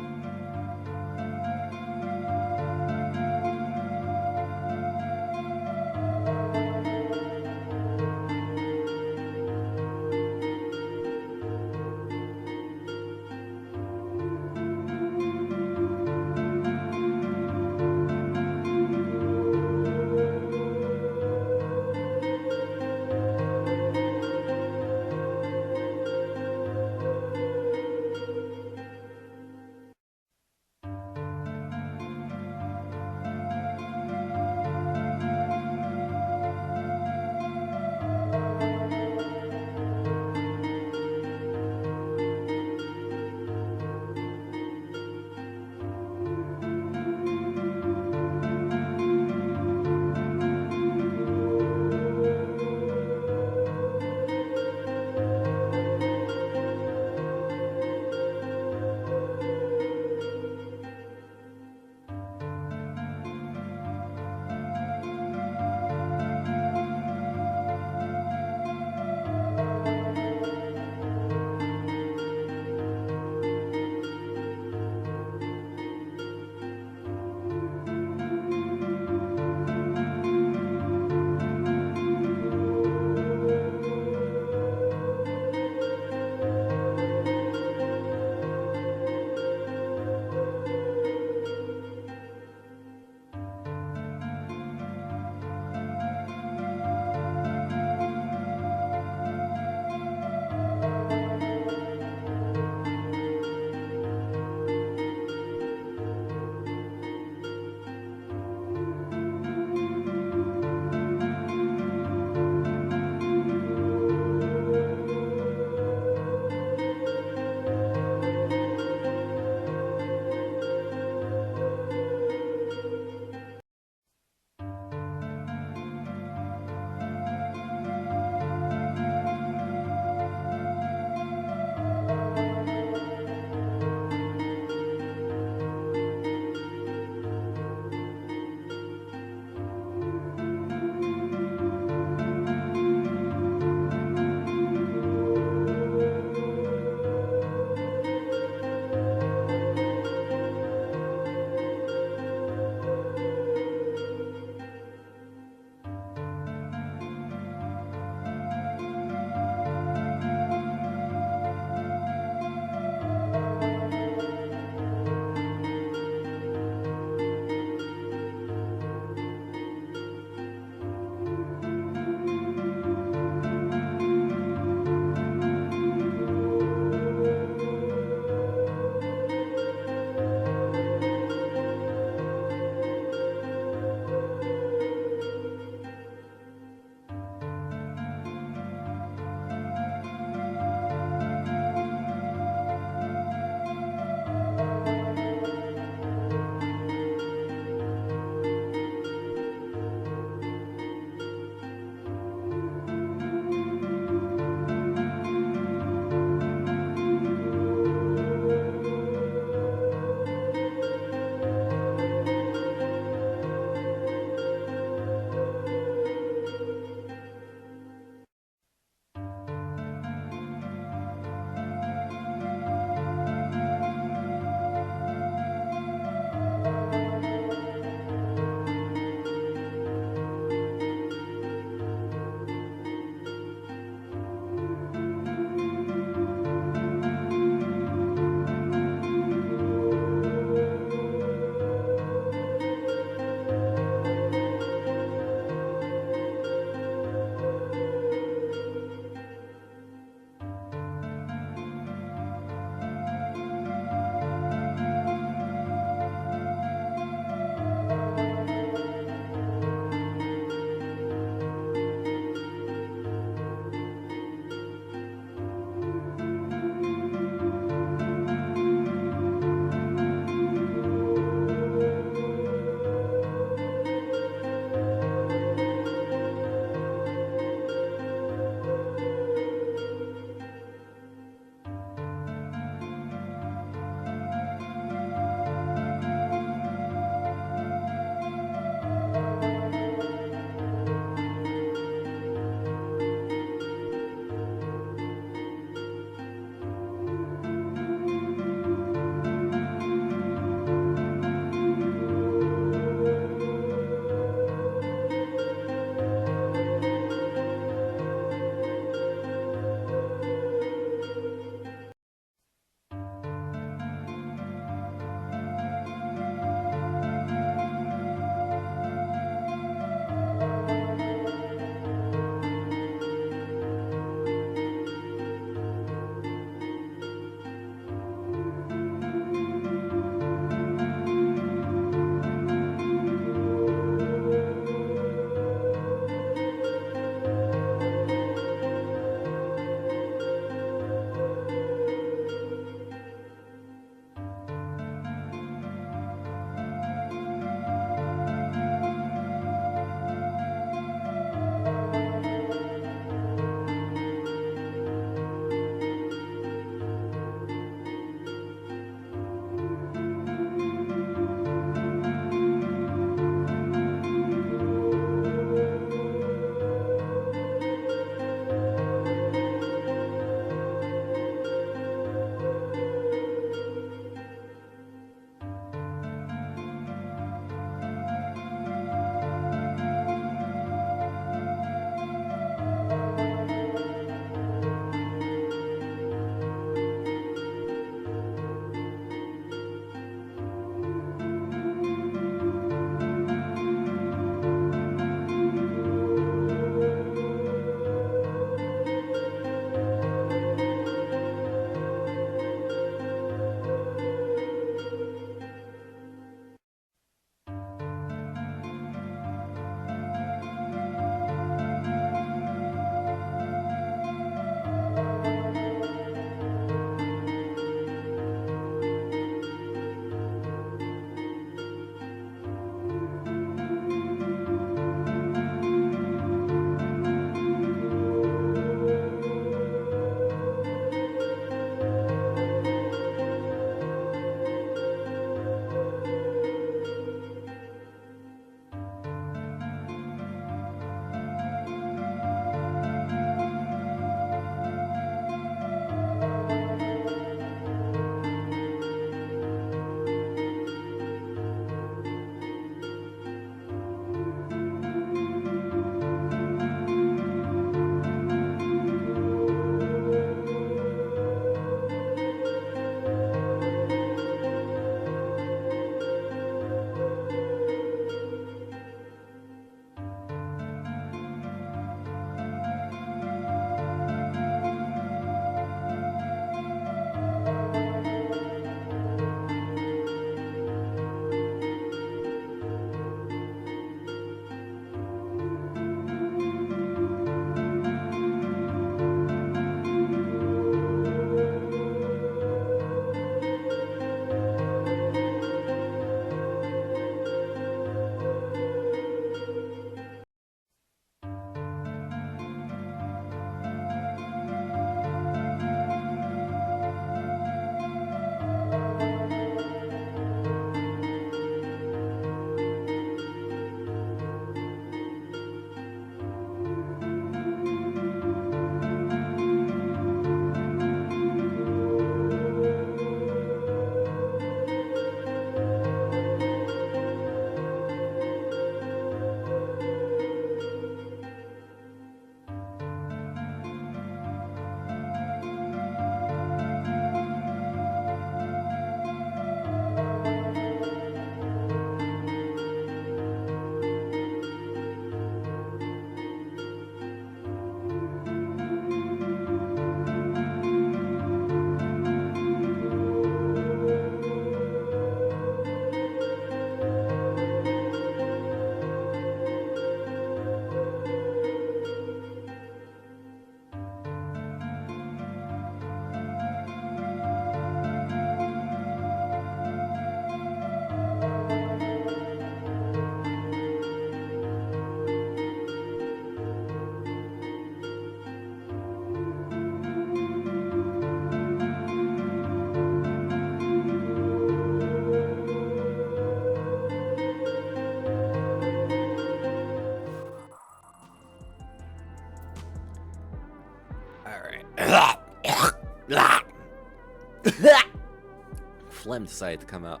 phlegm decided to come out.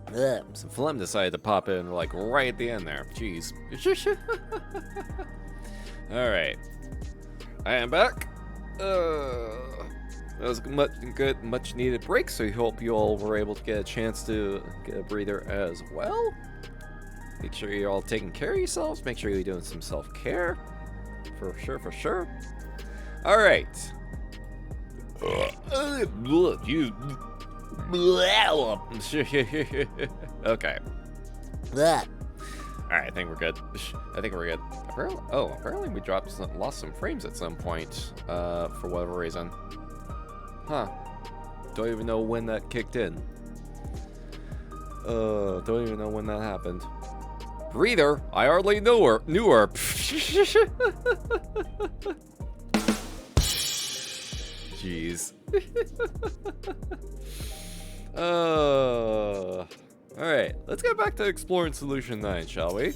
Ugh, some phlegm decided to pop in like right at the end there. Jeez. Alright. I am back. That was a much needed break, so I hope you all were able to get a chance to get a breather as well. Make sure you're all taking care of yourselves. Make sure you're doing some self-care. For sure, for sure. Alright. Okay. Alright, I think we're good. I think we're good. Apparently we lost some frames at some point, for whatever reason. Huh. Don't even know when that kicked in. Don't even know when that happened. Breather? I hardly knew her. Jeez. Alright, let's get back to exploring Solution 9, shall we?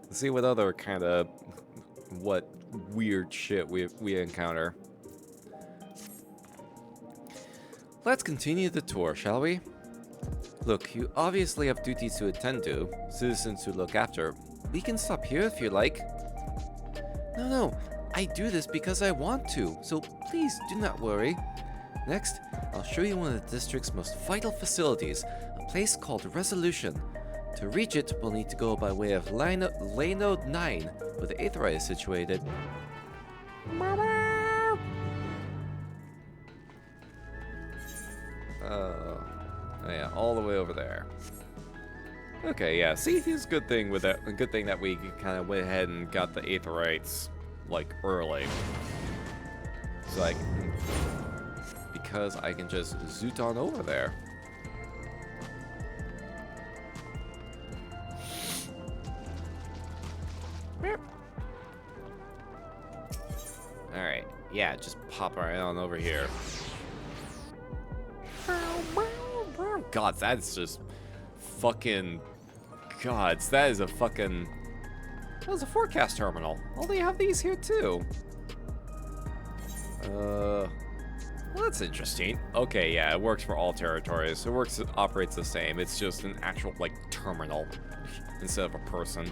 Let's see what other kind of weird shit we encounter. Let's continue the tour, shall we? Look, you obviously have duties to attend to, citizens to look after. We can stop here if you like. No, I do this because I want to, so please do not worry. Next, I'll show you one of the district's most vital facilities, a place called Resolution. To reach it, we'll need to go by way of Lanode 9, where the Aetheryte is situated. Oh yeah, all the way over there. Okay, yeah. See, it's a good thing with that. A good thing that we kind of went ahead and got the Aetherytes like early, so because I can just zoot on over there. All right, yeah, just pop right on over here. God, that's just fucking gods. That is a fucking. That was a forecast terminal. Oh, they have these here too. Well, that's interesting. Okay, yeah, it works for all territories. It operates the same. It's just an actual like terminal instead of a person.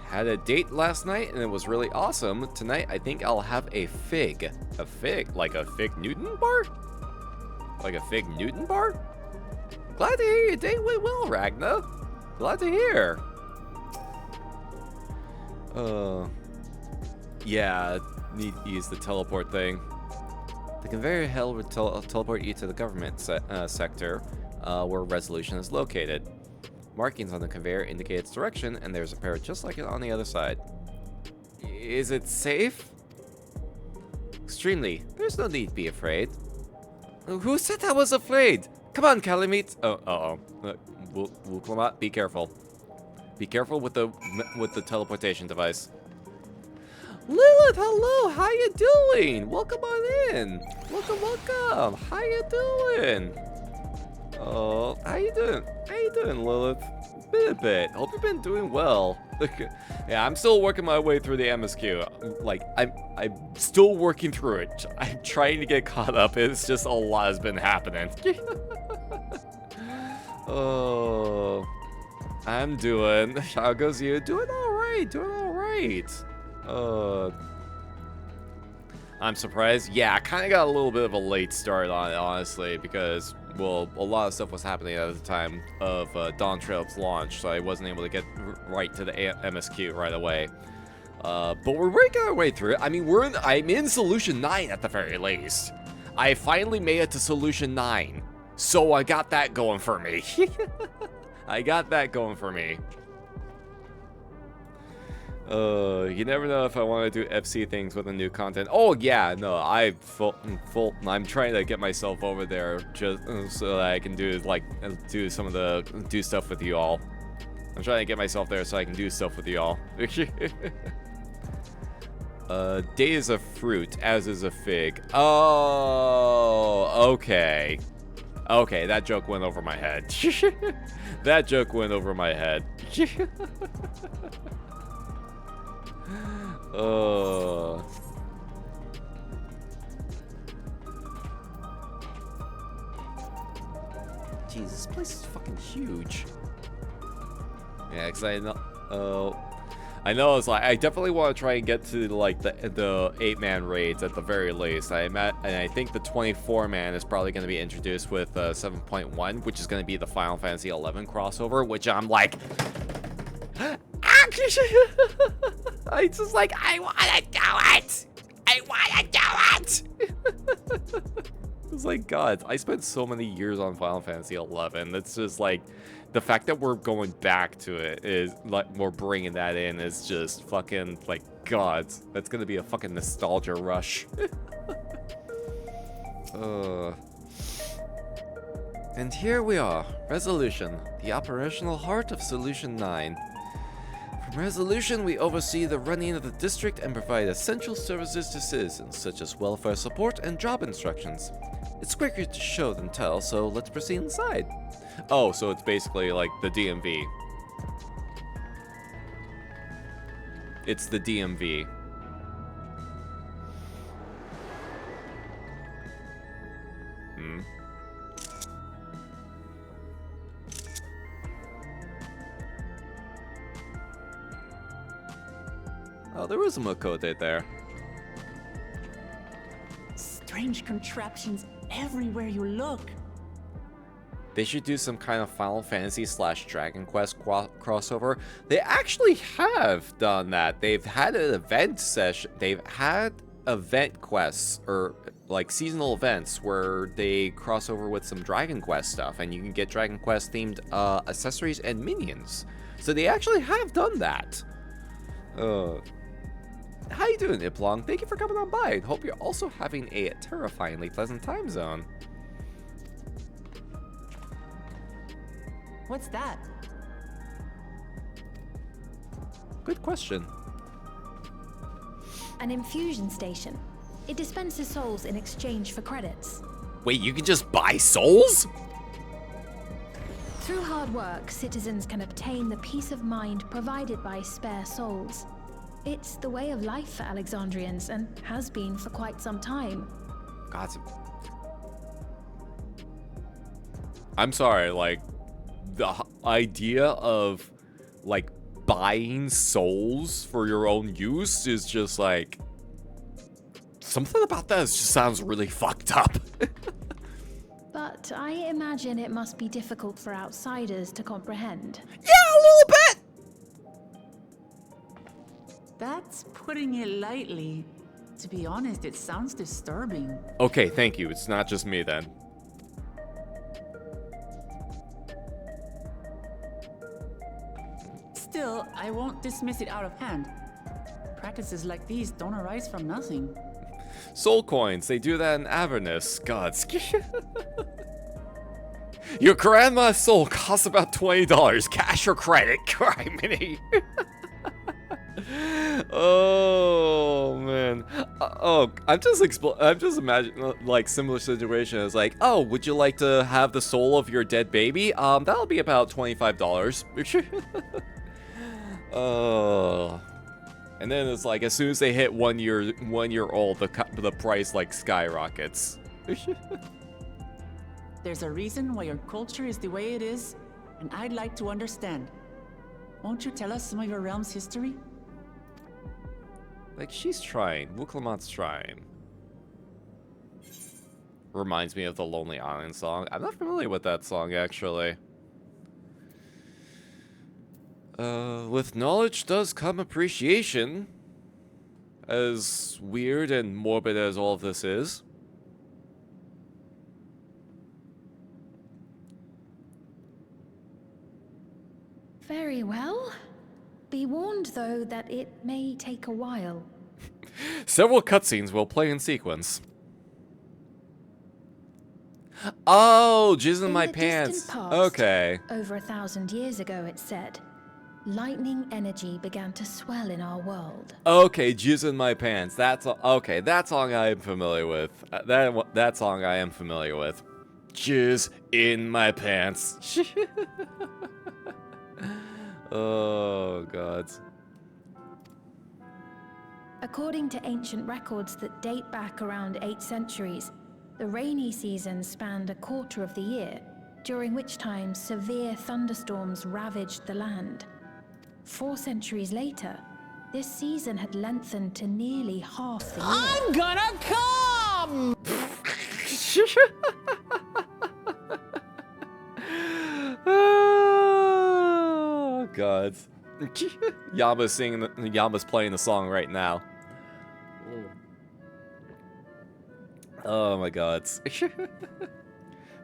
Had a date last night and it was really awesome. Tonight I think I'll have a fig. A fig? Like a fig Newton bar? Like a fig Newton bar? Glad to hear your date went well, Ragna. Glad to hear. Yeah, need to use the teleport thing. The conveyor hell would teleport you to the government sector, where Resolution is located. Markings on the conveyor indicate its direction, and there's a pair just like it on the other side. Is it safe? Extremely. There's no need to be afraid. Who said I was afraid? Come on, Calamite. Wuklamot, be careful. Be careful with the teleportation device. Lilith, hello. How you doing? Welcome on in. Welcome. How you doing? Oh, how you doing? How you doing, Lilith? Been a bit. Hope you've been doing well. Yeah, I'm still working my way through the MSQ. Like, I'm still working through it. I'm trying to get caught up. It's just a lot has been happening. Oh, I'm doing. How goes you? Doing all right. I'm surprised. Yeah, I kind of got a little bit of a late start on it, honestly, because, well, a lot of stuff was happening at the time of Dawntrail's launch, so I wasn't able to get right to the MSQ right away. But we're making our way through it. I mean, I'm in Solution 9 at the very least. I finally made it to Solution 9, so I got that going for me. You never know if I want to do FC things with the new content. Oh yeah, no, I'm trying to get myself over there just so that I can do do stuff with you all. I'm trying to get myself there so I can do stuff with you all. Day is a fruit, as is a fig. Oh, okay. Okay, that joke went over my head. That joke went over my head. Jeez, this place is fucking huge. Yeah, cause I know it's like I definitely want to try and get to like the 8-man raids at the very least. And I think the 24-man is probably going to be introduced with 7.1, which is going to be the Final Fantasy 11 crossover, which I'm like, I just like I want to do it. I want to do it. It's like, God, I spent so many years on Final Fantasy 11. It's just like, the fact that we're going back to it is like, we're bringing that in is just fucking like, God, that's gonna be a fucking nostalgia rush. And here we are, Resolution, the operational heart of Solution 9. From Resolution, we oversee the running of the district and provide essential services to citizens, such as welfare support and job instructions. It's quicker to show than tell, so let's proceed inside. Oh, so it's basically like the DMV. It's the DMV. Oh, there was a Makote there. Strange contraptions everywhere you look. They should do some kind of Final Fantasy / Dragon Quest crossover. They actually have done that. They've had an event session. They've had event quests or like seasonal events where they cross over with some Dragon Quest stuff, and you can get Dragon Quest themed accessories and minions. So they actually have done that. How you doing, Iplong? Thank you for coming on by. Hope you're also having a terrifyingly pleasant time zone. What's that? Good question. An infusion station. It dispenses souls in exchange for credits. Wait, you can just buy souls? Through hard work, citizens can obtain the peace of mind provided by spare souls. It's the way of life for Alexandrians and has been for quite some time. God. I'm sorry, like, the idea of, like, buying souls for your own use is just, like, something about that just sounds really fucked up. But I imagine it must be difficult for outsiders to comprehend. Yeah, a little bit! That's putting it lightly. To be honest, it sounds disturbing. Okay, thank you. It's not just me then. Still, I won't dismiss it out of hand. Practices like these don't arise from nothing. Soul coins, they do that in Avernus. God. Your grandma's soul costs about $20, cash or credit. Criminy. Oh man. I'm just imagining like similar situation. It's like, oh, would you like to have the soul of your dead baby? That'll be about $25. Oh. And then it's like as soon as they hit 1 year old, the price like skyrockets. There's a reason why your culture is the way it is, and I'd like to understand. Won't you tell us some of your realm's history? Like, she's trying. Wuklamant's trying. Reminds me of the Lonely Island song. I'm not familiar with that song, actually. With knowledge does come appreciation. As weird and morbid as all of this is. Very well. Be warned, though, that it may take a while. Several cutscenes will play in sequence. Oh, jizz in my the pants. distant past, Okay. Over 1,000 years ago, it said, lightning energy began to swell in our world. Okay, jizz in my pants. That's okay. That song I am familiar with. That song I am familiar with. Jizz in my pants. Oh, God. According to ancient records that date back around 8 centuries, the rainy season spanned a quarter of the year, during which time severe thunderstorms ravaged the land. 4 centuries later, this season had lengthened to nearly half the year. I'm gonna come! Oh, God. Yama's playing the song right now. Oh my God.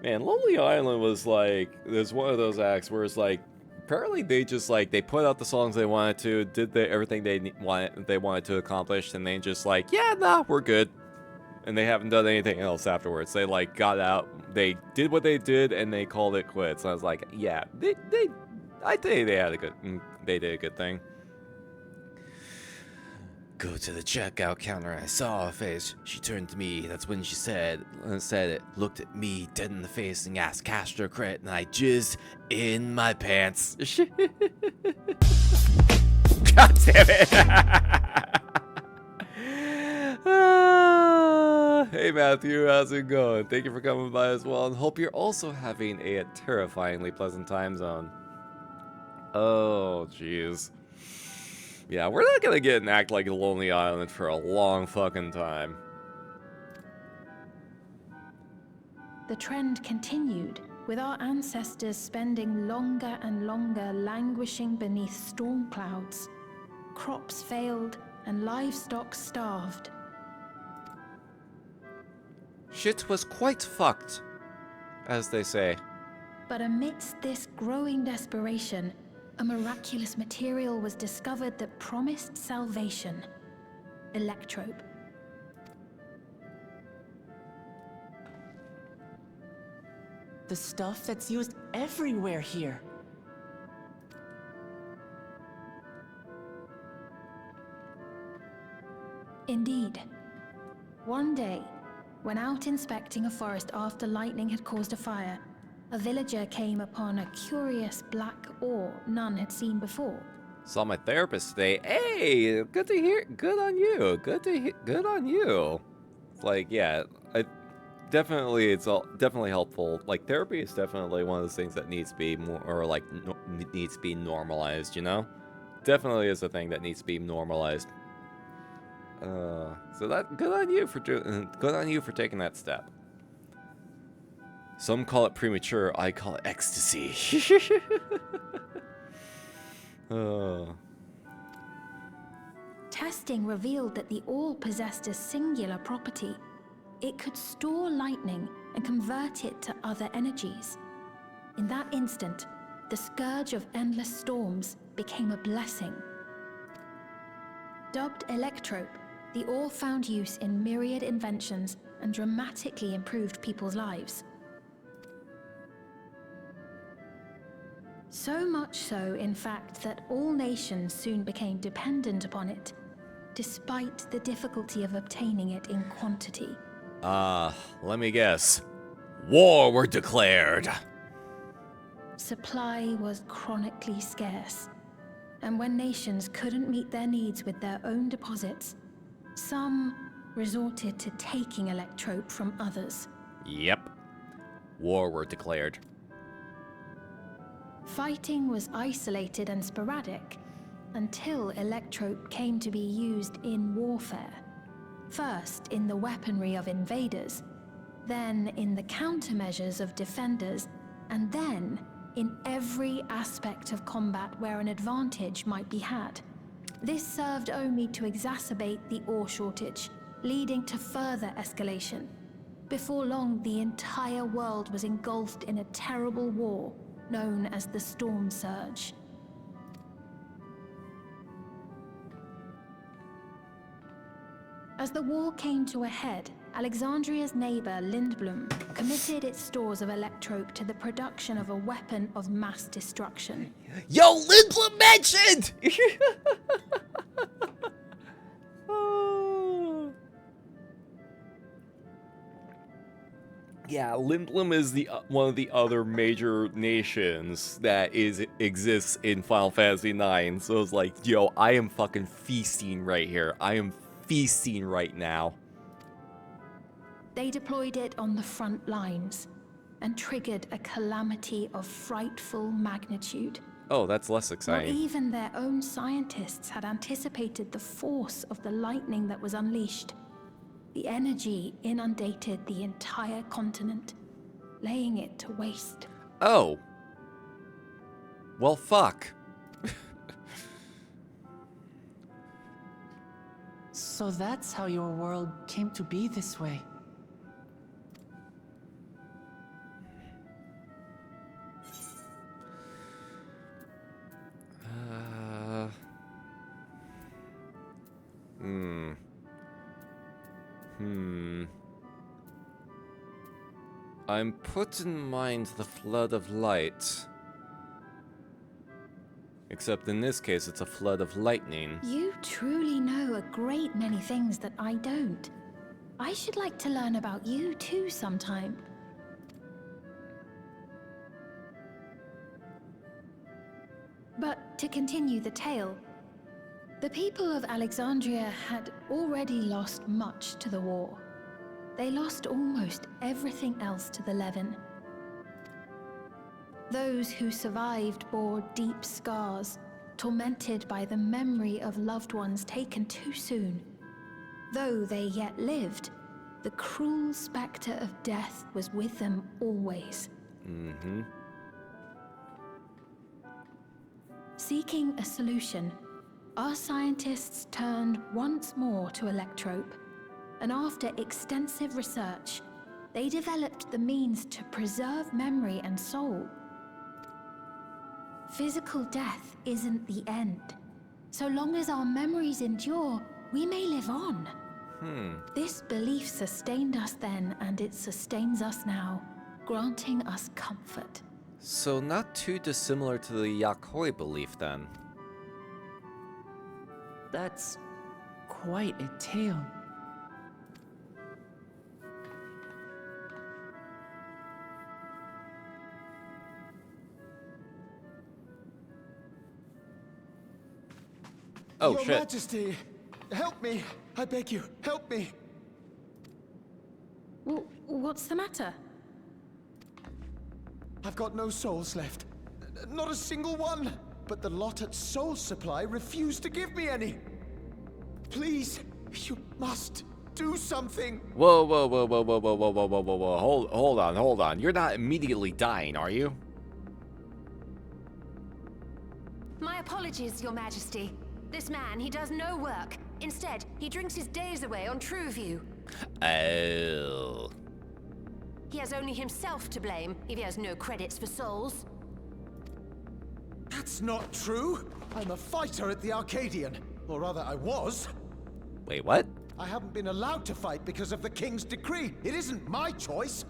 Man, Lonely Island was like, there's one of those acts where it's like, apparently they just like, they put out the songs they wanted to, did everything they wanted to accomplish, and they just like, yeah, nah, we're good. And they haven't done anything else afterwards. They like got out, they did what they did, and they called it quits. And I was like, yeah, I think they did a good thing. Go to the checkout counter, and I saw a face. She turned to me. That's when she said it. Looked at me dead in the face and asked Castro credit, and I jizzed in my pants. God damn it! Hey Matthew, how's it going? Thank you for coming by as well, and hope you're also having a terrifyingly pleasant time zone. Oh, jeez. Yeah, we're not gonna get an act like a Lonely Island for a long fucking time. The trend continued, with our ancestors spending longer and longer languishing beneath storm clouds. Crops failed and livestock starved. Shit was quite fucked, as they say. But amidst this growing desperation, a miraculous material was discovered that promised salvation. Electrope. The stuff that's used everywhere here. Indeed. One day, when out inspecting a forest after lightning had caused a fire, a villager came upon a curious black ore none had seen before. Saw my therapist today. Hey, good to hear. Good on you. Good on you. Like, yeah, it's definitely helpful. Like, therapy is definitely one of those things that needs to be more, or like, needs to be normalized. You know, definitely is a thing that needs to be normalized. So that good on you for taking that step. Some call it premature, I call it ecstasy. Oh. Testing revealed that the ore possessed a singular property. It could store lightning and convert it to other energies. In that instant, the scourge of endless storms became a blessing. Dubbed Electrope, the ore found use in myriad inventions and dramatically improved people's lives. So much so, in fact, that all nations soon became dependent upon it, despite the difficulty of obtaining it in quantity. Let me guess. War were declared. Supply was chronically scarce, and when nations couldn't meet their needs with their own deposits, some resorted to taking Electrope from others. Yep. War were declared. Fighting was isolated and sporadic until Electrope came to be used in warfare. First in the weaponry of invaders, then in the countermeasures of defenders, and then in every aspect of combat where an advantage might be had. This served only to exacerbate the ore shortage, leading to further escalation. Before long, the entire world was engulfed in a terrible war known as the Storm Surge. As the war came to a head, Alexandria's neighbor, Lindblum, committed its stores of Electrope to the production of a weapon of mass destruction. Yo, Lindblum mentioned! Yeah, Lindblum is the one of the other major nations that exists in Final Fantasy IX. So it's like, yo, I am fucking feasting right here. I am feasting right now. They deployed it on the front lines and triggered a calamity of frightful magnitude. Oh, that's less Not exciting. even their own scientists had anticipated the force of the lightning that was unleashed. The energy inundated the entire continent, laying it to waste. Oh. Well, fuck. So that's how your world came to be this way. I'm put in mind the flood of light. Except in this case, it's a flood of lightning. You truly know a great many things that I don't. I should like to learn about you too sometime. But to continue the tale, the people of Alexandria had already lost much to the war. They lost almost everything else to the Levin. Those who survived bore deep scars, tormented by the memory of loved ones taken too soon. Though they yet lived, the cruel specter of death was with them always. Seeking a solution, our scientists turned once more to Electrope, and after extensive research, they developed the means to preserve memory and soul. Physical death isn't the end. So long as our memories endure, we may live on. This belief sustained us then, and it sustains us now, granting us comfort. So not too dissimilar to the Yakoi belief then. That's quite a tale. Oh, Your shit. Majesty, help me! I beg you, help me! What's the matter? I've got no souls left. Not a single one! But the lot at Soul Supply refused to give me any! Please, you must do something! Whoa, whoa, whoa, whoa, whoa, whoa, whoa, whoa, whoa, whoa, whoa. Hold on. You're not immediately dying, are you? My apologies, Your Majesty. This man, he does no work. Instead, he drinks his days away on Trueview. Oh. He has only himself to blame if he has no credits for souls. That's not true! I'm a fighter at the Arcadian. Or rather, I was. Wait, what? I haven't been allowed to fight because of the King's decree. It isn't my choice.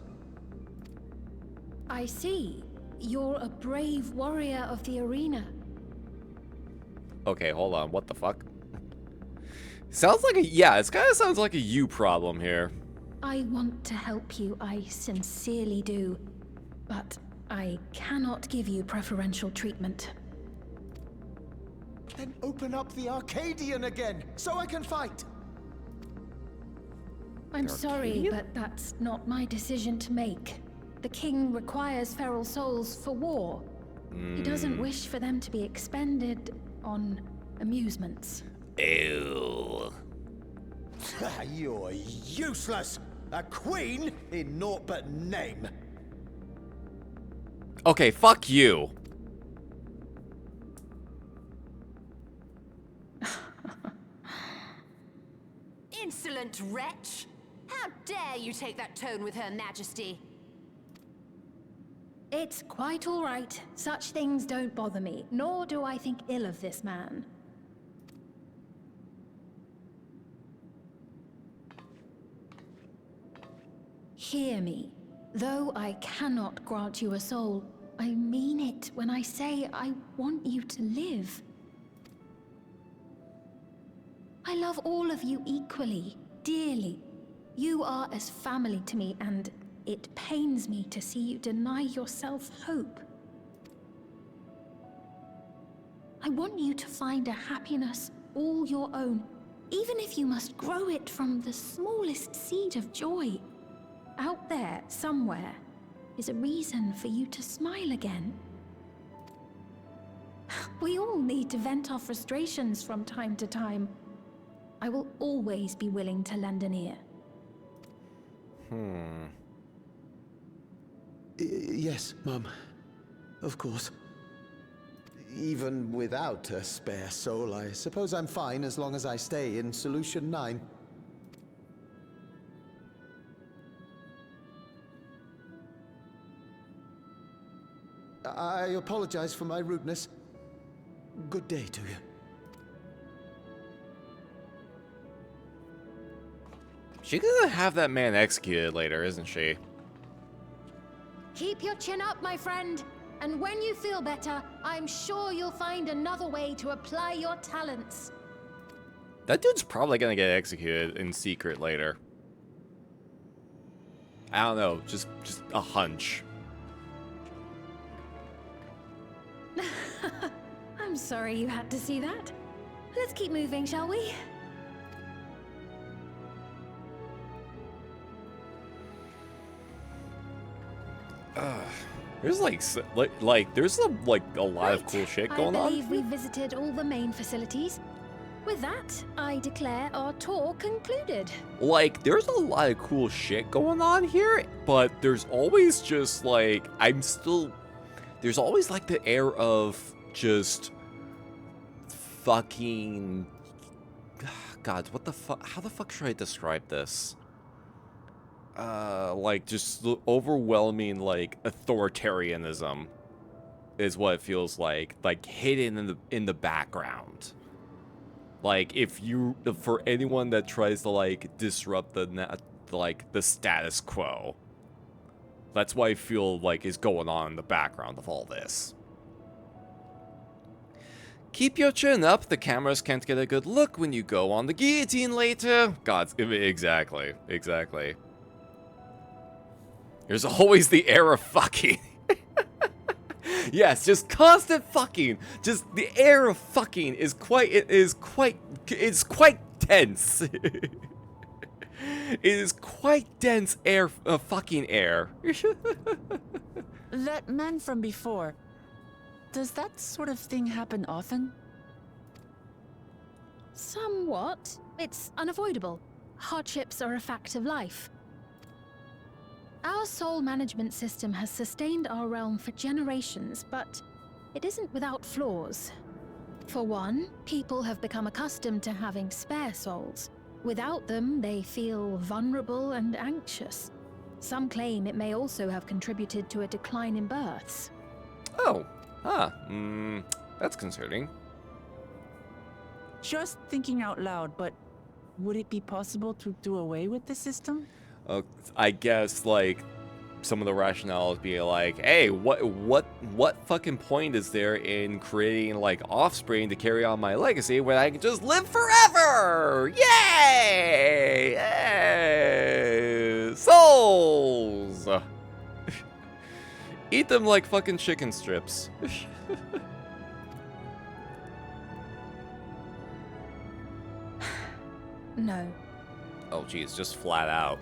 I see. You're a brave warrior of the arena. Okay, hold on. What the fuck? Sounds like it kind of sounds like a you problem here. I want to help you, I sincerely do. But I cannot give you preferential treatment. Then open up the Arcadian again, so I can fight! I'm sorry, but that's not my decision to make. The king requires feral souls for war. He doesn't wish for them to be expended on amusements. Ew. You're useless! A queen in naught but name! Okay, fuck you. Insolent wretch! How dare you take that tone with Her Majesty? It's quite all right. Such things don't bother me, nor do I think ill of this man. Hear me. Though I cannot grant you a soul, I mean it when I say I want you to live. I love all of you equally, dearly. You are as family to me, and it pains me to see you deny yourself hope. I want you to find a happiness all your own, even if you must grow it from the smallest seed of joy. Out there, somewhere, is a reason for you to smile again. We all need to vent our frustrations from time to time. I will always be willing to lend an ear. Yes, Mum. Of course. Even without a spare soul, I suppose I'm fine as long as I stay in Solution 9. I apologize for my rudeness. Good day to you. She's gonna have that man executed later, isn't she? Keep your chin up, my friend. And when you feel better, I'm sure you'll find another way to apply your talents. That dude's probably gonna get executed in secret later. I don't know, just a hunch. I'm sorry you had to see that. Let's keep moving, shall we? There's there's a lot of cool shit going I on. believe we visited all the main facilities. With that, I declare our tour concluded. Like, there's a lot of cool shit going on here, but there's always just there's always like the air of just fucking, God, what the fuck, how the fuck should I describe this? Like, just the overwhelming, like, authoritarianism is what it feels like hidden in the background. Like, for anyone that tries to, like, disrupt the status quo, that's what I feel like is going on in the background of all this. Keep your chin up, the cameras can't get a good look when you go on the guillotine later. God, exactly. There's always the air of fucking. Yes, just constant fucking. Just the air of fucking is quite tense. It is quite dense air, fucking air. That man from before, does that sort of thing happen often? Somewhat. It's unavoidable. Hardships are a fact of life. Our soul management system has sustained our realm for generations, but it isn't without flaws. For one, people have become accustomed to having spare souls. Without them, they feel vulnerable and anxious. Some claim it may also have contributed to a decline in births. That's concerning. Just thinking out loud, but would it be possible to do away with the system? I guess, like, some of the rationale is being like, hey, what fucking point is there in creating, like, offspring to carry on my legacy when I can just live forever? Yay! Yay! Souls! Eat them like fucking chicken strips. No. Oh, geez, just flat out.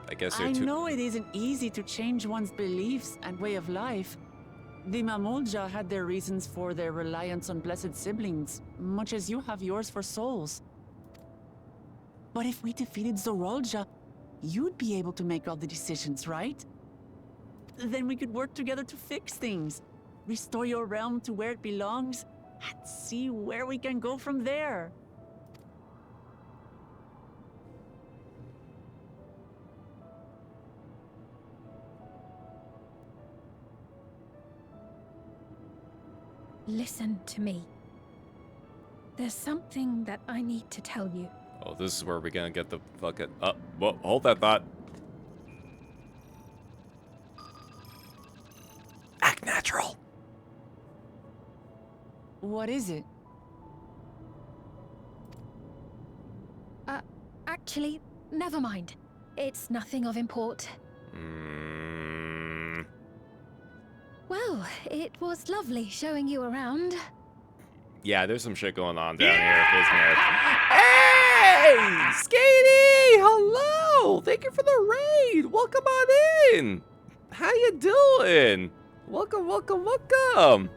I guess you're I know it isn't easy to change one's beliefs and way of life. The Mamolja had their reasons for their reliance on blessed siblings, much as you have yours for souls. But if we defeated Zorolja, you'd be able to make all the decisions, right? Then we could work together to fix things, restore your realm to where it belongs, and see where we can go from there. Listen to me. There's something that I need to tell you. Oh, this is where we're gonna get the fucking... well, hold that thought. Act natural. What is it? Act Actually, never mind. It's nothing of import. Well, it was lovely showing you around. Yeah, there's some shit going on down here, isn't there? Hey! Skatey! Hello! Thank you for the raid! Welcome on in! How you doing? Welcome, welcome, welcome!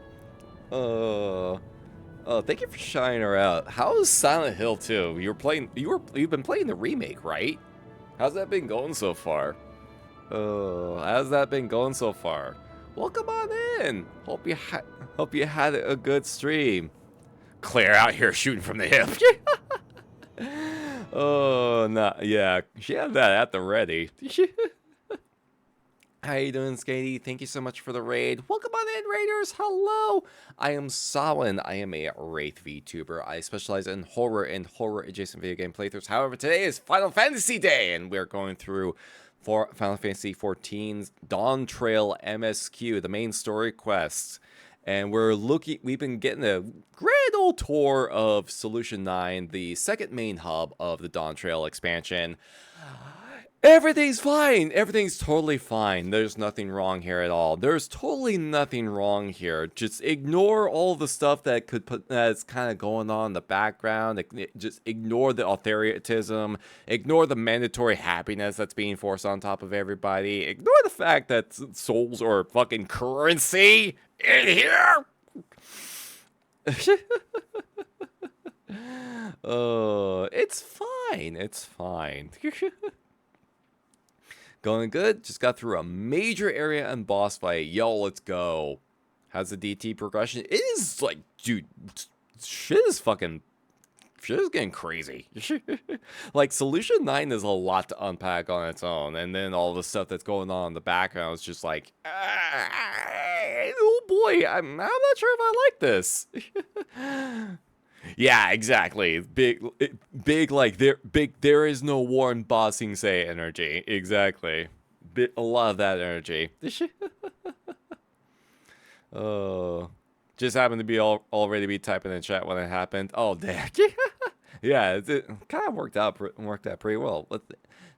Thank you for shining her out. How's Silent Hill 2? You've been playing the remake, right? How's that been going so far? How's that been going so far? Welcome on in. Hope you had a good stream. Claire out here shooting from the hip. Oh, no, yeah, she had that at the ready. How you doing, Skatey? Thank you so much for the raid. Welcome on in, raiders. Hello. I am Samhain. I am a Wraith VTuber. I specialize in horror and horror-adjacent video game playthroughs. However, today is Final Fantasy Day, and we're going through Final Fantasy XIV's Dawntrail MSQ, the main story quests. And we've been getting a grand old tour of Solution 9, the second main hub of the Dawntrail expansion. Everything's fine. Everything's totally fine. There's nothing wrong here at all. There's totally nothing wrong here. Just ignore all the stuff that's kind of going on in the background. Just ignore the authoritism. Ignore the mandatory happiness that's being forced on top of everybody. Ignore the fact that souls are fucking currency in here. It's fine. It's fine. Going good. Just got through a major area and boss fight. Yo, let's go. How's the DT progression? It is like, dude, shit is getting crazy. Like, Solution 9 is a lot to unpack on its own. And then all the stuff that's going on in the background is just like, oh boy, I'm not sure if I like this. Yeah, exactly. Big like there is no war in Ba Sing Se energy. Exactly. A lot of that energy. Oh, just happened to be already be typing in chat when it happened. Oh, damn. Yeah, it kind of worked out pretty well. But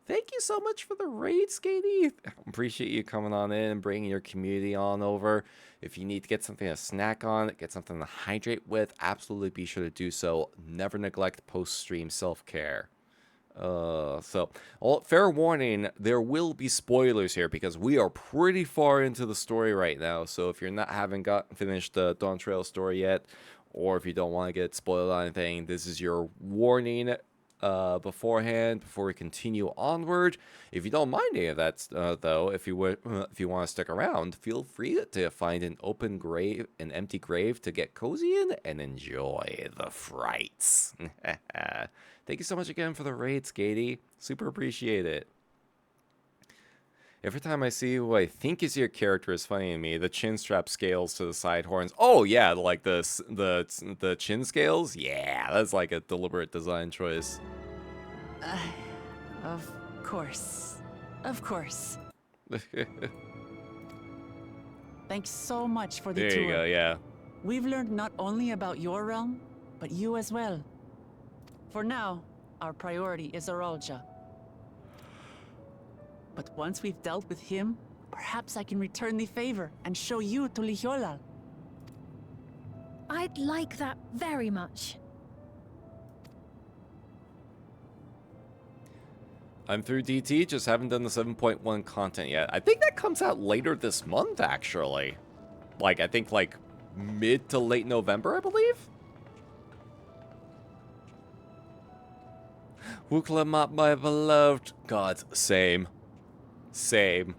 thank you so much for the raid, Skatey. Appreciate you coming on in and bringing your community on over. If you need to get something to snack on, get something to hydrate with, absolutely be sure to do so. Never neglect post-stream self-care. Fair warning, there will be spoilers here because we are pretty far into the story right now. So if you're haven't finished the Dawntrail story yet, or if you don't want to get spoiled on anything, this is your warning beforehand before we continue onward. If you don't mind any of that, though, if you want to stick around, feel free to find an empty grave to get cozy in and enjoy the frights. Thank you so much again for the raid, Skatey. Super appreciate it. Every time I see who I think is your character is funny to me, the chin strap scales to the side horns. Oh yeah, like the chin scales. Yeah, that's like a deliberate design choice. Of course. Of course. Thanks so much for the tour. There you go, yeah. We've learned not only about your realm, but you as well. For now, our priority is Aralja. But once we've dealt with him, perhaps I can return the favor and show you to Lihiolal. I'd like that very much. I'm through DT, just haven't done the 7.1 content yet. I think that comes out later this month, actually. I think mid to late November, I believe? Wuklamat, my beloved. God, same. Same.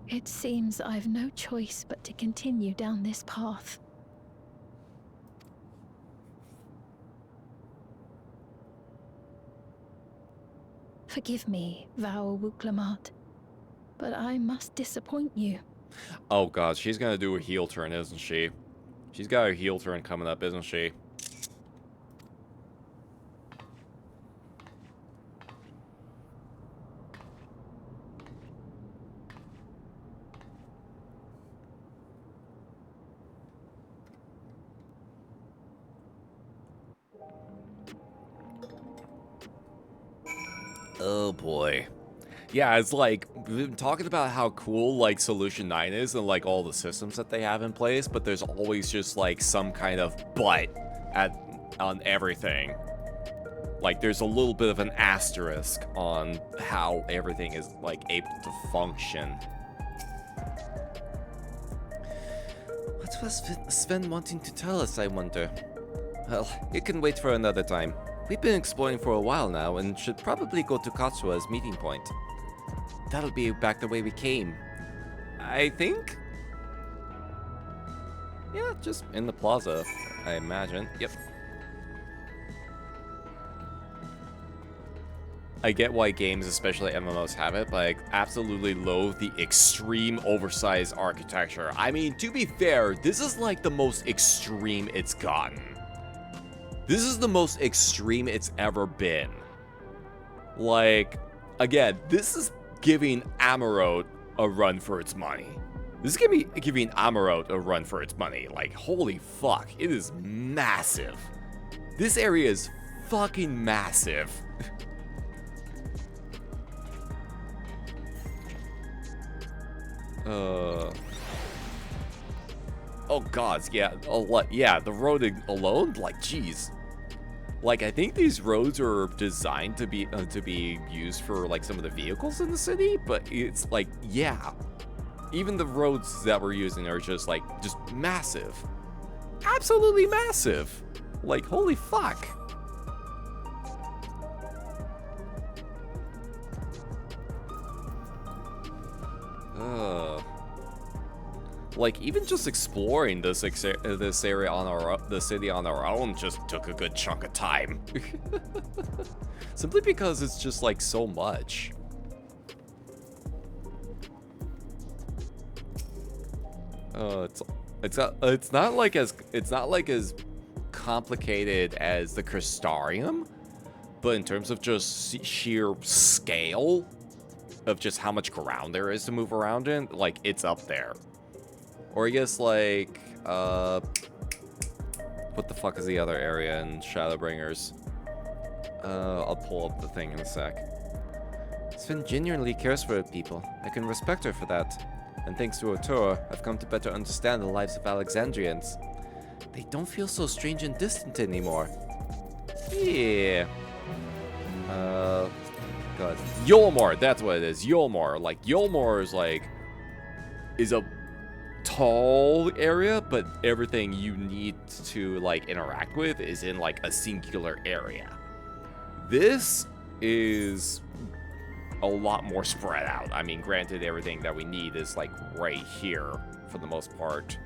It seems I've no choice but to continue down this path. Forgive me, Val Wuklamat, but I must disappoint you. Oh god, she's gonna do a heel turn, isn't she? She's got her heel turn coming up, isn't she? Oh boy. Yeah, it's like, we've been talking about how cool, like, Solution 9 is and, like, all the systems that they have in place, but there's always just, like, some kind of but on everything. Like, there's a little bit of an asterisk on how everything is, like, able to function. What was Sven wanting to tell us, I wonder? Well, it can wait for another time. We've been exploring for a while now and should probably go to Katsua's meeting point. That'll be back the way we came. I think? Yeah, just in the plaza, I imagine. Yep. I get why games, especially MMOs, have it, but I absolutely loathe the extreme oversized architecture. I mean, to be fair, this is like the most extreme it's gotten. This is the most extreme it's ever been. Like, again, this is giving Amarot a run for its money. This is giving Amarot a run for its money. Like, holy fuck, it is massive. This area is fucking massive. Oh god, yeah, the road alone, like, jeez. Like, I think these roads are designed to be used for, like, some of the vehicles in the city, but it's like, yeah. Even the roads that we're using are just massive. Absolutely massive. Like, holy fuck. Like, even just exploring this area on the city on our own just took a good chunk of time. Simply because it's just like so much. It's not like as complicated as the Crystarium, but in terms of just sheer scale of just how much ground there is to move around in, like, it's up there. Or I guess, like, what the fuck is the other area in Shadowbringers? I'll pull up the thing in a sec. Sven genuinely cares for people. I can respect her for that. And thanks to her tour, I've come to better understand the lives of Alexandrians. They don't feel so strange and distant anymore. Yeah. God. Yolmor, that's what it is. Yolmor. Like, Yolmor is a tall area, but everything you need to, like, interact with is in, like, a singular area. This is a lot more spread out. I mean, granted, everything that we need is, like, right here for the most part.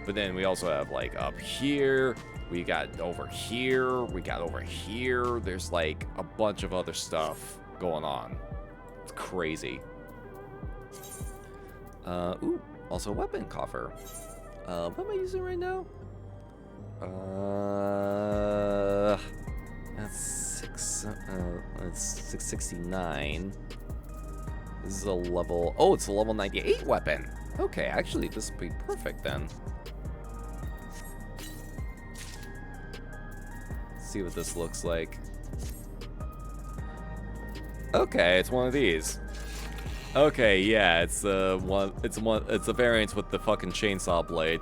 But then we also have, like, up here, we got over here, we got over here. There's, like, a bunch of other stuff going on. It's crazy. Ooh, also weapon coffer. What am I using right now? That's 669. This is a level, oh, it's a level 98 weapon. Okay, actually, this would be perfect then. Let's see what this looks like. Okay, it's one of these. Okay, yeah, it's a variant with the fucking chainsaw blade.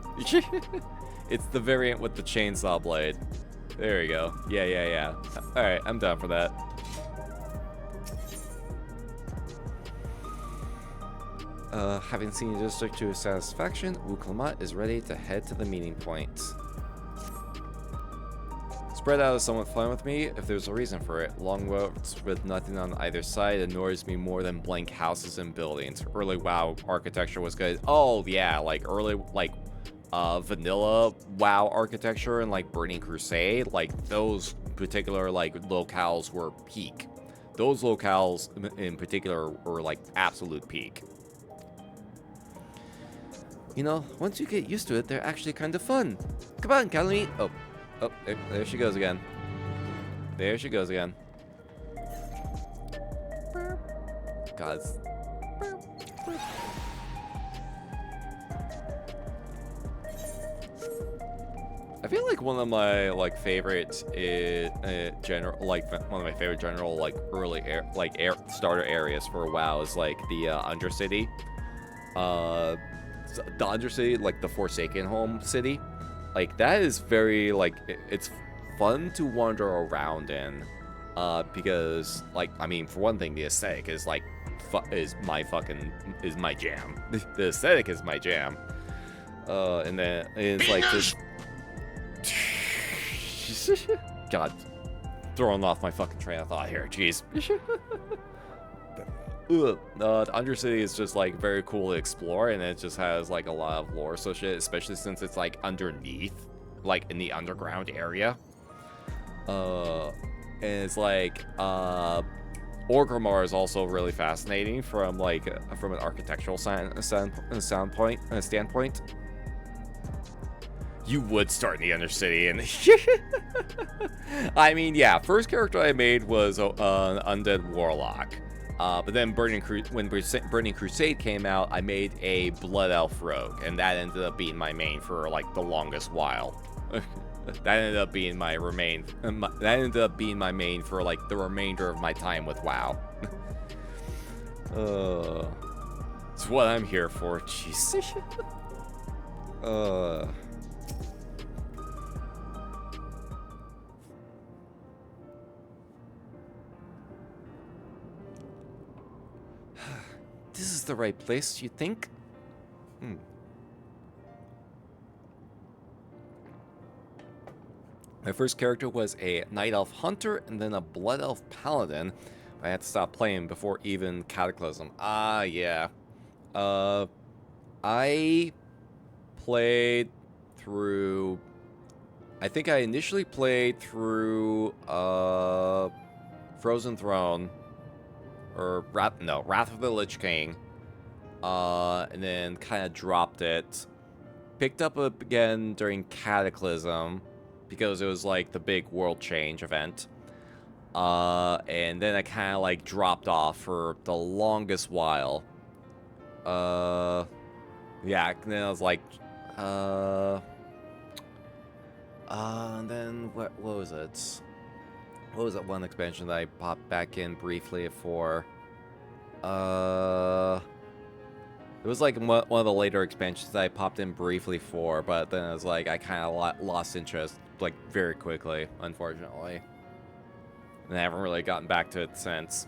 It's the variant with the chainsaw blade. There you go. Yeah. Alright, I'm down for that. Having seen the district to his satisfaction, Wuklamat is ready to head to the meeting point. Spread out is somewhat fine with me, if there's a reason for it. Long roads with nothing on either side annoys me more than blank houses and buildings. Early WoW architecture was good. Oh, yeah, like early, like, vanilla WoW architecture and, like, Burning Crusade, like, those particular, like, locales were peak. Those locales, in particular, were, like, absolute peak. You know, once you get used to it, they're actually kind of fun. Come on, Calamy. Oh, there she goes again. There she goes again. God. I feel like one of my like favorite general one of my favorite general like early starter areas for WoW is like the Undercity. The Undercity, like the Forsaken home city, like that is very like it's fun to wander around in, because like I mean for one thing the aesthetic is like is my jam. The aesthetic is my jam, and then it's like just. God, throwing off my fucking train of thought here. Jeez. The Undercity is just like very cool to explore, and it just has like a lot of lore associated, especially since it's like underneath, like in the underground area. And it's like Orgrimmar is also really fascinating from an architectural standpoint. You would start in the Undercity, and I mean, yeah, first character I made was an undead warlock, but then when Burning Crusade came out, I made a blood elf rogue, and that ended up being my main for like the longest while. That ended up being my main for like the remainder of my time with WoW. It's what I'm here for. Jeez. This is the right place, you think? My first character was a Night Elf Hunter and then a Blood Elf Paladin. I had to stop playing before even Cataclysm. Ah, yeah. I played through... I think I initially played through Frozen Throne. Or Wrath of the Lich King, and then kind of dropped it. Picked up again during Cataclysm, because it was like the big world change event. And then I kind of like dropped off for the longest while. Yeah, and then I was like, and then what was it? What was that one expansion that I popped back in briefly for? It was like one of the later expansions that I popped in briefly for, but then it was like I kind of lost interest like very quickly, unfortunately. And I haven't really gotten back to it since.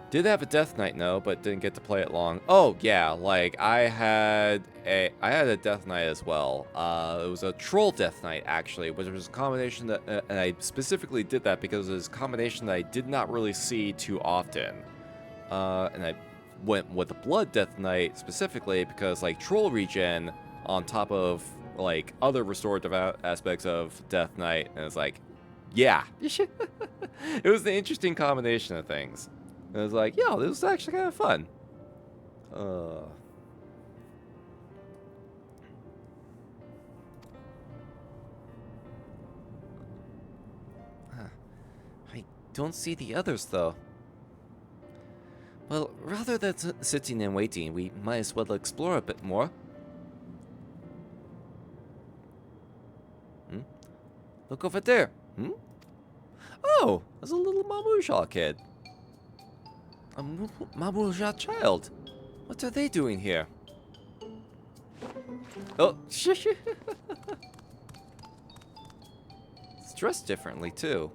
Did have a Death Knight, no, but didn't get to play it long. Oh yeah, like I had a Death Knight as well. It was a Troll Death Knight actually, which was a combination that, and I specifically did that because it was a combination that I did not really see too often. And I went with the Blood Death Knight specifically because like Troll regen on top of like other restorative aspects of Death Knight, and it's like, yeah, it was an interesting combination of things. And I was like, yo, this was actually kind of fun. I don't see the others, though. Well, rather than sitting and waiting, we might as well explore a bit more. Look over there. Oh, there's a little Mamuja kid. A Mamuja child. What are they doing here? Oh, it's dressed differently too.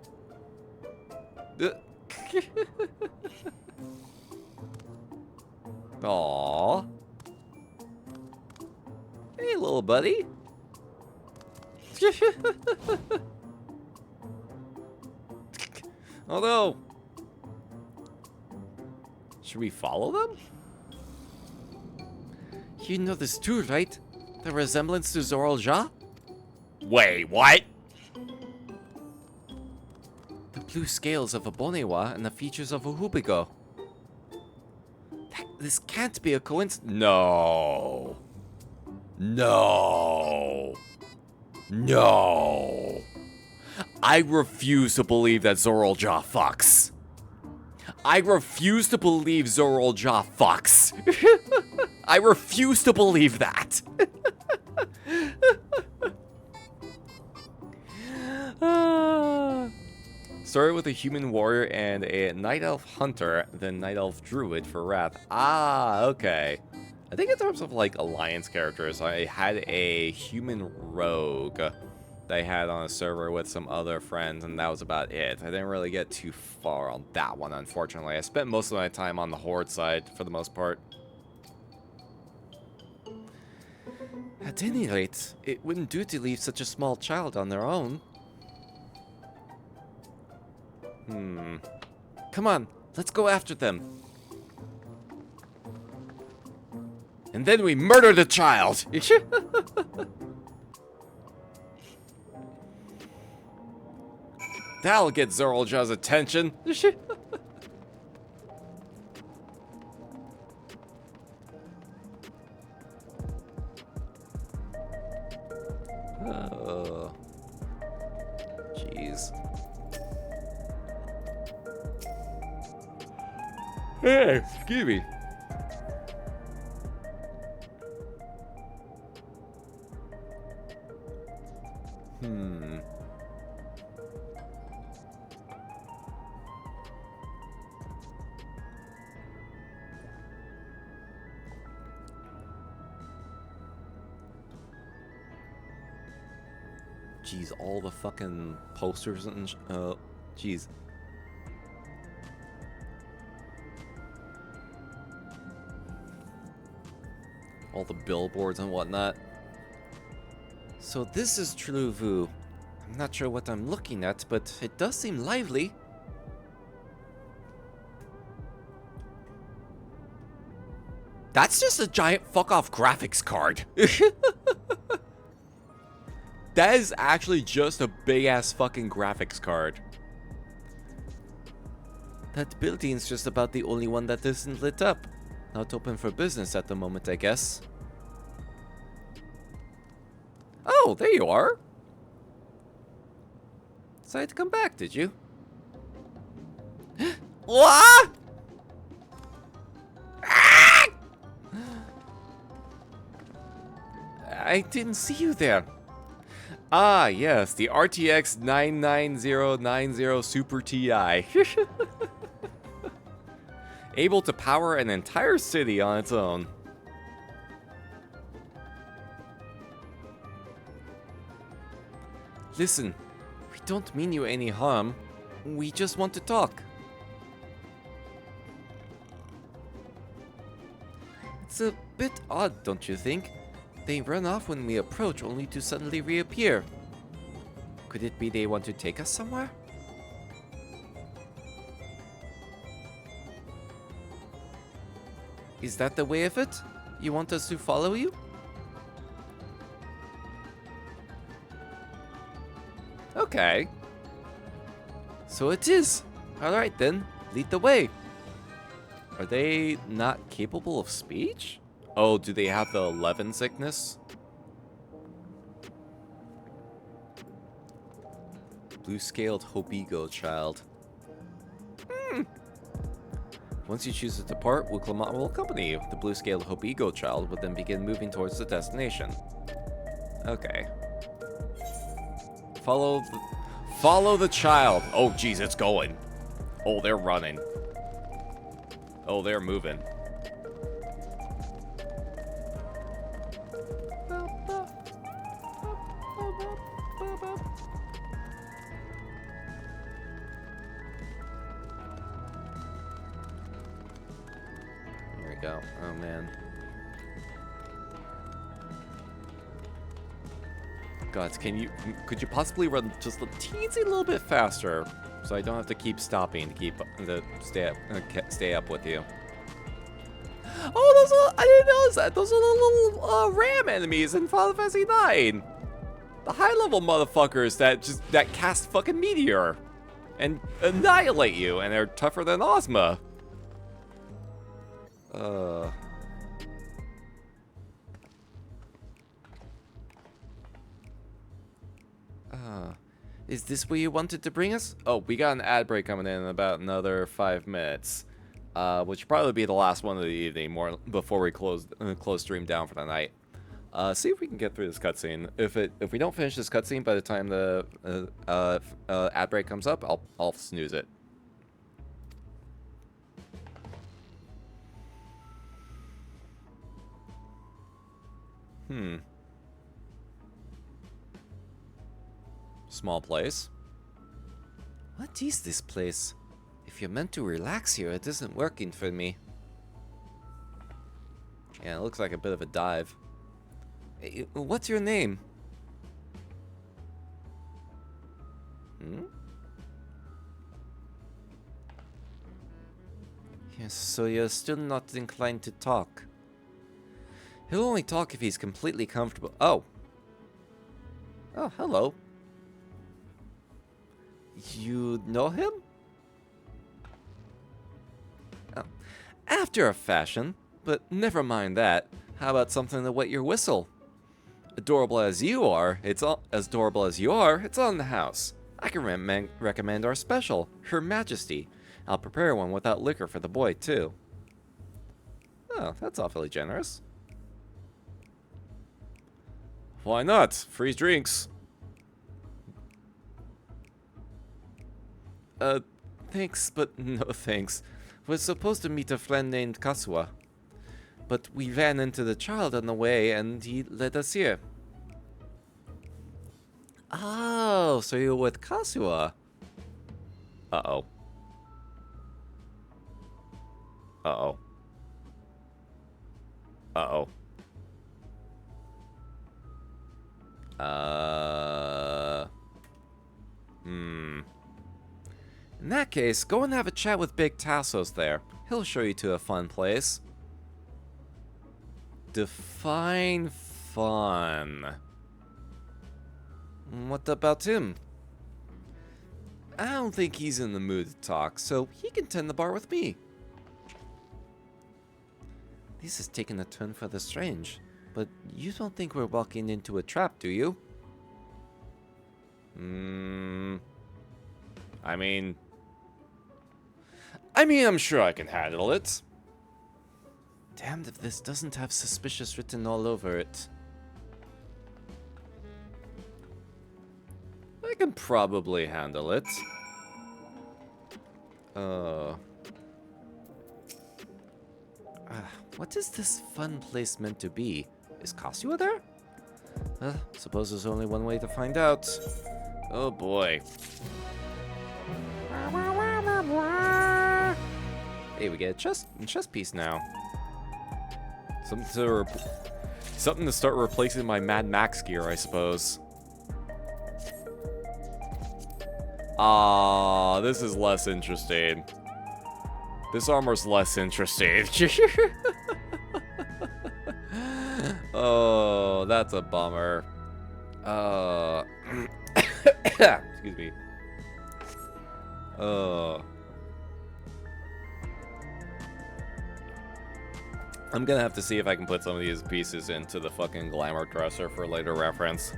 Aww. Hey, little buddy. Oh no. Should we follow them? You know this too, right? The resemblance to Zoral-Ja? Wait, what? The blue scales of a Bonewa and the features of a Hubigo. This can't be a coincidence. No. No. No. I refuse to believe that Zoral-Ja fucks. I refuse to believe Zoral-Ja fucks. I refuse to believe that. Started with a human warrior and a night elf hunter, then night elf druid for Wrath. Ah, okay. I think in terms of like alliance characters, I had a human rogue that I had on a server with some other friends, and that was about it. I didn't really get too far on that one, unfortunately. I spent most of my time on the horde side for the most part. At any rate, it wouldn't do to leave such a small child on their own. Come on, let's go after them. And then we murder the child! That'll get Zoralja's attention. Oh. Jeez. Hey, excuse me. Jeez, all the fucking posters and jeez. All the billboards and whatnot. So this is Truvu. I'm not sure what I'm looking at, but it does seem lively. That's just a giant fuck-off graphics card. That is actually just a big-ass fucking graphics card. That building's just about the only one that isn't lit up. Not open for business at the moment, I guess. Oh, there you are. Decided to come back, did you? What? Ah! I didn't see you there. Ah, yes, the RTX 99090 Super TI. Able to power an entire city on its own. Listen, we don't mean you any harm. We just want to talk. It's a bit odd, don't you think? They run off when we approach, only to suddenly reappear. Could it be they want to take us somewhere? Is that the way of it? You want us to follow you? Okay. So it is. Alright then, lead the way. Are they not capable of speech? Oh, do they have the 11 sickness? Blue-scaled Hobigo child. Once you choose to depart, will accompany you. The blue-scaled Hobigo child will then begin moving towards the destination. Okay. Follow the child. Oh, jeez, it's going. Oh, they're running. Oh, they're moving. Here we go. Oh, man. God, could you possibly run just a teensy little bit faster, so I don't have to keep stopping to stay up with you? Oh, I didn't notice that. Those are the little ram enemies in Final Fantasy IX. The high-level motherfuckers that cast fucking meteor and annihilate you, and they're tougher than Ozma. Is this where you wanted to bring us? Oh, we got an ad break coming in about another 5 minutes, which will probably be the last one of the evening, before we close stream down for the night. See if we can get through this cutscene. If we don't finish this cutscene by the time the ad break comes up, I'll snooze it. Small place. What is this place? If you're meant to relax here, it isn't working for me. Yeah, it looks like a bit of a dive. Hey, what's your name? Yes, so you're still not inclined to talk. He'll only talk if he's completely comfortable. Oh. Oh, hello. You know him? Oh. After a fashion, but never mind that. How about something to wet your whistle? Adorable as you are, it's on the house. I can recommend our special, Her Majesty. I'll prepare one without liquor for the boy, too. Oh, that's awfully generous. Why not? Free drinks. Thanks, but no thanks. We're supposed to meet a friend named Kasua. But we ran into the child on the way, and he led us here. Oh, so you're with Kasua. Uh-oh. Uh-oh. Uh-oh. In that case, go and have a chat with Big Tassos there. He'll show you to a fun place. Define fun. What about him? I don't think he's in the mood to talk, so he can tend the bar with me. This is taking a turn for the strange, but you don't think we're walking into a trap, do you? I mean, I'm sure I can handle it. Damned if this doesn't have suspicious written all over it. I can probably handle it. What is this fun place meant to be? Is Kasua there? Suppose there's only one way to find out. Oh boy. Hey, we get a chest piece now. Something to start replacing my Mad Max gear, I suppose. Ah, this is less interesting. This armor's less interesting. Oh, that's a bummer. Excuse me. I'm gonna have to see if I can put some of these pieces into the fucking glamour dresser for later reference.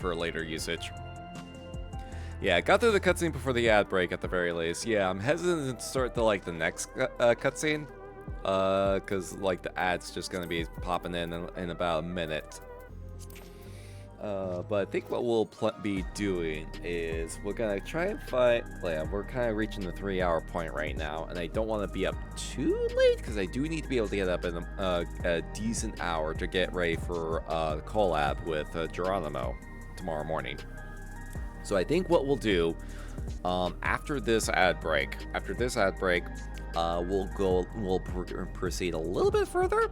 For later usage. Yeah, got through the cutscene before the ad break at the very least. Yeah, I'm hesitant to start the next cutscene. Cause like the ad's just gonna be popping in about a minute. But I think what we'll be doing is we're gonna try and find. Yeah, we're kind of reaching the 3-hour point right now, and I don't want to be up too late because I do need to be able to get up in a decent hour to get ready for the collab with Geronimo tomorrow morning. So I think what we'll do after this ad break, we'll proceed a little bit further.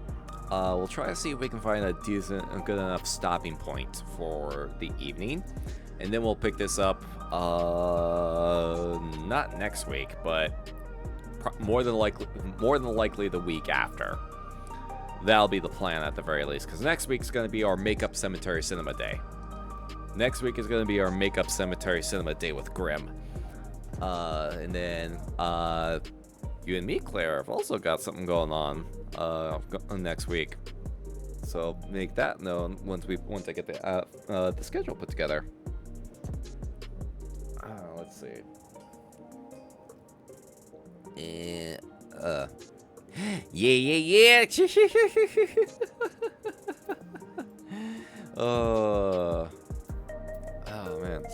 We'll try to see if we can find a good enough stopping point for the evening, and then we'll pick this up not next week, but more than likely the week after. That'll be the plan at the very least, because next week's going to be our Makeup Cemetery Cinema Day. Next week is going to be our Makeup Cemetery Cinema Day with Grim. And then you and me, Claire, have also got something going on next week. So make that known once I get the schedule put together. Let's see. Yeah. Oh man.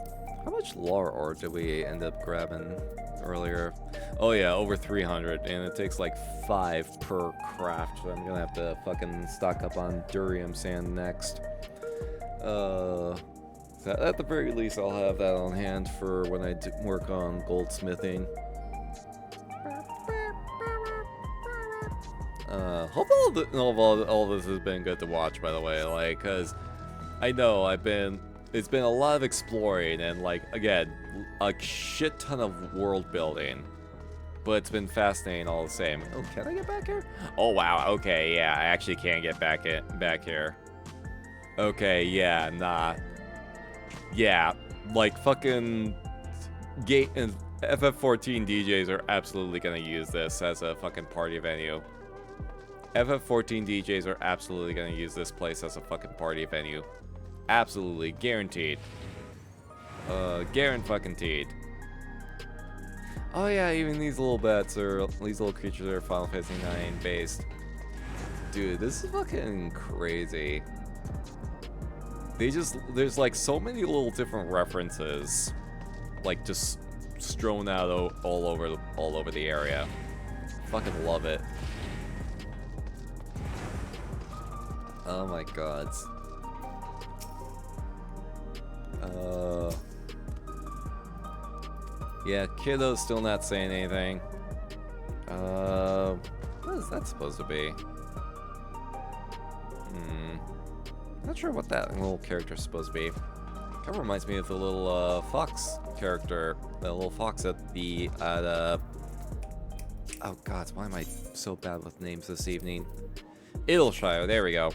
How much lore ore did we end up grabbing earlier? Oh yeah, over 300, and it takes like 5 per craft, so I'm gonna have to fucking stock up on durium sand next. At the very least, I'll have that on hand for when I work on goldsmithing. Hope all this has been good to watch, by the way, like, cause I know it's been a lot of exploring and, like, again, a shit ton of world building, but it's been fascinating all the same. Oh, can I get back here? Oh wow, okay, yeah, I actually can get back here. Okay, yeah, nah. Yeah, like fucking gate and FF14 DJs are absolutely gonna use this as a fucking party venue. FF14 DJs are absolutely gonna use this place as a fucking party venue. Absolutely, guaranteed. Guaranteed. Oh yeah, even these little these little creatures are Final Fantasy 9 based. Dude, this is fucking crazy. There's like so many little different references, like just strewn out all over the area. Fucking love it. Oh my god. Yeah, kiddo's still not saying anything. What is that supposed to be? Not sure what that little character is supposed to be. Kind of reminds me of the little fox character, the little fox at the oh god, why am I so bad with names this evening? Idleshire, there we go.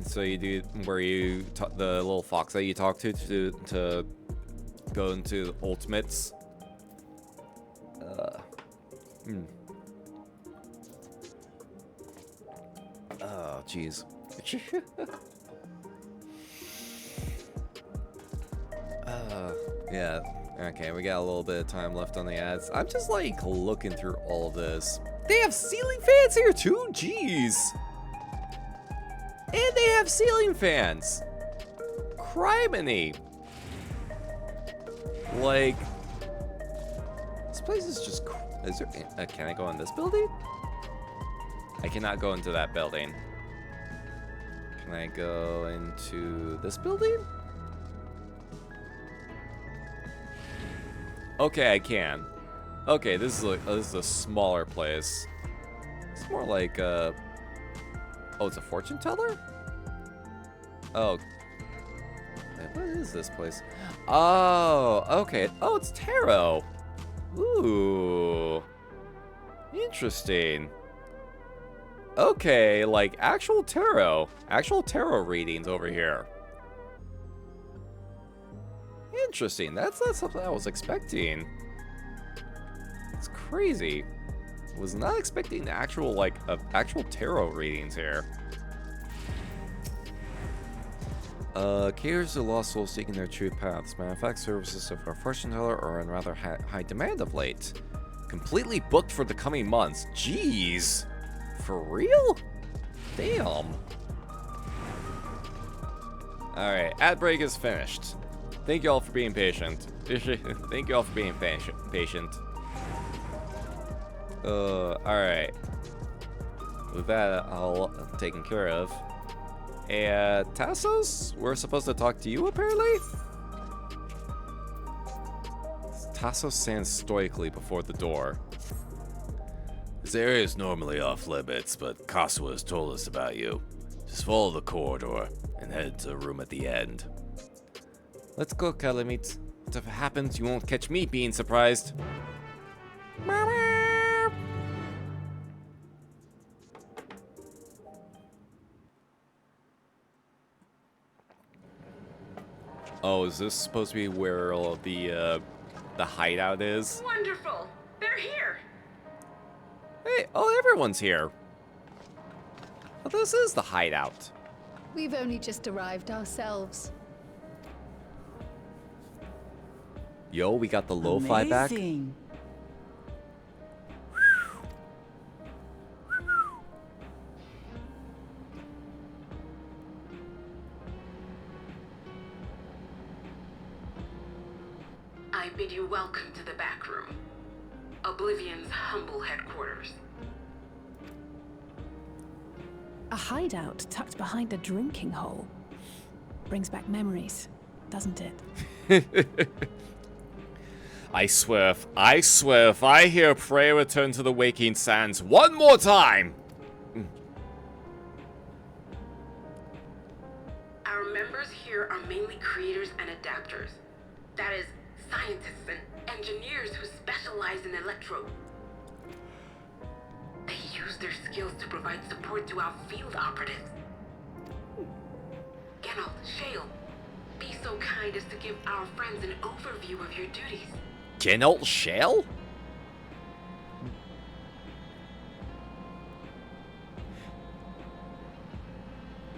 So you do where you the little fox that you talk to go into the ultimates. Oh jeez. Yeah, okay, we got a little bit of time left on the ads. I'm just like looking through all of this. They have ceiling fans here too? Jeez. And they have ceiling fans. Criminy. Like, this place is just, can I go in this building? I cannot go into that building. Can I go into this building? Okay, I can. Okay, this is a smaller place. It's more like oh, it's a fortune teller? Oh. Wait, what is this place? Oh, okay. Oh, it's tarot. Ooh. Interesting. Okay, like actual tarot readings over here. Interesting. That's not something I was expecting. It's crazy. Was not expecting actual actual tarot readings here. Caters to lost souls seeking their true paths. Matter of fact, services of our fortune teller are in rather high demand of late. Completely booked for the coming months. Jeez. For real? Damn. Alright, ad break is finished. Thank you all for being patient. Thank you all for being patient. Alright. With that all taken care of. Tassos? We're supposed to talk to you, apparently? Tassos stands stoically before the door. This area is normally off limits, but Kasua has told us about you. Just follow the corridor and head to the room at the end. Let's go, Kalamit. Whatever happens, you won't catch me being surprised. Oh, is this supposed to be where all of the hideout is? Wonderful. They're here. Hey, oh, everyone's here. Well, this is the hideout. We've only just arrived ourselves. Yo, we got the lo-fi back. Amazing. bid you welcome to the back room. Oblivion's humble headquarters. A hideout tucked behind a drinking hole. Brings back memories, doesn't it? I swear if I hear Prey return to the waking sands one more time! Our members here are mainly creators and adapters. That is, scientists and engineers who specialize in electro. They use their skills to provide support to our field operatives. Geralt, Shale, be so kind as to give our friends an overview of your duties. Geralt Shale?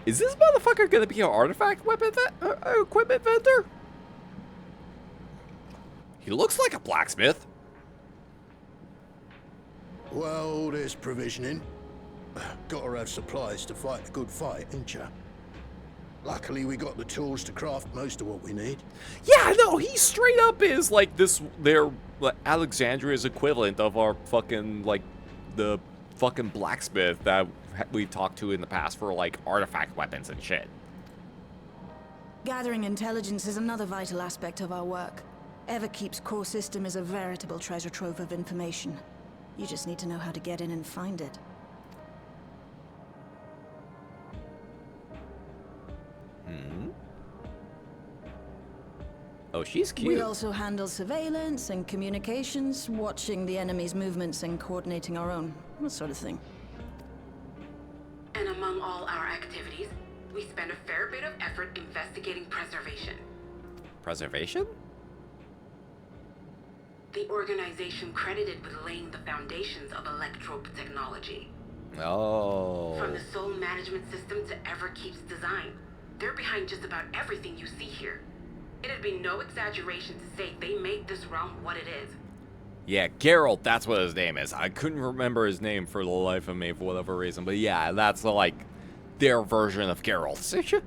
Is this motherfucker gonna be an artifact weapon equipment vendor? He looks like a blacksmith. Well, there's provisioning. Gotta have supplies to fight a good fight, ain't ya? Luckily, we got the tools to craft most of what we need. Yeah, no, he straight up is like their Alexandria's equivalent of our fucking, like, the fucking blacksmith that we've talked to in the past for, like, artifact weapons and shit. Gathering intelligence is another vital aspect of our work. Everkeep's core system is a veritable treasure trove of information. You just need to know how to get in and find it. Oh, she's cute. We also handle surveillance and communications, watching the enemy's movements and coordinating our own, that sort of thing. And among all our activities, we spend a fair bit of effort investigating preservation. Preservation? The organization credited with laying the foundations of electrope technology. Oh. From the soul management system to Everkeep's design, they're behind just about everything you see here. It'd be no exaggeration to say they made this realm what it is. Yeah, Geralt, that's what his name is. I couldn't remember his name for the life of me for whatever reason, but yeah, that's like their version of Geralt.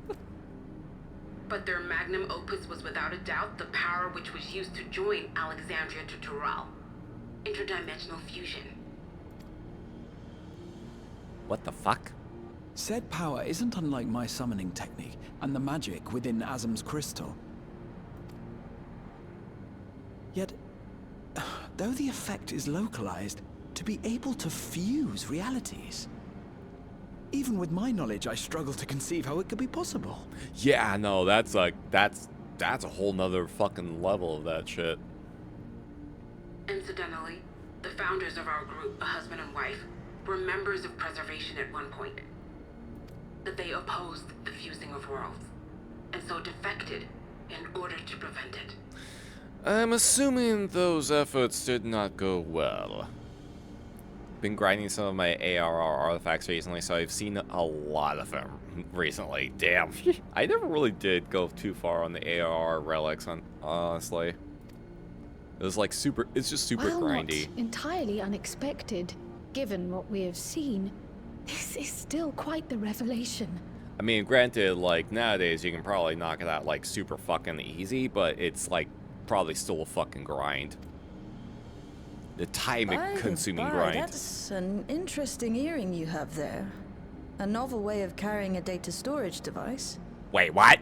But their magnum opus was without a doubt the power which was used to join Alexandria to Tural. Interdimensional fusion. What the fuck? Said power isn't unlike my summoning technique and the magic within Azam's crystal. Yet, though the effect is localized, to be able to fuse realities. Even with my knowledge, I struggle to conceive how it could be possible. Yeah, no, that's like, that's a whole nother fucking level of that shit. Incidentally, the founders of our group, a husband and wife, were members of Preservation at one point. But they opposed the fusing of worlds, and so defected in order to prevent it. I'm assuming those efforts did not go well. Been grinding some of my ARR artifacts recently, so I've seen a lot of them recently. Damn. I never really did go too far on the ARR relics, honestly. It was like super, it's just super grindy. Not entirely unexpected, given what we have seen. This is still quite the revelation. I mean, granted, like, nowadays you can probably knock it out, like, super fucking easy, but it's, like, probably still a fucking grind. The time-consuming grind. That's an interesting earring you have there. A novel way of carrying a data storage device. Wait, what?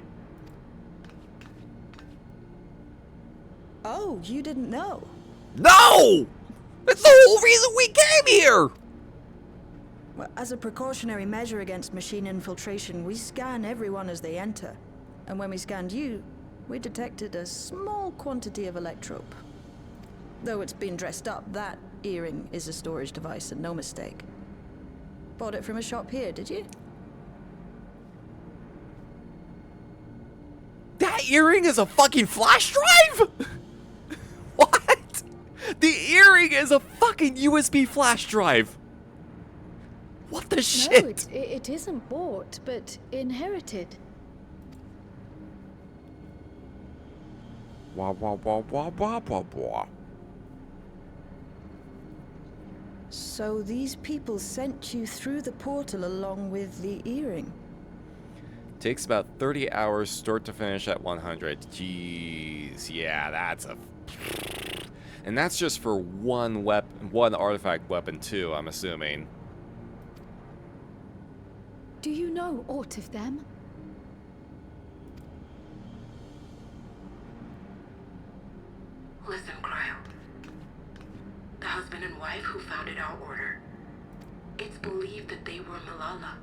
Oh, you didn't know? No! That's the whole reason we came here! Well, as a precautionary measure against machine infiltration, we scan everyone as they enter. And when we scanned you, we detected a small quantity of electrope. Though it's been dressed up, that earring is a storage device and no mistake. Bought it from a shop here, did you? That earring is a fucking flash drive? What? The earring is a fucking USB flash drive. What the shit? No, it isn't bought, but inherited. Wah, wah, wah, wah, wah, wah, wah. So these people sent you through the portal along with the earring? Takes about 30 hours start to finish at 100. Jeez, yeah, that's a... And that's just for one artifact weapon too, I'm assuming. Do you know aught of them? Listen, Cryo. The husband and wife who founded our order. It's believed that they were Malala.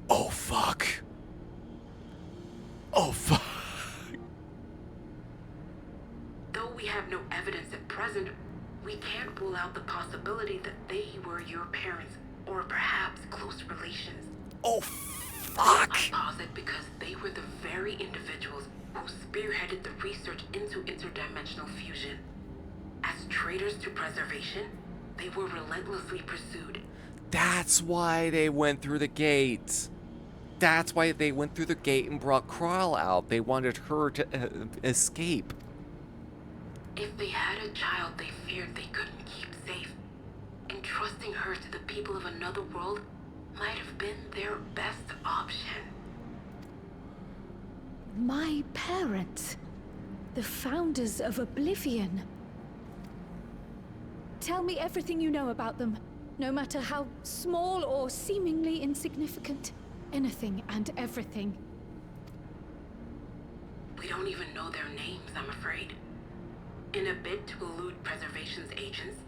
Oh, fuck. Oh, fuck. Though we have no evidence at present, we can't rule out the possibility that they were your parents, or perhaps close relations. Oh, fuck! I posit because they were the very individuals who spearheaded the research into interdimensional fusion. As traitors to preservation, they were relentlessly pursued. That's why they went through the gate. That's why they went through the gate and brought Kral out. They wanted her to escape. If they had a child they feared they couldn't keep safe, entrusting her to the people of another world might have been their best option. My parents. The founders of Oblivion. Tell me everything you know about them, no matter how small or seemingly insignificant. Anything and everything. We don't even know their names, I'm afraid. In a bid to elude preservation's agents,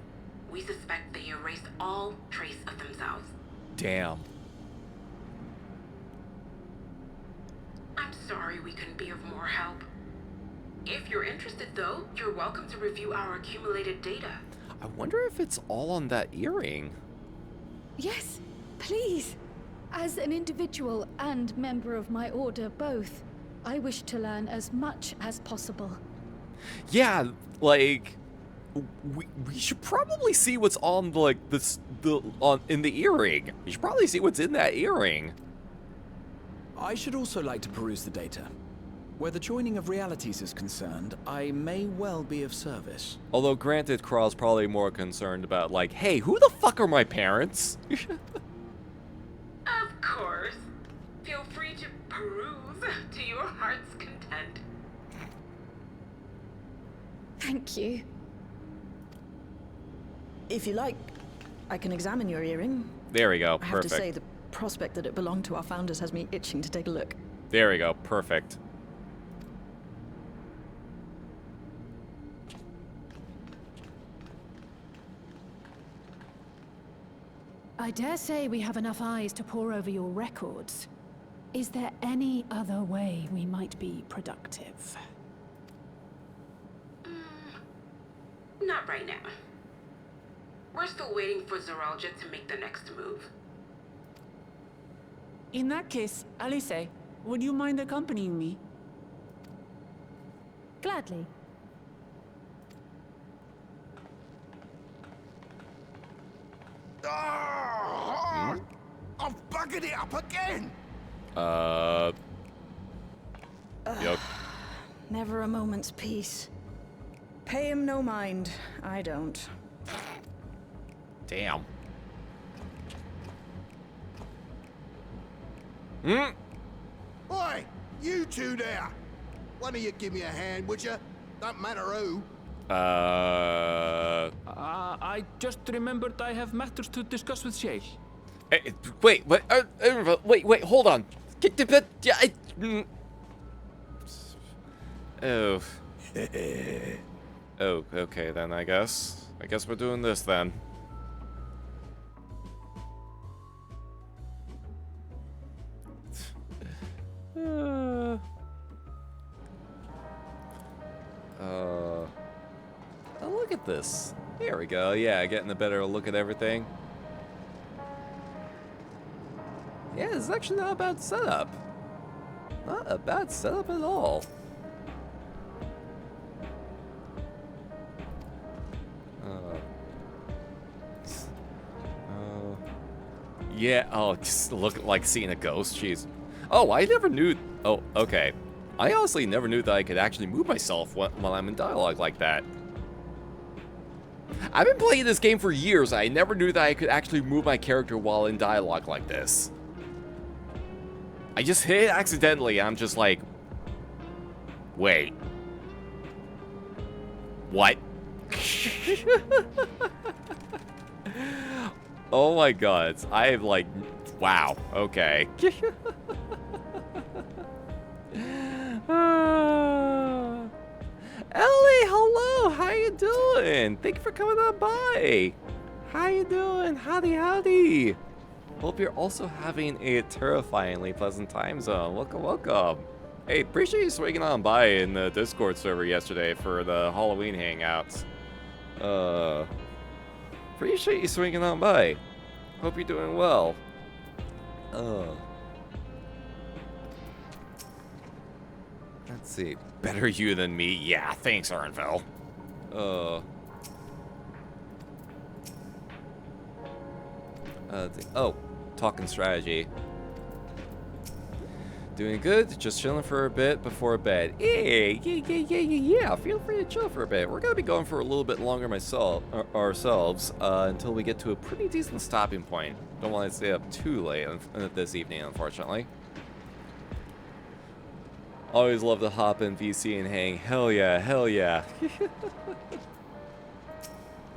we suspect they erased all trace of themselves. Damn. I'm sorry we couldn't be of more help. If you're interested, though, you're welcome to review our accumulated data. I wonder if it's all on that earring. Yes, please. As an individual and member of my order both, I wish to learn as much as possible. Yeah, like we should probably see what's on like in the earring. We should probably see what's in that earring. I should also like to peruse the data. Where the joining of realities is concerned, I may well be of service. Although granted, Kral's probably more concerned about like, hey, who the fuck are my parents? Of course. Feel free to peruse to your heart's content. Thank you. If you like, I can examine your earring. There we go. I have to Perfect. say, the prospect that it belonged to our founders has me itching to take a look. There we go. Perfect. I dare say we have enough eyes to pore over your records. Is there any other way we might be productive? Not right now. We're still waiting for Zoralja to make the next move. In that case, Alice, would you mind accompanying me? Gladly. Oh, I've buggered it up again! Yep. Never a moment's peace. Pay him no mind. I don't. Damn. Oi, you two there! One of you give me a hand, would you? Don't matter who. I just remembered I have matters to discuss with Shay. Wait, wait, hold on. Oh. Oh, okay then, I guess. I guess we're doing this then. Oh, look at this. Here we go. Yeah, getting a better look at everything. Yeah, this is actually not a bad setup. Not a bad setup at all. Yeah, oh, just look like seeing a ghost, jeez. Oh, I never knew, oh, okay. I honestly never knew that I could actually move myself while I'm in dialogue like that. I've been playing this game for years, I never knew that I could actually move my character while in dialogue like this. I just hit it accidentally, I'm just like, wait. What? Oh my god. I'm like, wow. Okay. Ellie, hello. How you doing? Thank you for coming on by. How you doing? Howdy, howdy. Hope you're also having a terrifyingly pleasant time zone. Welcome, welcome. Hey, appreciate you swinging on by in the Discord server yesterday for the Halloween hangouts. Appreciate you swinging on by. Hope you're doing well. Let's see. Better you than me. Yeah, thanks, Arnville. Oh, talking strategy. Doing good, just chilling for a bit before bed. Yeah, feel free to chill for a bit. We're gonna be going for a little bit longer ourselves, until we get to a pretty decent stopping point. Don't want to stay up too late this evening, unfortunately. Always love to hop in VC and hang. Hell yeah, hell yeah.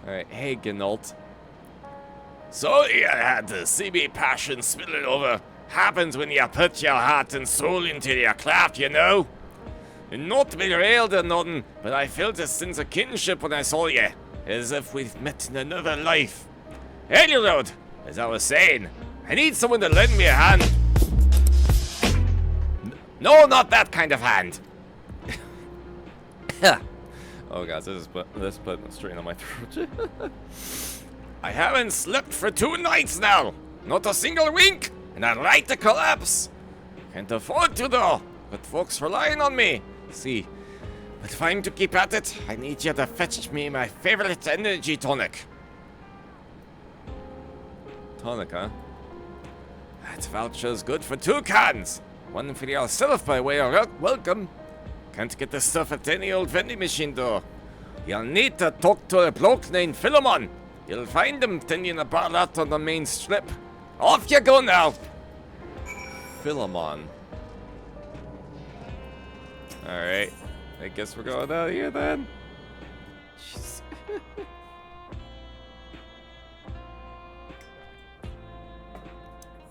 Alright, hey Gnault. So you had the CB passion spilling over. Happens when you put your heart and soul into your craft, you know. You're not betrayed or nothing, but I felt a sense of kinship when I saw you, as if we've met in another life. Anyway, as I was saying, I need someone to lend me a hand. No, not that kind of hand. Oh god, this putting a strain on my throat. I haven't slept for 2 nights now. Not a single wink, and I'd like to collapse. Can't afford to though, but folks relying on me. See, but if I'm to keep at it, I need you to fetch me my favorite energy tonic. Tonic, huh? That voucher's good for 2 cans. One for yourself by way of welcome. Can't get the stuff at any old vending machine though. You'll need to talk to a bloke named Philemon. You'll find him tending a bar out on the main strip. Off you go now. Philemon. Alright. I guess we're going out of here then. Jeez.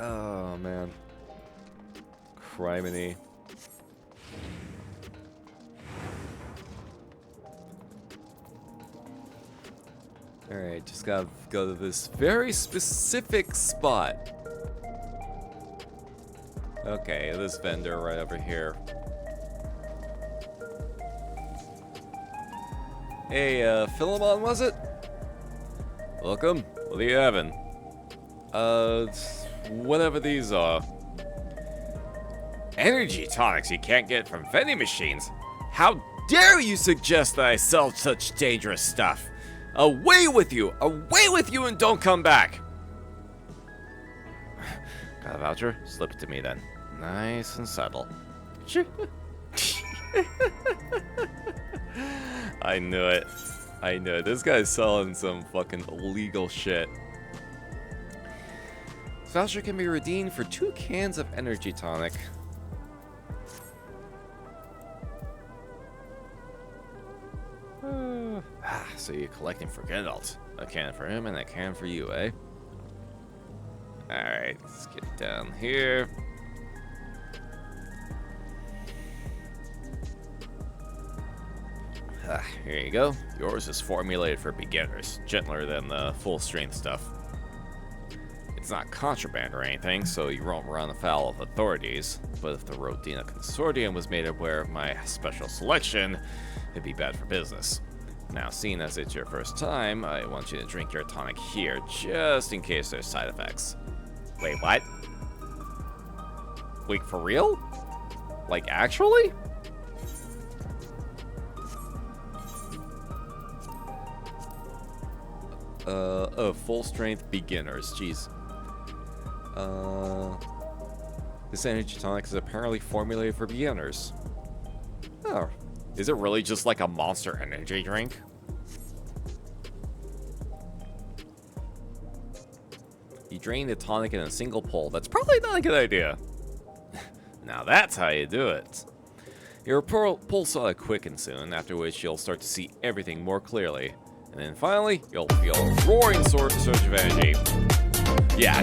Oh man. Criminy. Alright, just gotta go to this very specific spot. Okay, this vendor right over here. Hey, Philemon, was it? Welcome. What are you having? Whatever these are. Energy tonics you can't get from vending machines. How dare you suggest that I sell such dangerous stuff? Away with you and don't come back. Got a voucher? Slip it to me then. Nice and subtle. I knew it. I knew it. This guy's selling some fucking illegal shit. This voucher can be redeemed for 2 cans of energy tonic. So you're collecting for Gandalf. A can for him and a can for you, eh? Alright, let's get down here. Here you go. Yours is formulated for beginners, gentler than the full strength stuff. It's not contraband or anything, so you won't run afoul of authorities. But if the Rodina Consortium was made aware of my special selection, it'd be bad for business. Now, seeing as it's your first time, I want you to drink your tonic here, just in case there's side effects. Wait, what? Wait, for real? Like, actually? Full strength beginners, jeez. This energy tonic is apparently formulated for beginners. Oh. Is it really just like a monster energy drink? You drain the tonic in a single pull. That's probably not a good idea. Now that's how you do it. Your pulse will quicken soon, after which you'll start to see everything more clearly. And then finally, you'll feel a roaring surge of energy. Yeah.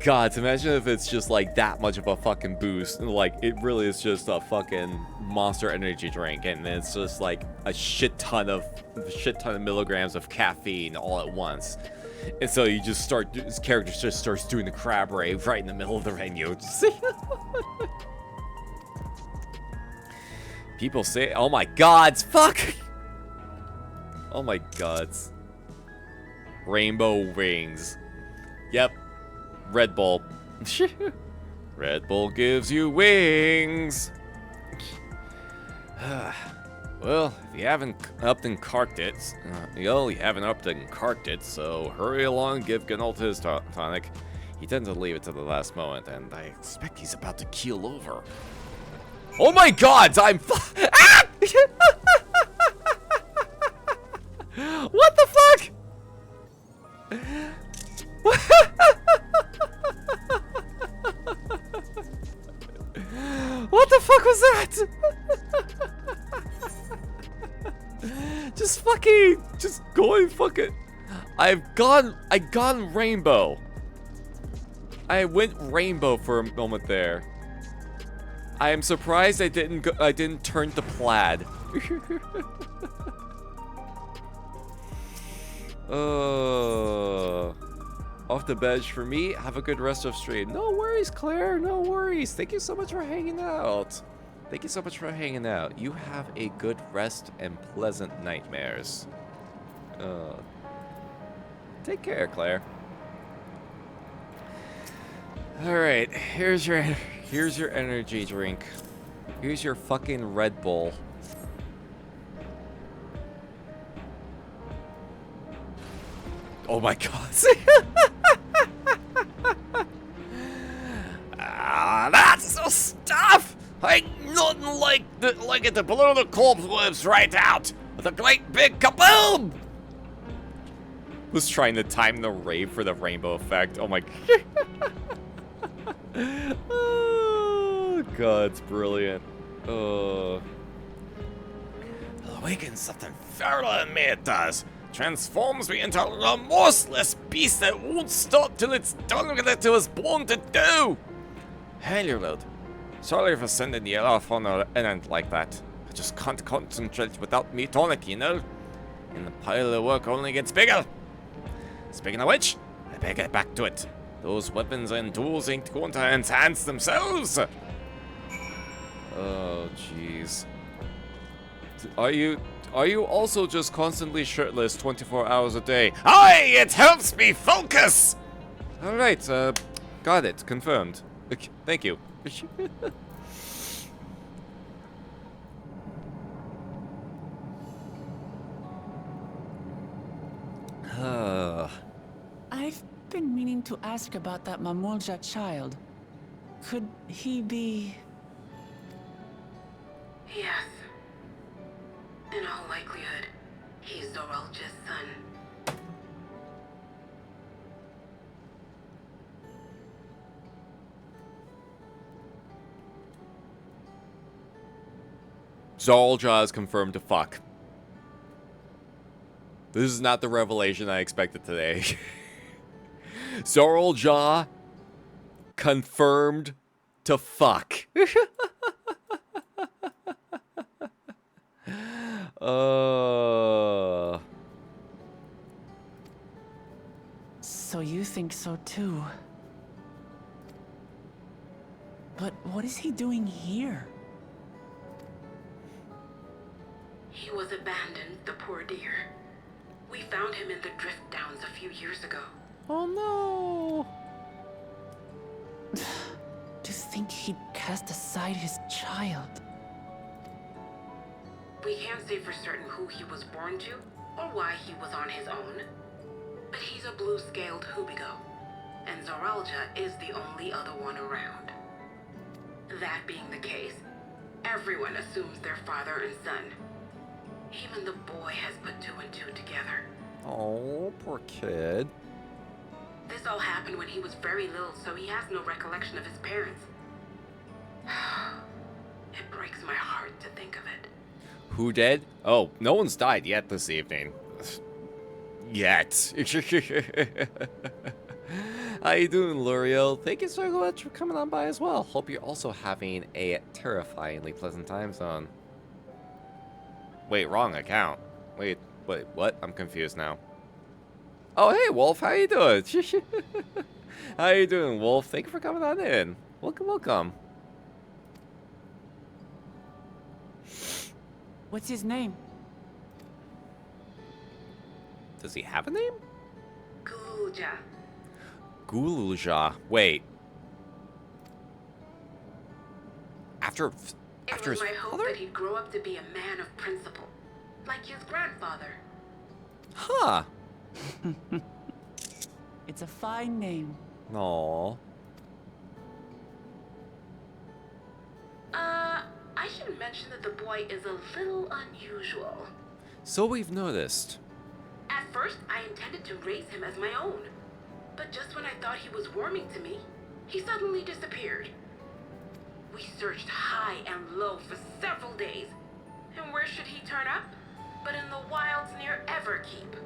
God, imagine if it's just like that much of a fucking boost. Like, it really is just a fucking monster energy drink, and it's just like a shit ton of milligrams of caffeine all at once. And so you just start, this character just starts doing the crab rave right in the middle of the menu. People say, oh my gods, fuck! Oh my gods. Rainbow wings. Yep. Red Bull. Red Bull gives you wings. Well, if you haven't upped and carked it, so hurry along, give Gnault his tonic. He tends to leave it to the last moment, and I expect he's about to keel over. Oh my god, I'm ah! What the fuck? What the fuck was that? Just going fucking. I gone rainbow. I went rainbow for a moment there. I am surprised I didn't turn to plaid. Off the bench for me. Have a good rest of stream. No worries, Claire. No worries. Thank you so much for hanging out. Thank you so much for hanging out. You have a good rest and pleasant nightmares. Take care, Claire. All right, here's your energy drink. Here's your fucking Red Bull. Oh my god. That's the stuff! Ain't nothing like it to blow the cobwebs right out with a great big kaboom! Was trying to time the rave for the rainbow effect. Oh my oh god, it's brilliant. Awakens something feral in me, it does. Transforms me into a remorseless beast that won't stop till it's done with it it was born to do. Hell, your lord. Sorry for sending you off on an errand like that. I just can't concentrate without me tonic, you know? And the pile of work only gets bigger. Speaking of which, I better get back to it. Those weapons and tools ain't going to enhance themselves. Oh, jeez. Are you also just constantly shirtless 24 hours a day? Aye, it helps me focus. All right, got it. Confirmed. Thank you. I've been meaning to ask about that Mamulja child. Could he be... Yes. In all likelihood, he's Zoralja's son. Zoralja is confirmed to fuck. This is not the revelation I expected today. Zoralja confirmed to fuck. So you think so too. But what is he doing here? He was abandoned, the poor dear. We found him in the drift downs a few years ago. Oh no! To think he'd cast aside his child. We can't say for certain who he was born to, or why he was on his own. But he's a blue-scaled Hubigo, and Zoralja is the only other one around. That being the case, everyone assumes they're father and son. Even the boy has put two and two together. Oh, poor kid. This all happened when he was very little, so he has no recollection of his parents. It breaks my heart to think of it. Who did? Oh, no one's died yet this evening. Yet. How you doing, L'Oreal? Thank you so much for coming on by as well. Hope you're also having a terrifyingly pleasant time zone. Wait, wrong account. Wait, what? I'm confused now. Oh, hey, Wolf. How you doing? How you doing, Wolf? Thank you for coming on in. Welcome, welcome. What's his name? Does he have a name? Gulja. Gulja. Wait. After It was my hope that he'd grow up to be a man of principle, like his grandfather. Huh. It's a fine name. Aww. I should mention that the boy is a little unusual. So we've noticed. At first, I intended to raise him as my own. But just when I thought he was warming to me, he suddenly disappeared. We searched high and low for several days. And where should he turn up? But in the wilds near Everkeep.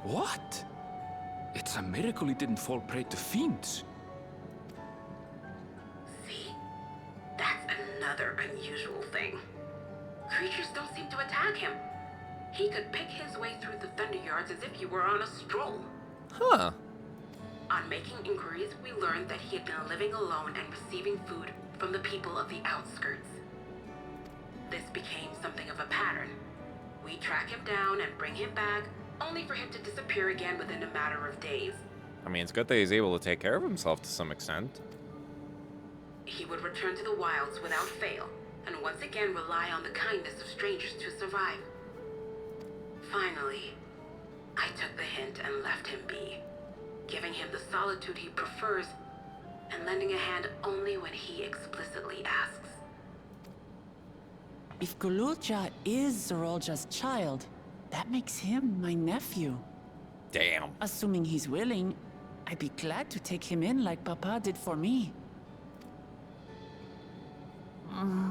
What? It's a miracle he didn't fall prey to fiends. See? That's another unusual thing. Creatures don't seem to attack him. He could pick his way through the Thunder Yards as if he were on a stroll. Huh. On making inquiries, we learned that he had been living alone and receiving food from the people of the outskirts. This became something of a pattern. We track him down and bring him back, only for him to disappear again within a matter of days. I mean, it's good that he's able to take care of himself to some extent. He would return to the wilds without fail, and once again rely on the kindness of strangers to survive. Finally, I took the hint and left him be, giving him the solitude he prefers, and lending a hand only when he explicitly asks. If Gulja is Zorolja's child, that makes him my nephew. Damn. Assuming he's willing, I'd be glad to take him in like Papa did for me.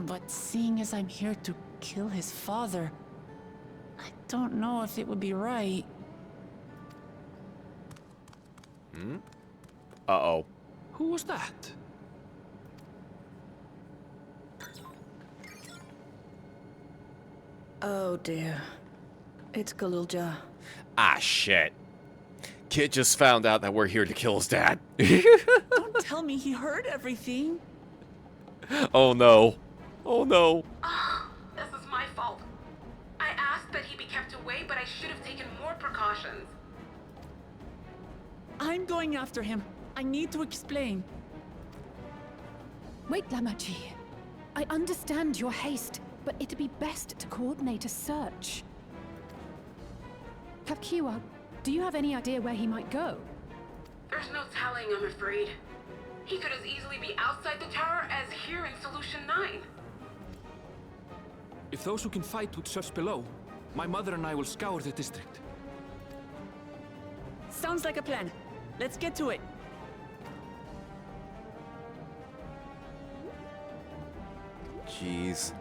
But seeing as I'm here to kill his father, I don't know if it would be right. Uh-oh. Who was that? Oh dear. It's Gulja. Ah, shit. Kid just found out that we're here to kill his dad. Don't tell me he heard everything. Oh no. Oh no. This is my fault. I asked that he be kept away, but I should have taken more precautions. I'm going after him. I need to explain. Wait, Lamachi. I understand your haste, but it'd be best to coordinate a search. Kapkiwa, do you have any idea where he might go? There's no telling, I'm afraid. He could as easily be outside the tower as here in Solution 9. If those who can fight would search below, my mother and I will scour the district. Sounds like a plan. Let's get to it. Jeez.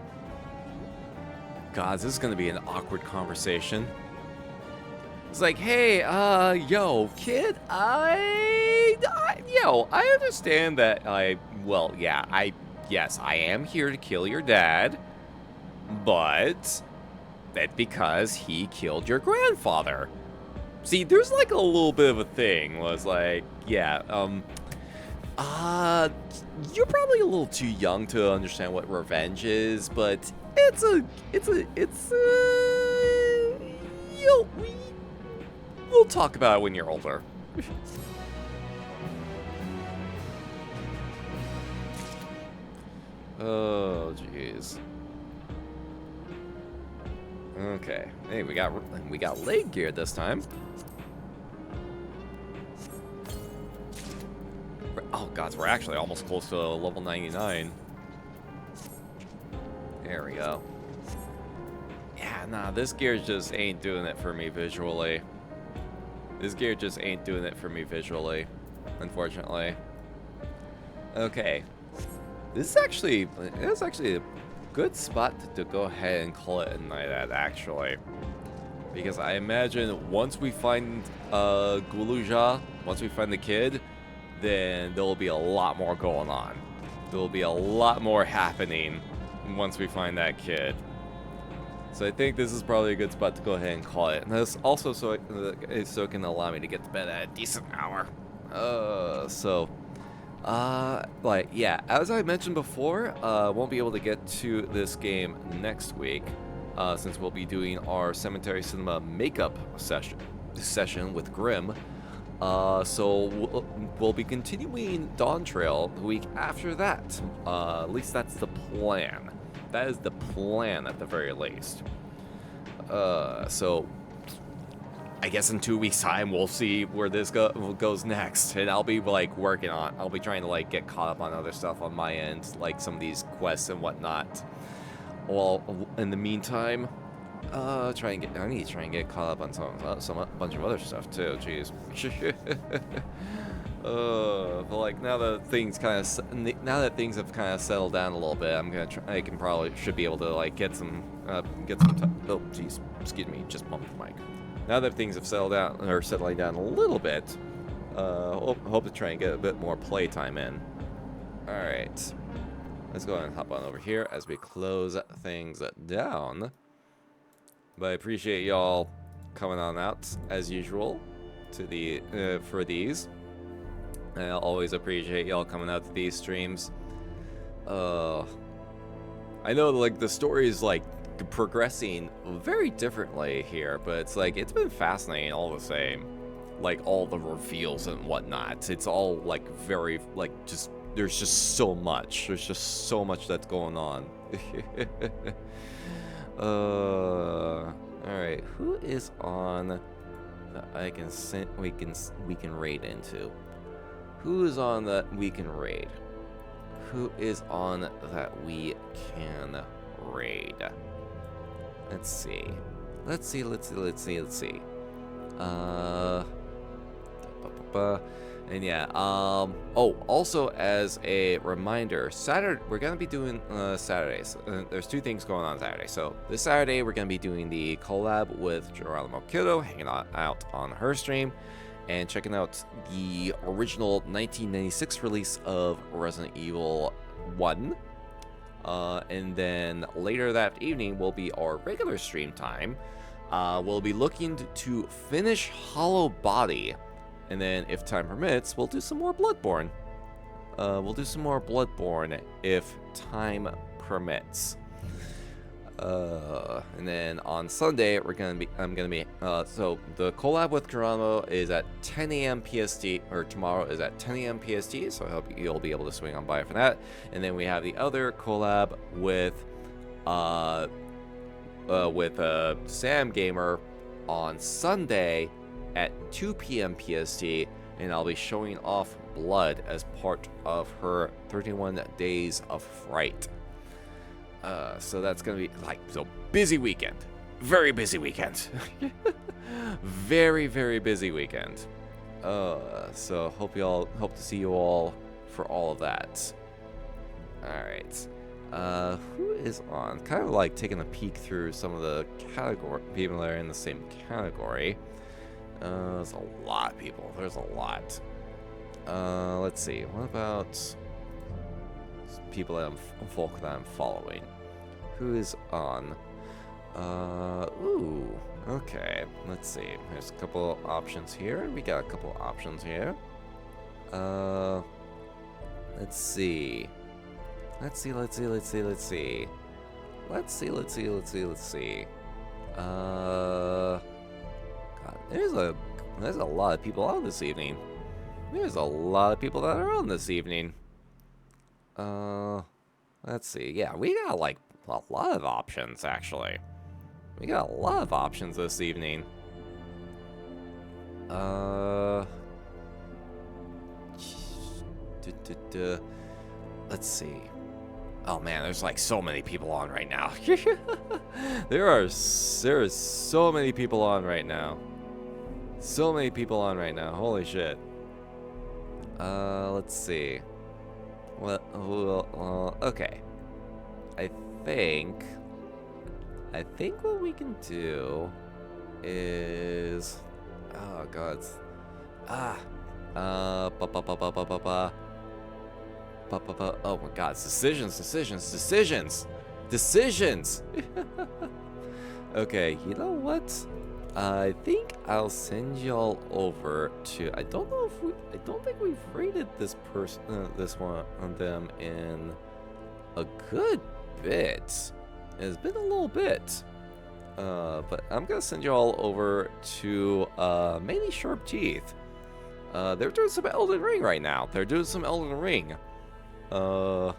God, this is gonna be an awkward conversation. It's like, hey, yo, kid, I understand that yes, I am here to kill your dad, but that's because he killed your grandfather. See, there's like a little bit of a thing, was like, yeah, you're probably a little too young to understand what revenge is, but we'll talk about it when you're older. Oh, jeez. Okay. Hey, we got leg gear this time. Oh, God, we're actually almost close to level 99. There we go. Yeah, nah, this gear just ain't doing it for me visually. This gear just ain't doing it for me visually, unfortunately. Okay. This is actually a good spot to go ahead and call it a night at, actually. Because I imagine once we find Guluja, once we find the kid, then there will be a lot more going on. There will be a lot more happening once we find that kid. So I think this is probably a good spot to go ahead and call it. And that's also so it can allow me to get to bed at a decent hour. Like, yeah, as I mentioned before, won't be able to get to this game next week, since we'll be doing our Cemetery Cinema makeup session with Grimm. So we'll be continuing Dawntrail the week after that. At least that's the plan. That is the plan at the very least. So I guess in 2 weeks' time we'll see where this goes next, and I'll be like I'll be trying to like get caught up on other stuff on my end, like some of these quests and whatnot. Well, in the meantime, I need to try and get caught up on some bunch of other stuff too. Jeez. But like now that things have kind of settled down a little bit, should be able to like get some oh jeez, excuse me, just bumped the mic. Now that things have settling down a little bit, hope to try and get a bit more playtime in. All right, let's go ahead and hop on over here as we close things down. But I appreciate y'all coming on out as usual to the for these. And I always appreciate y'all coming out to these streams. I know like the story is like progressing very differently here, but it's like it's been fascinating all the same. Like all the reveals and whatnot. It's all like very like just there's just so much. There's just so much that's going on. Alright, who is on that we can raid into? Who is on that we can raid? Who is on that we can raid? Let's see. And yeah, oh, also as a reminder, Saturday, we're going to be doing Saturdays. There's two things going on Saturday. So this Saturday, we're going to be doing the collab with Geronimo Kiddo, hanging out on her stream, and checking out the original 1996 release of Resident Evil 1. And then later that evening will be our regular stream time. We'll be looking to finish Hollow Body. And then, if time permits, we'll do some more Bloodborne. If time permits. And then on Sunday, so the collab with Geronimo is at 10 a.m. PST, or tomorrow is at 10 a.m. PST, so I hope you'll be able to swing on by for that. And then we have the other collab with Sam Gamer on Sunday at 2 p.m. PST, and I'll be showing off Blood as part of her 31 Days of Fright. So that's gonna be like busy weekend, very busy weekend, very very busy weekend. So hope to see you all for all of that. All right, who is on? Kind of like taking a peek through some of the people that are in the same category. There's a lot of people. There's a lot. Let's see. What about folk that I'm following? Who is on? Ooh. Okay. Let's see. There's a couple options here. We got a couple options here. Let's see. Let's see. God, there's a lot of people on this evening. There's a lot of people that are on this evening. Let's see. Yeah, we got like a lot of options actually. We got a lot of options this evening. Let's see. Oh man, there's like so many people on right now. There is so many people on right now. So many people on right now. Holy shit. Let's see. Well, okay. I think what we can do is, oh god, oh my god, it's decisions. Okay, you know what? I think I'll send y'all over to. I don't think we've rated this one on them in a good bit. It's been a little bit. But I'm gonna send y'all over to mainly Sharp Teeth. They're doing some Elden Ring right now. They're doing some Elden Ring. And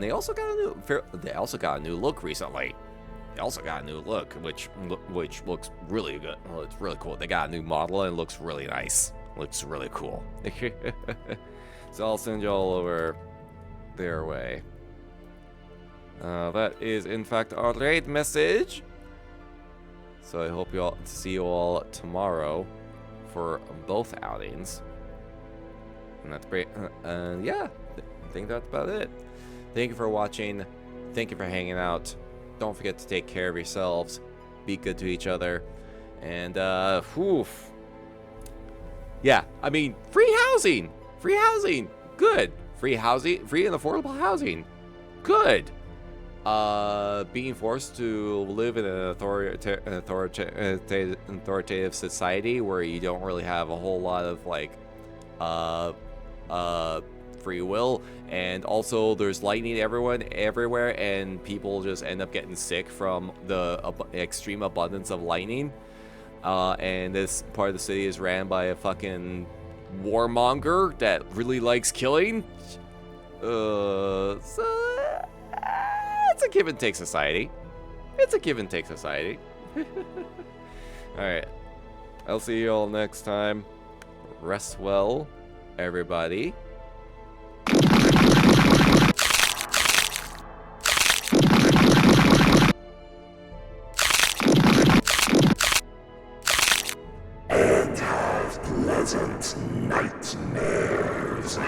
they also got a new look recently. They also got a new look, which looks really good. Well, it's really cool. They got a new model and it looks really nice. Looks really cool. So I'll send y'all over their way. That is, in fact, our raid message. So I hope to see you all tomorrow for both outings. And that's great. And yeah, I think that's about it. Thank you for watching. Thank you for hanging out. Don't forget to take care of yourselves. Be good to each other. And, yeah, I mean, free housing. Free housing. Good. Free housing. Free and affordable housing. Good. Being forced to live in an authoritative society where you don't really have a whole lot of, like, free will, and also there's lightning everywhere, and people just end up getting sick from the extreme abundance of lightning. And this part of the city is ran by a fucking warmonger that really likes killing. So it's a give and take society. It's a give and take society. Alright. I'll see you all next time. Rest well, everybody. And have pleasant nightmares.